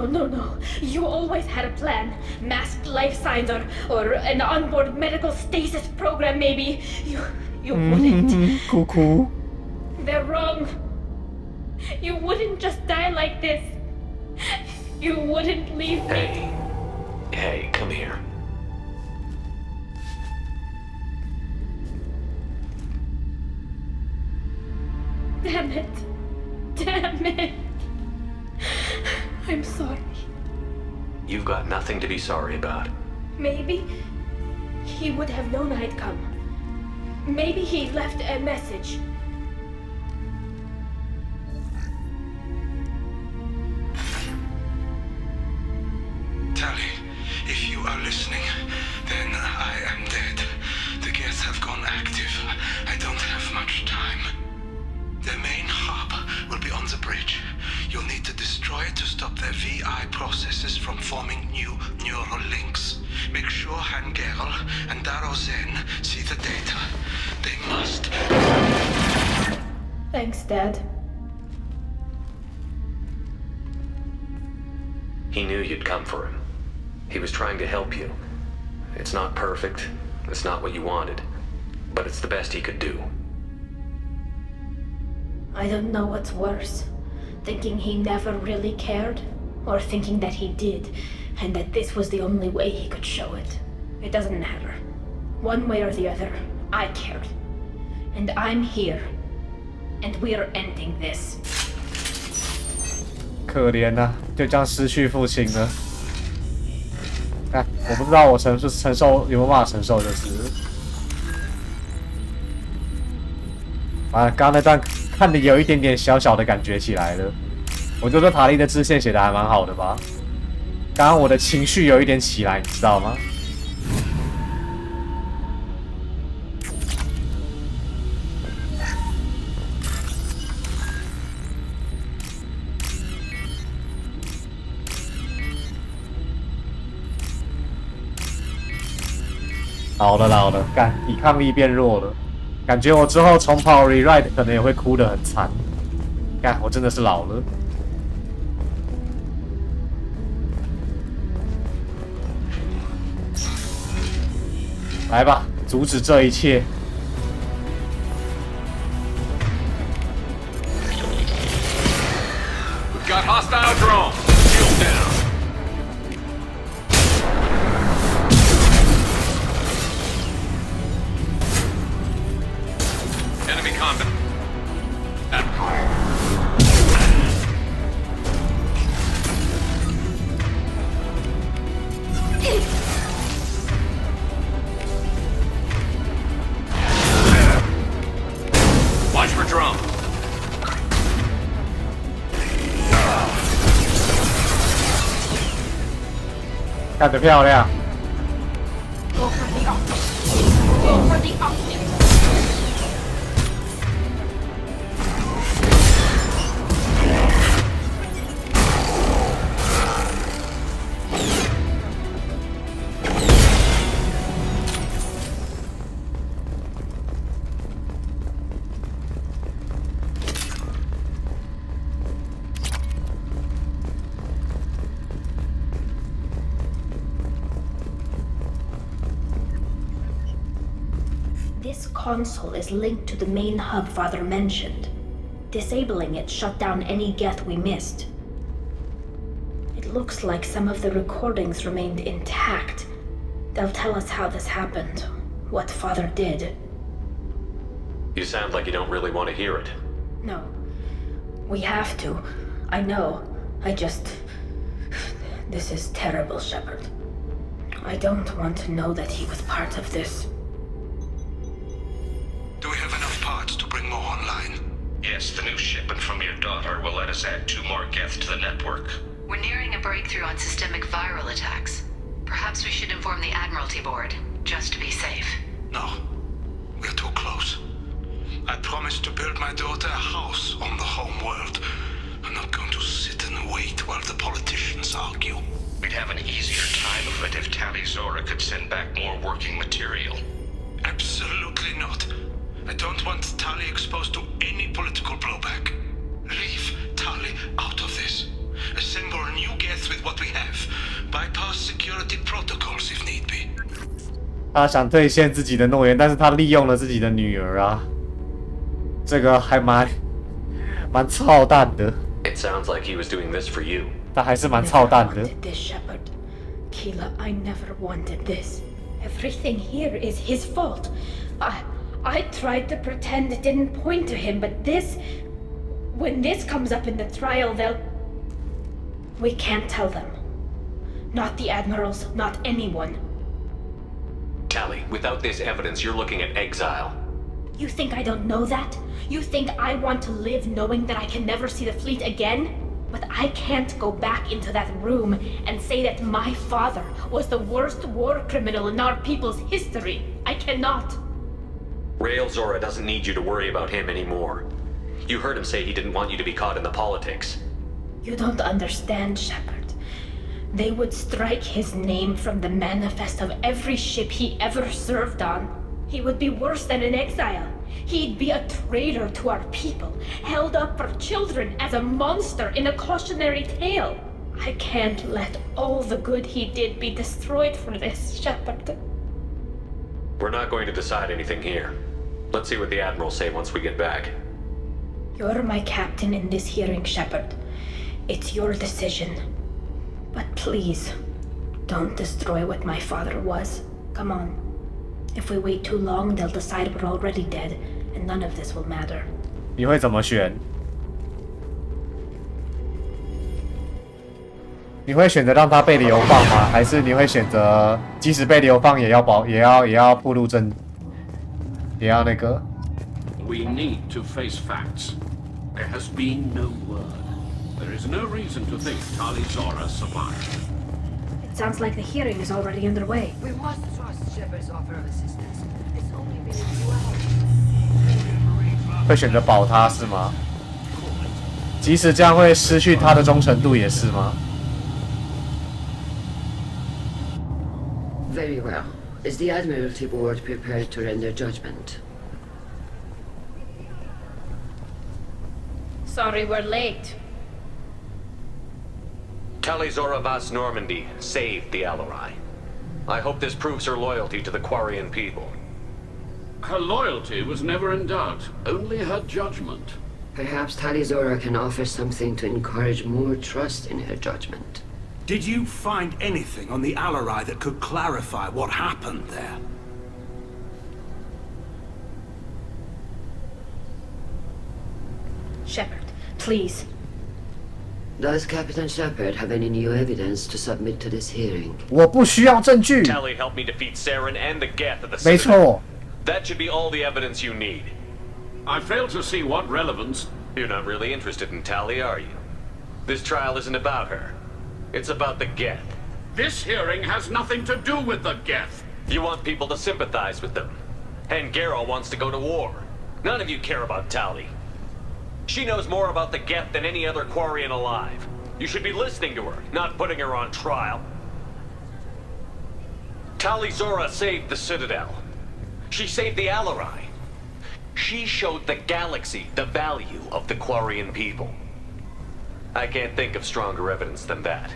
No. You always had a plan. Masked life signs or an onboard medical stasis program, maybe. You wouldn't. Cuckoo. They're wrong. You wouldn't just die like this. You wouldn't leave me. Hey, come here. Damn it. I'm sorry. You've got nothing to be sorry about. Maybe he would have known I'd come. Maybe he left a message. Tally, if you are listening, then I am dead. The Geth have gone active. I don't have much time. Their main hub will be on the bridge. You'll need to destroy it to stop their VI processes from forming new neural links. Make sure Han Gerl and Daro Zen see the data. They must. Thanks, Dad. He knew you'd come for him. He was trying to help you. It's not perfect. It's not what you wanted. But it's the best he could do. I don't know what's worse. Thinking he never really cared, or thinking that he did, and that this was the only way he could show it. It doesn't matter. One way or the other, I cared. And I'm here. And we're ending this. 可怜呐、就这样失去父亲了。我不知道我承受有没有办法承受，就是。刚刚那段看的有一点点小小的感觉起来了。我就说塔莉的支线写的还蛮好的吧。刚刚我的情绪有一点起来，你知道吗？老了，干，抵抗力变弱了，感觉我之后重跑 rewrite 可能也会哭得很惨。干，我真的是老了。来吧，阻止这一切。We've got hostile drone. Shield down. Enemy combat. 干得漂亮！ Go for the optics. Go for the optics. This console is linked to the main hub Father mentioned. Disabling it shut down any Geth we missed. It looks like some of the recordings remained intact. They'll tell us how this happened, what Father did. You sound like you don't really want to hear it. No. We have to. I know. This is terrible, Shepard. I don't want to know that he was part of this. Do we have enough parts to bring more online? Yes, the new shipment from your daughter will let us add 2 more Geth to the network. We're nearing a breakthrough on systemic viral attacks. Perhaps we should inform the Admiralty Board, just to be safe. No. We're too close. I promised to build my daughter a house on the home world. I'm not going to sit and wait while the politicians argue. We'd have an easier time of it if Tali Zora could send back more working material. Absolutely not. I don't want Tali exposed to any political blowback. Leave Tali out of this. assemble new Geth with what we have, bypass security protocols if need be. 他想兑现自己的诺言，但是他利用了自己的女儿啊，这个还蛮操蛋的。It sounds like he was doing this for you. 他还是蛮操蛋的。This Shepard, Keela, I never wanted this. Everything here is his fault. I tried to pretend it didn't point to him, but when this comes up in the trial, we can't tell them. Not the admirals, not anyone. Tally, without this evidence, you're looking at exile. You think I don't know that? You think I want to live knowing that I can never see the fleet again? But I can't go back into that room and say that my father was the worst war criminal in our people's history. I cannot. Rail Zora doesn't need you to worry about him anymore. You heard him say he didn't want you to be caught in the politics. You don't understand, Shepard. They would strike his name from the manifest of every ship he ever served on. He would be worse than an exile. He'd be a traitor to our people, held up for children as a monster in a cautionary tale. I can't let all the good he did be destroyed for this, Shepard. We're not going to decide anything here. Let's see what the Admirals say once we get back. You're my captain in this hearing, Shepard. It's your decision. But please, don't destroy what my father was. Come on. If we wait too long, they'll decide we're already dead, and none of this will matter. 你会怎么选？你会选择让他被流放吗？还是你会选择即使被流放也要暴露真，也要那个？ We need to face facts. There has been no word. There is no reason to think Tali Zora survived. It sounds like the hearing is already underway. We must trust Shepard's offer of assistance. It's only been a few hours. 会选择保他是吗？即使这样会失去他的忠诚度也是吗？ Very well. Is the Admiralty Board prepared to render judgment? Sorry we're late. Tali Zora Vas Normandy saved the Alarai. I hope this proves her loyalty to the Quarian people. Her loyalty was never in doubt, only her judgment. Perhaps Tali Zora can offer something to encourage more trust in her judgment. Did you find anything on the Alarai that could clarify what happened there? Shepard, please. Does Captain Shepard have any new evidence to submit to this hearing? 我不需要证据。 Tali helped me defeat Saren and the Geth of the Citadel. 没错。 That should be all the evidence you need. I fail to see what relevance. You're not really interested in Tali, are you? This trial isn't about her. It's about the Geth. This hearing has nothing to do with the Geth. You want people to sympathize with them. And Geralt wants to go to war. None of you care about Tali. She knows more about the Geth than any other Quarian alive. You should be listening to her, not putting her on trial. Tali Zora saved the Citadel. She saved the Alarai. She showed the galaxy the value of the Quarian people. I can't think of stronger evidence than that.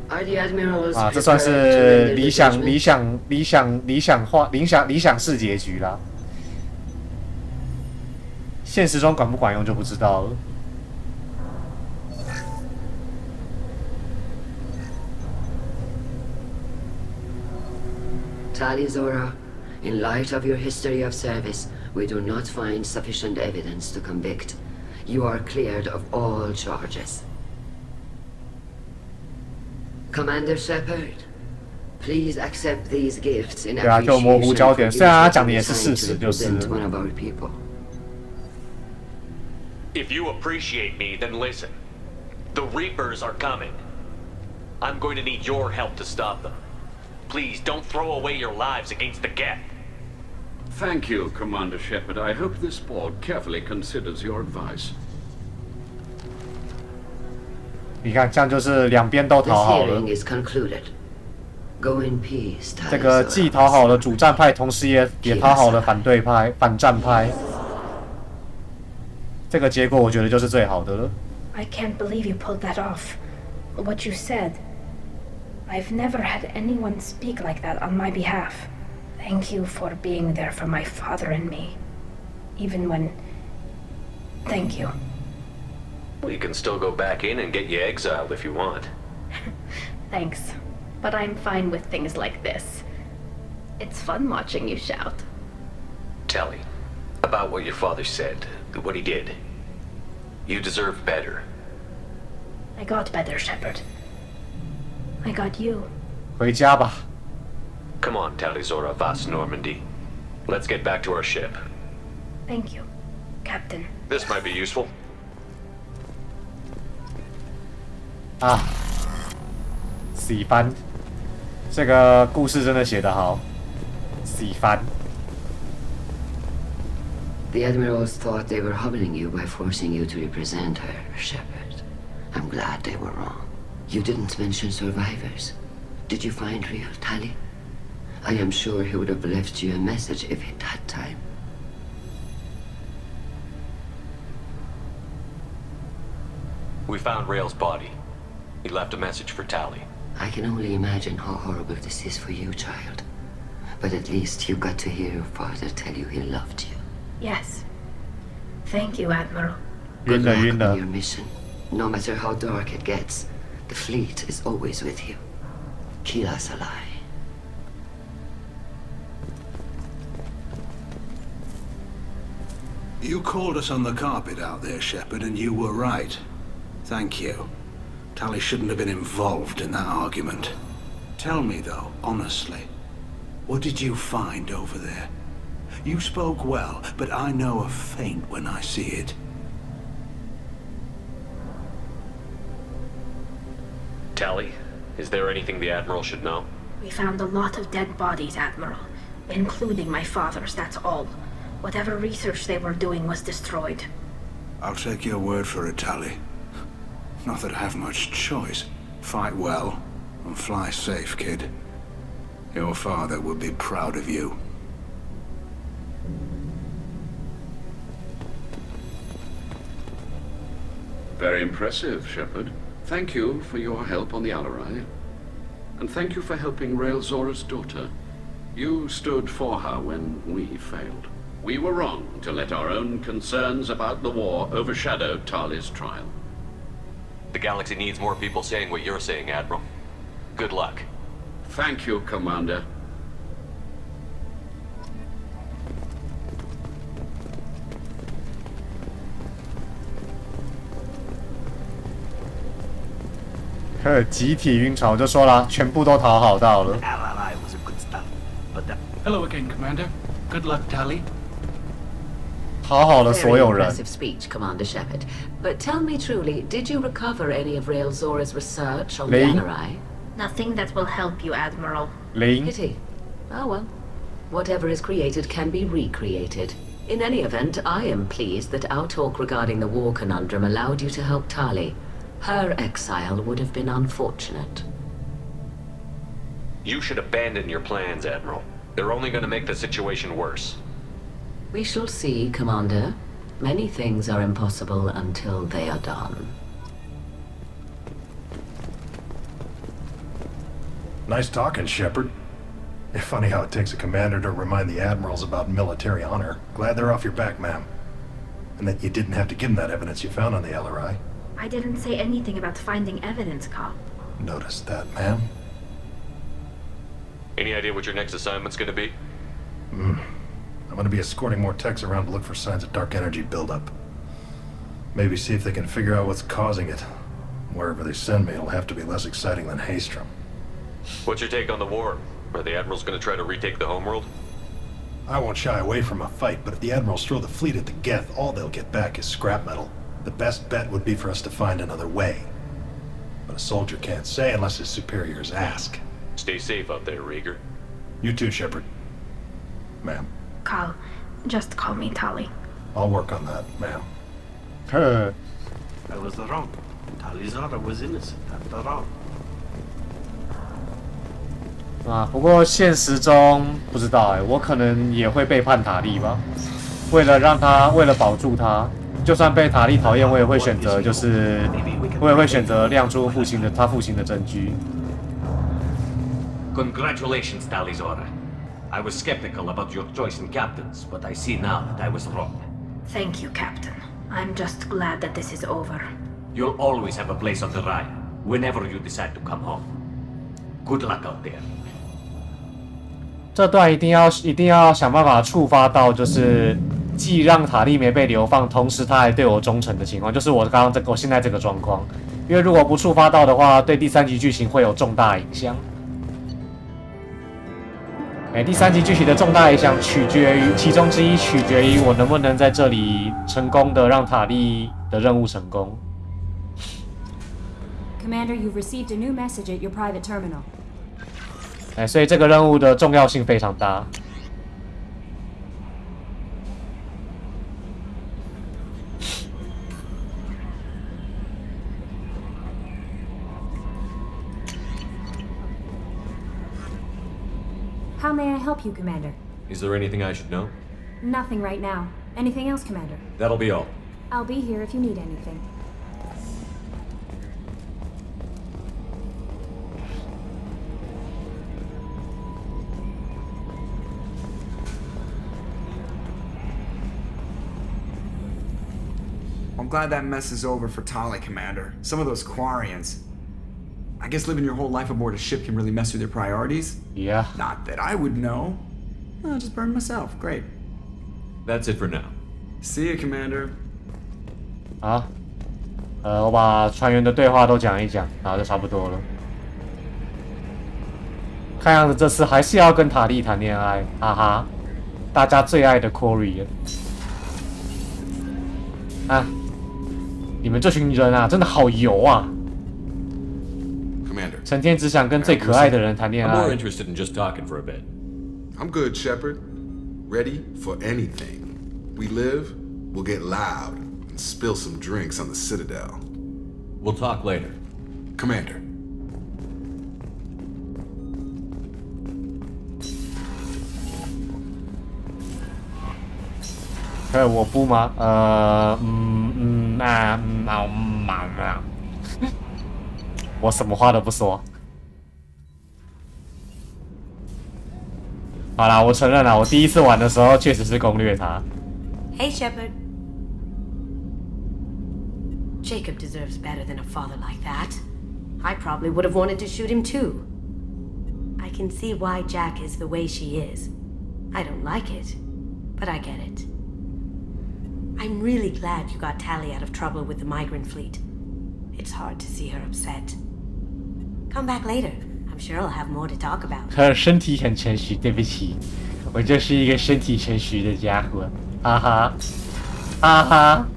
Are the admirals 啊，这算是理想式结局啦。现实中管不管用就不知道了。Tali Zora, in light of your history of service, we do not find sufficient evidence to convict. You are cleared of all charges. Commander Shepard, please accept these gifts in 对啊，就模糊焦点。虽然他讲的也是事实，就是。 one of our people. If you appreciate me, then listen. The Reapers are coming. I'm going to need your help to stop them. Please don't throw away your lives against the Geth. Thank you, Commander Shepard. I hope this board carefully considers your advice. 你看，这样就是两边都讨好了。 Go in peace, 这个既讨好了主战派，同时也讨好了反对派、反战派。这个结果我觉得就是最好的了。I can't believe you pulled that off. What you said. I've never had anyone speak like that on my behalf. Thank you for being there for my father and me. Even when... Thank you. We can still go back in and get you exiled if you want. Thanks. But I'm fine with things like this. It's fun watching you shout. Tally, about what your father said, what he did. You deserve better. I got better, Shepard. I got you. 回家吧。Come on, Talizora Vas Normandy. Let's get back to our ship. Thank you, Captain. This might be useful. 啊，喜番，这个故事真的写得好，喜番。The Admirals thought they were humbling you by forcing you to represent her, Shepard. I'm glad they were wrong. You didn't mention survivors. Did you find real Tally? I am sure he would have left you a message if he'd had time. We found Rail's body. He left a message for Tally. I can only imagine how horrible this is for you, child. But at least you got to hear your father tell you he loved you. Yes. Thank you, Admiral. Good luck on your mission. No matter how dark it gets, the fleet is always with you. Keep us alive. You called us on the carpet out there, Shepard, and you were right. Thank you. Tally shouldn't have been involved in that argument. Tell me, though, honestly, what did you find over there? You spoke well, but I know a feint when I see it. Tally, is there anything the Admiral should know? We found a lot of dead bodies, Admiral. Including my father's, that's all. Whatever research they were doing was destroyed. I'll take your word for it, Tally. Not that I have much choice. Fight well, and fly safe, kid. Your father would be proud of you. Very impressive, Shepard. Thank you for your help on the Alarai. And thank you for helping Rail Zora's daughter. You stood for her when we failed. We were wrong to let our own concerns about the war overshadow Tali's trial. The galaxy needs more people saying what you're saying, Admiral. Good luck. Thank you, Commander.集体晕船，我就说了，全部都讨好到了。 Hello again, Commander. Good luck, Tally. 讨好了所有人。 Very impressive speech, Commander Shepard. But tell me truly, did you recover any of Rail Zora's research on the Alarai? Nothing that will help you, Admiral. Pity. Oh well. Whatever is created can be recreated. In any event, I am pleased that our talk regarding the war conundrum allowed you to help Tali. Her exile would have been unfortunate. You should abandon your plans, Admiral. They're only going to make the situation worse. We shall see, Commander. Many things are impossible until they are done. Nice talking, Shepard. It's funny how it takes a commander to remind the admirals about military honor. Glad they're off your back, ma'am. And that you didn't have to give them that evidence you found on the LRI. I didn't say anything about finding evidence, Carl. Noticed that, ma'am. Any idea what your next assignment's going to be? I'm going to be escorting more techs around to look for signs of dark energy buildup. Maybe see if they can figure out what's causing it. Wherever they send me, it'll have to be less exciting than Haystrom. What's your take on the war? Are the Admirals going to try to retake the homeworld? I won't shy away from a fight, but if the Admirals throw the fleet at the Geth, all they'll get back is scrap metal. The best bet would be for us to find another way. But a soldier can't say unless his superiors ask. Stay safe out there, Rieger. You too, Shepard. Ma'am. Carl, just call me Tali. I'll work on that, ma'am. I was wrong. Talizora was innocent after all. 不过现实中不知道我可能也会背叛塔利吧。为了保住他，就算被塔利讨厌，我也会选择，我也会选择亮出他父亲的证据。Congratulations, Talizora. I was skeptical about your choice in captains, but I see now that I was wrong. Thank you, Captain. I'm just glad that this is over. You'll always have a place on the Rhine, whenever you decide to come home. Good luck out there. 这段一定要想办法触发到，就是既让塔利没被流放，同时他还对我忠诚的情况，就是我现在这个状况。因为如果不触发到的话，对第3集剧情会有重大影响。第3集剧情的重大影响其中之一取决于我能不能在这里成功的让塔利的任务成功。Commander, you've received a new message at your private terminal. 所以这个任务的重要性非常大。How may I help you, Commander? Is there anything I should know? Nothing right now. Anything else, Commander? That'll be all. I'll be here if you need anything. I'm glad that mess is over for Tali, Commander. Some of those Quarians. I guess living your whole life aboard a ship can really mess with your priorities. Yeah. Not that I would know. I'll just burn myself. Great. That's it for now. See you, Commander. 好，我把船员的对话都讲一讲，然后就差不多了。看样子这次还是要跟塔利谈恋爱，哈哈，大家最爱的 Corey 啊！你们这群人啊，真的好油啊！ Commander. 成天只想跟最可爱的人谈恋爱。I'm more interested in just talking for a bit. I'm good, Shepard. Ready for anything. We live, we'll get loud, and spill some drinks on the Citadel. We'll talk later. Commander. Hey, 我不吗？我什么话都不说。好啦，我承认啦，我第一次玩的时候确实是攻略他。Hey, Shepard. Jacob deserves better than a father like that. I probably would have wanted to shoot him too. I can see why Jack is the way she is. I don't like it, but I get it. I'm really glad you got Tali out of trouble with the migrant fleet. It's hard to see her upset. Come back later. I'm sure I'll have more to talk about. 他身体很诚实，对不起，我就是一个身体诚实的家伙，哈哈，哈哈。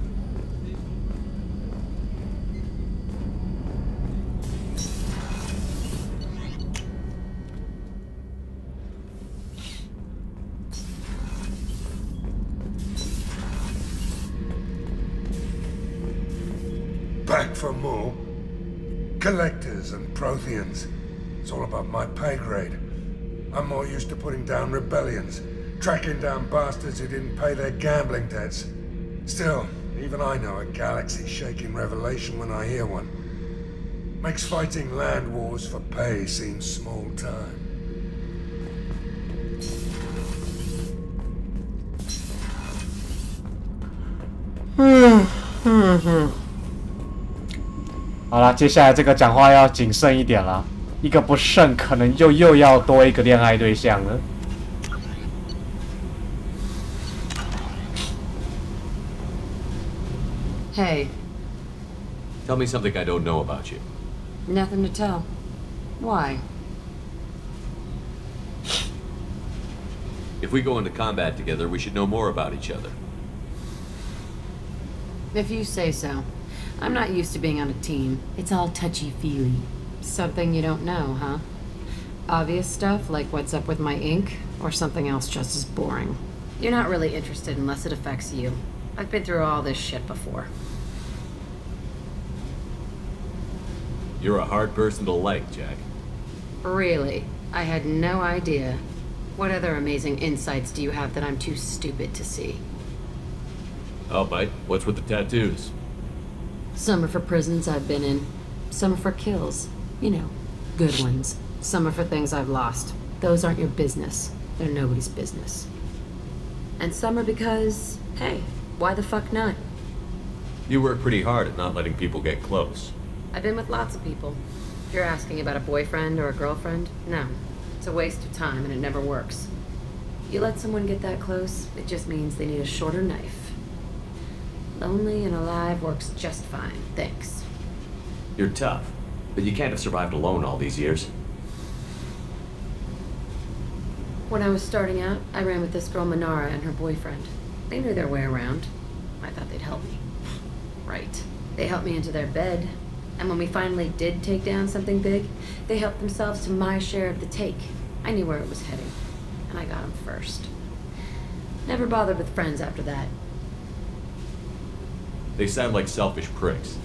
Back for more? Collectors and Protheans. It's all above my pay grade. I'm more used to putting down rebellions, tracking down bastards who didn't pay their gambling debts. Still, even I know a galaxy-shaking revelation when I hear one. Makes fighting land wars for pay seem small time. Hmm. 好啦，接下来这个讲话要谨慎一点啦，一个不慎，可能又要多一个恋爱对象了。Hey. Tell me something I don't know about you. Nothing to tell. Why? If we go into combat together, we should know more about each other. If you say so. I'm not used to being on a team. It's all touchy-feely. Something you don't know, huh? Obvious stuff, like what's up with my ink, or something else just as boring? You're not really interested unless it affects you. I've been through all this shit before. You're a hard person to like, Jack. Really? I had no idea. What other amazing insights do you have that I'm too stupid to see? Oh, mate, what's with the tattoos? Some are for prisons I've been in. Some are for kills. You know, good ones. Some are for things I've lost. Those aren't your business. They're nobody's business. And some are because, hey, why the fuck not? You work pretty hard at not letting people get close. I've been with lots of people. If you're asking about a boyfriend or a girlfriend, no. It's a waste of time and it never works. You let someone get that close, it just means they need a shorter knife. Lonely and alive works just fine, thanks. You're tough, but you can't have survived alone all these years. When I was starting out, I ran with this girl Manara and her boyfriend. They knew their way around. I thought they'd help me. Right. They helped me into their bed. And when we finally did take down something big, they helped themselves to my share of the take. I knew where it was heading. And I got them first. Never bothered with friends after that. They sound like selfish pricks.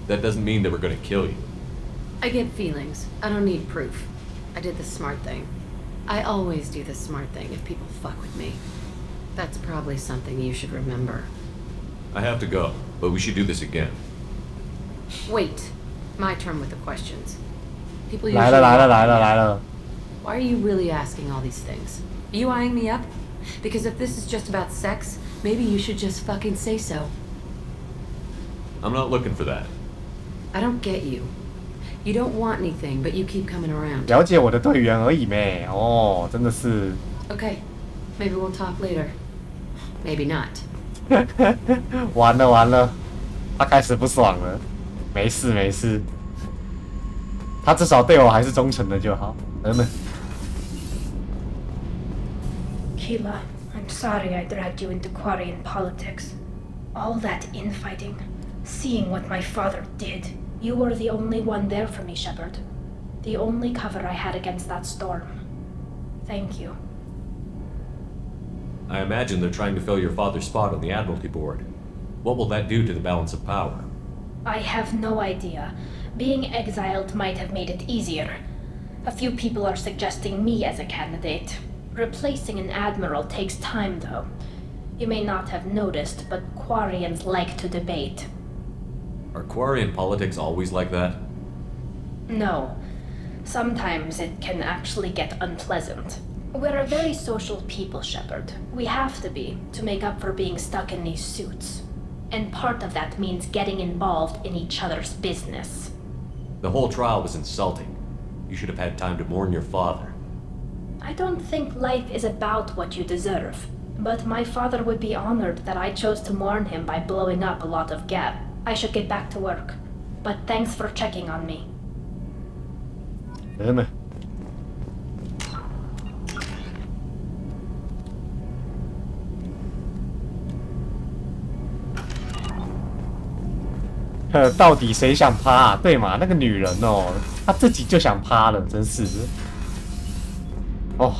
That doesn't mean they were gonna kill you. I get feelings. I don't need proof. I did the smart thing. I always do the smart thing if people fuck with me. That's probably something you should remember. I have to go, but we should do this again. Wait. My turn with the questions. People 来了来了来了来了。 Why are you really asking all these things? Are you eyeing me up? Because if this is just about sex, maybe you should just fucking say so. I'm not looking for that. I don't get you. You don't want anything, but you keep coming around. 了解我的队员而已咩。哦，真的是。Okay, maybe we'll talk later. Maybe not. 完了完了，他开始不爽了。没事没事，他至少对我还是忠诚的就好。Keela, I'm sorry I dragged you into Quarian politics. All that infighting, seeing what my father did. You were the only one there for me, Shepard. The only cover I had against that storm. Thank you. I imagine they're trying to fill your father's spot on the Admiralty Board. What will that do to the balance of power? I have no idea. Being exiled might have made it easier. A few people are suggesting me as a candidate. Replacing an admiral takes time, though. You may not have noticed, but Quarians like to debate. Are Quarian politics always like that? No. Sometimes it can actually get unpleasant. We're a very social people, Shepard. We have to be, to make up for being stuck in these suits. And part of that means getting involved in each other's business. The whole trial was insulting. You should have had time to mourn your father. I don't think life is about what you deserve. But my father would be honored that I chose to mourn him by blowing up a lot of gap. I should get back to work. But thanks for checking on me. 到底谁想趴啊？对嘛，那个女人哦，她自己就想趴了，真是的。哦，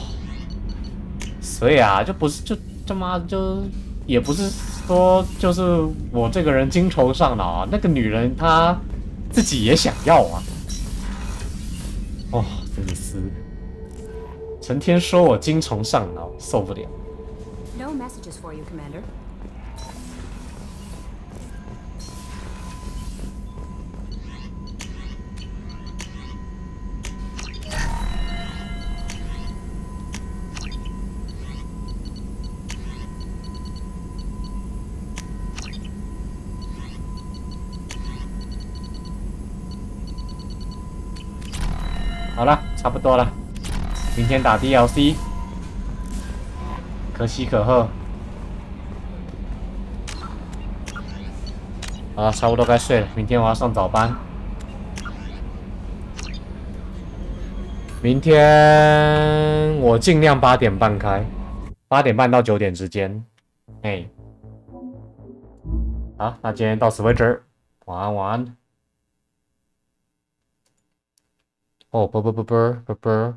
所以啊，就不是就他妈就也不是说就是我这个人精虫上脑啊，那个女人她自己也想要啊。哦，真是，成天说我精虫上脑，受不了。No messages for you, Commander. 好了，差不多了，明天打 DLC， 可喜可贺。好了，差不多该睡了，明天我要上早班。明天我尽量8点半开，8点半到9点之间。哎，好，那今天到此为止，晚安，晚安。哦，啵啵啵啵啵啵。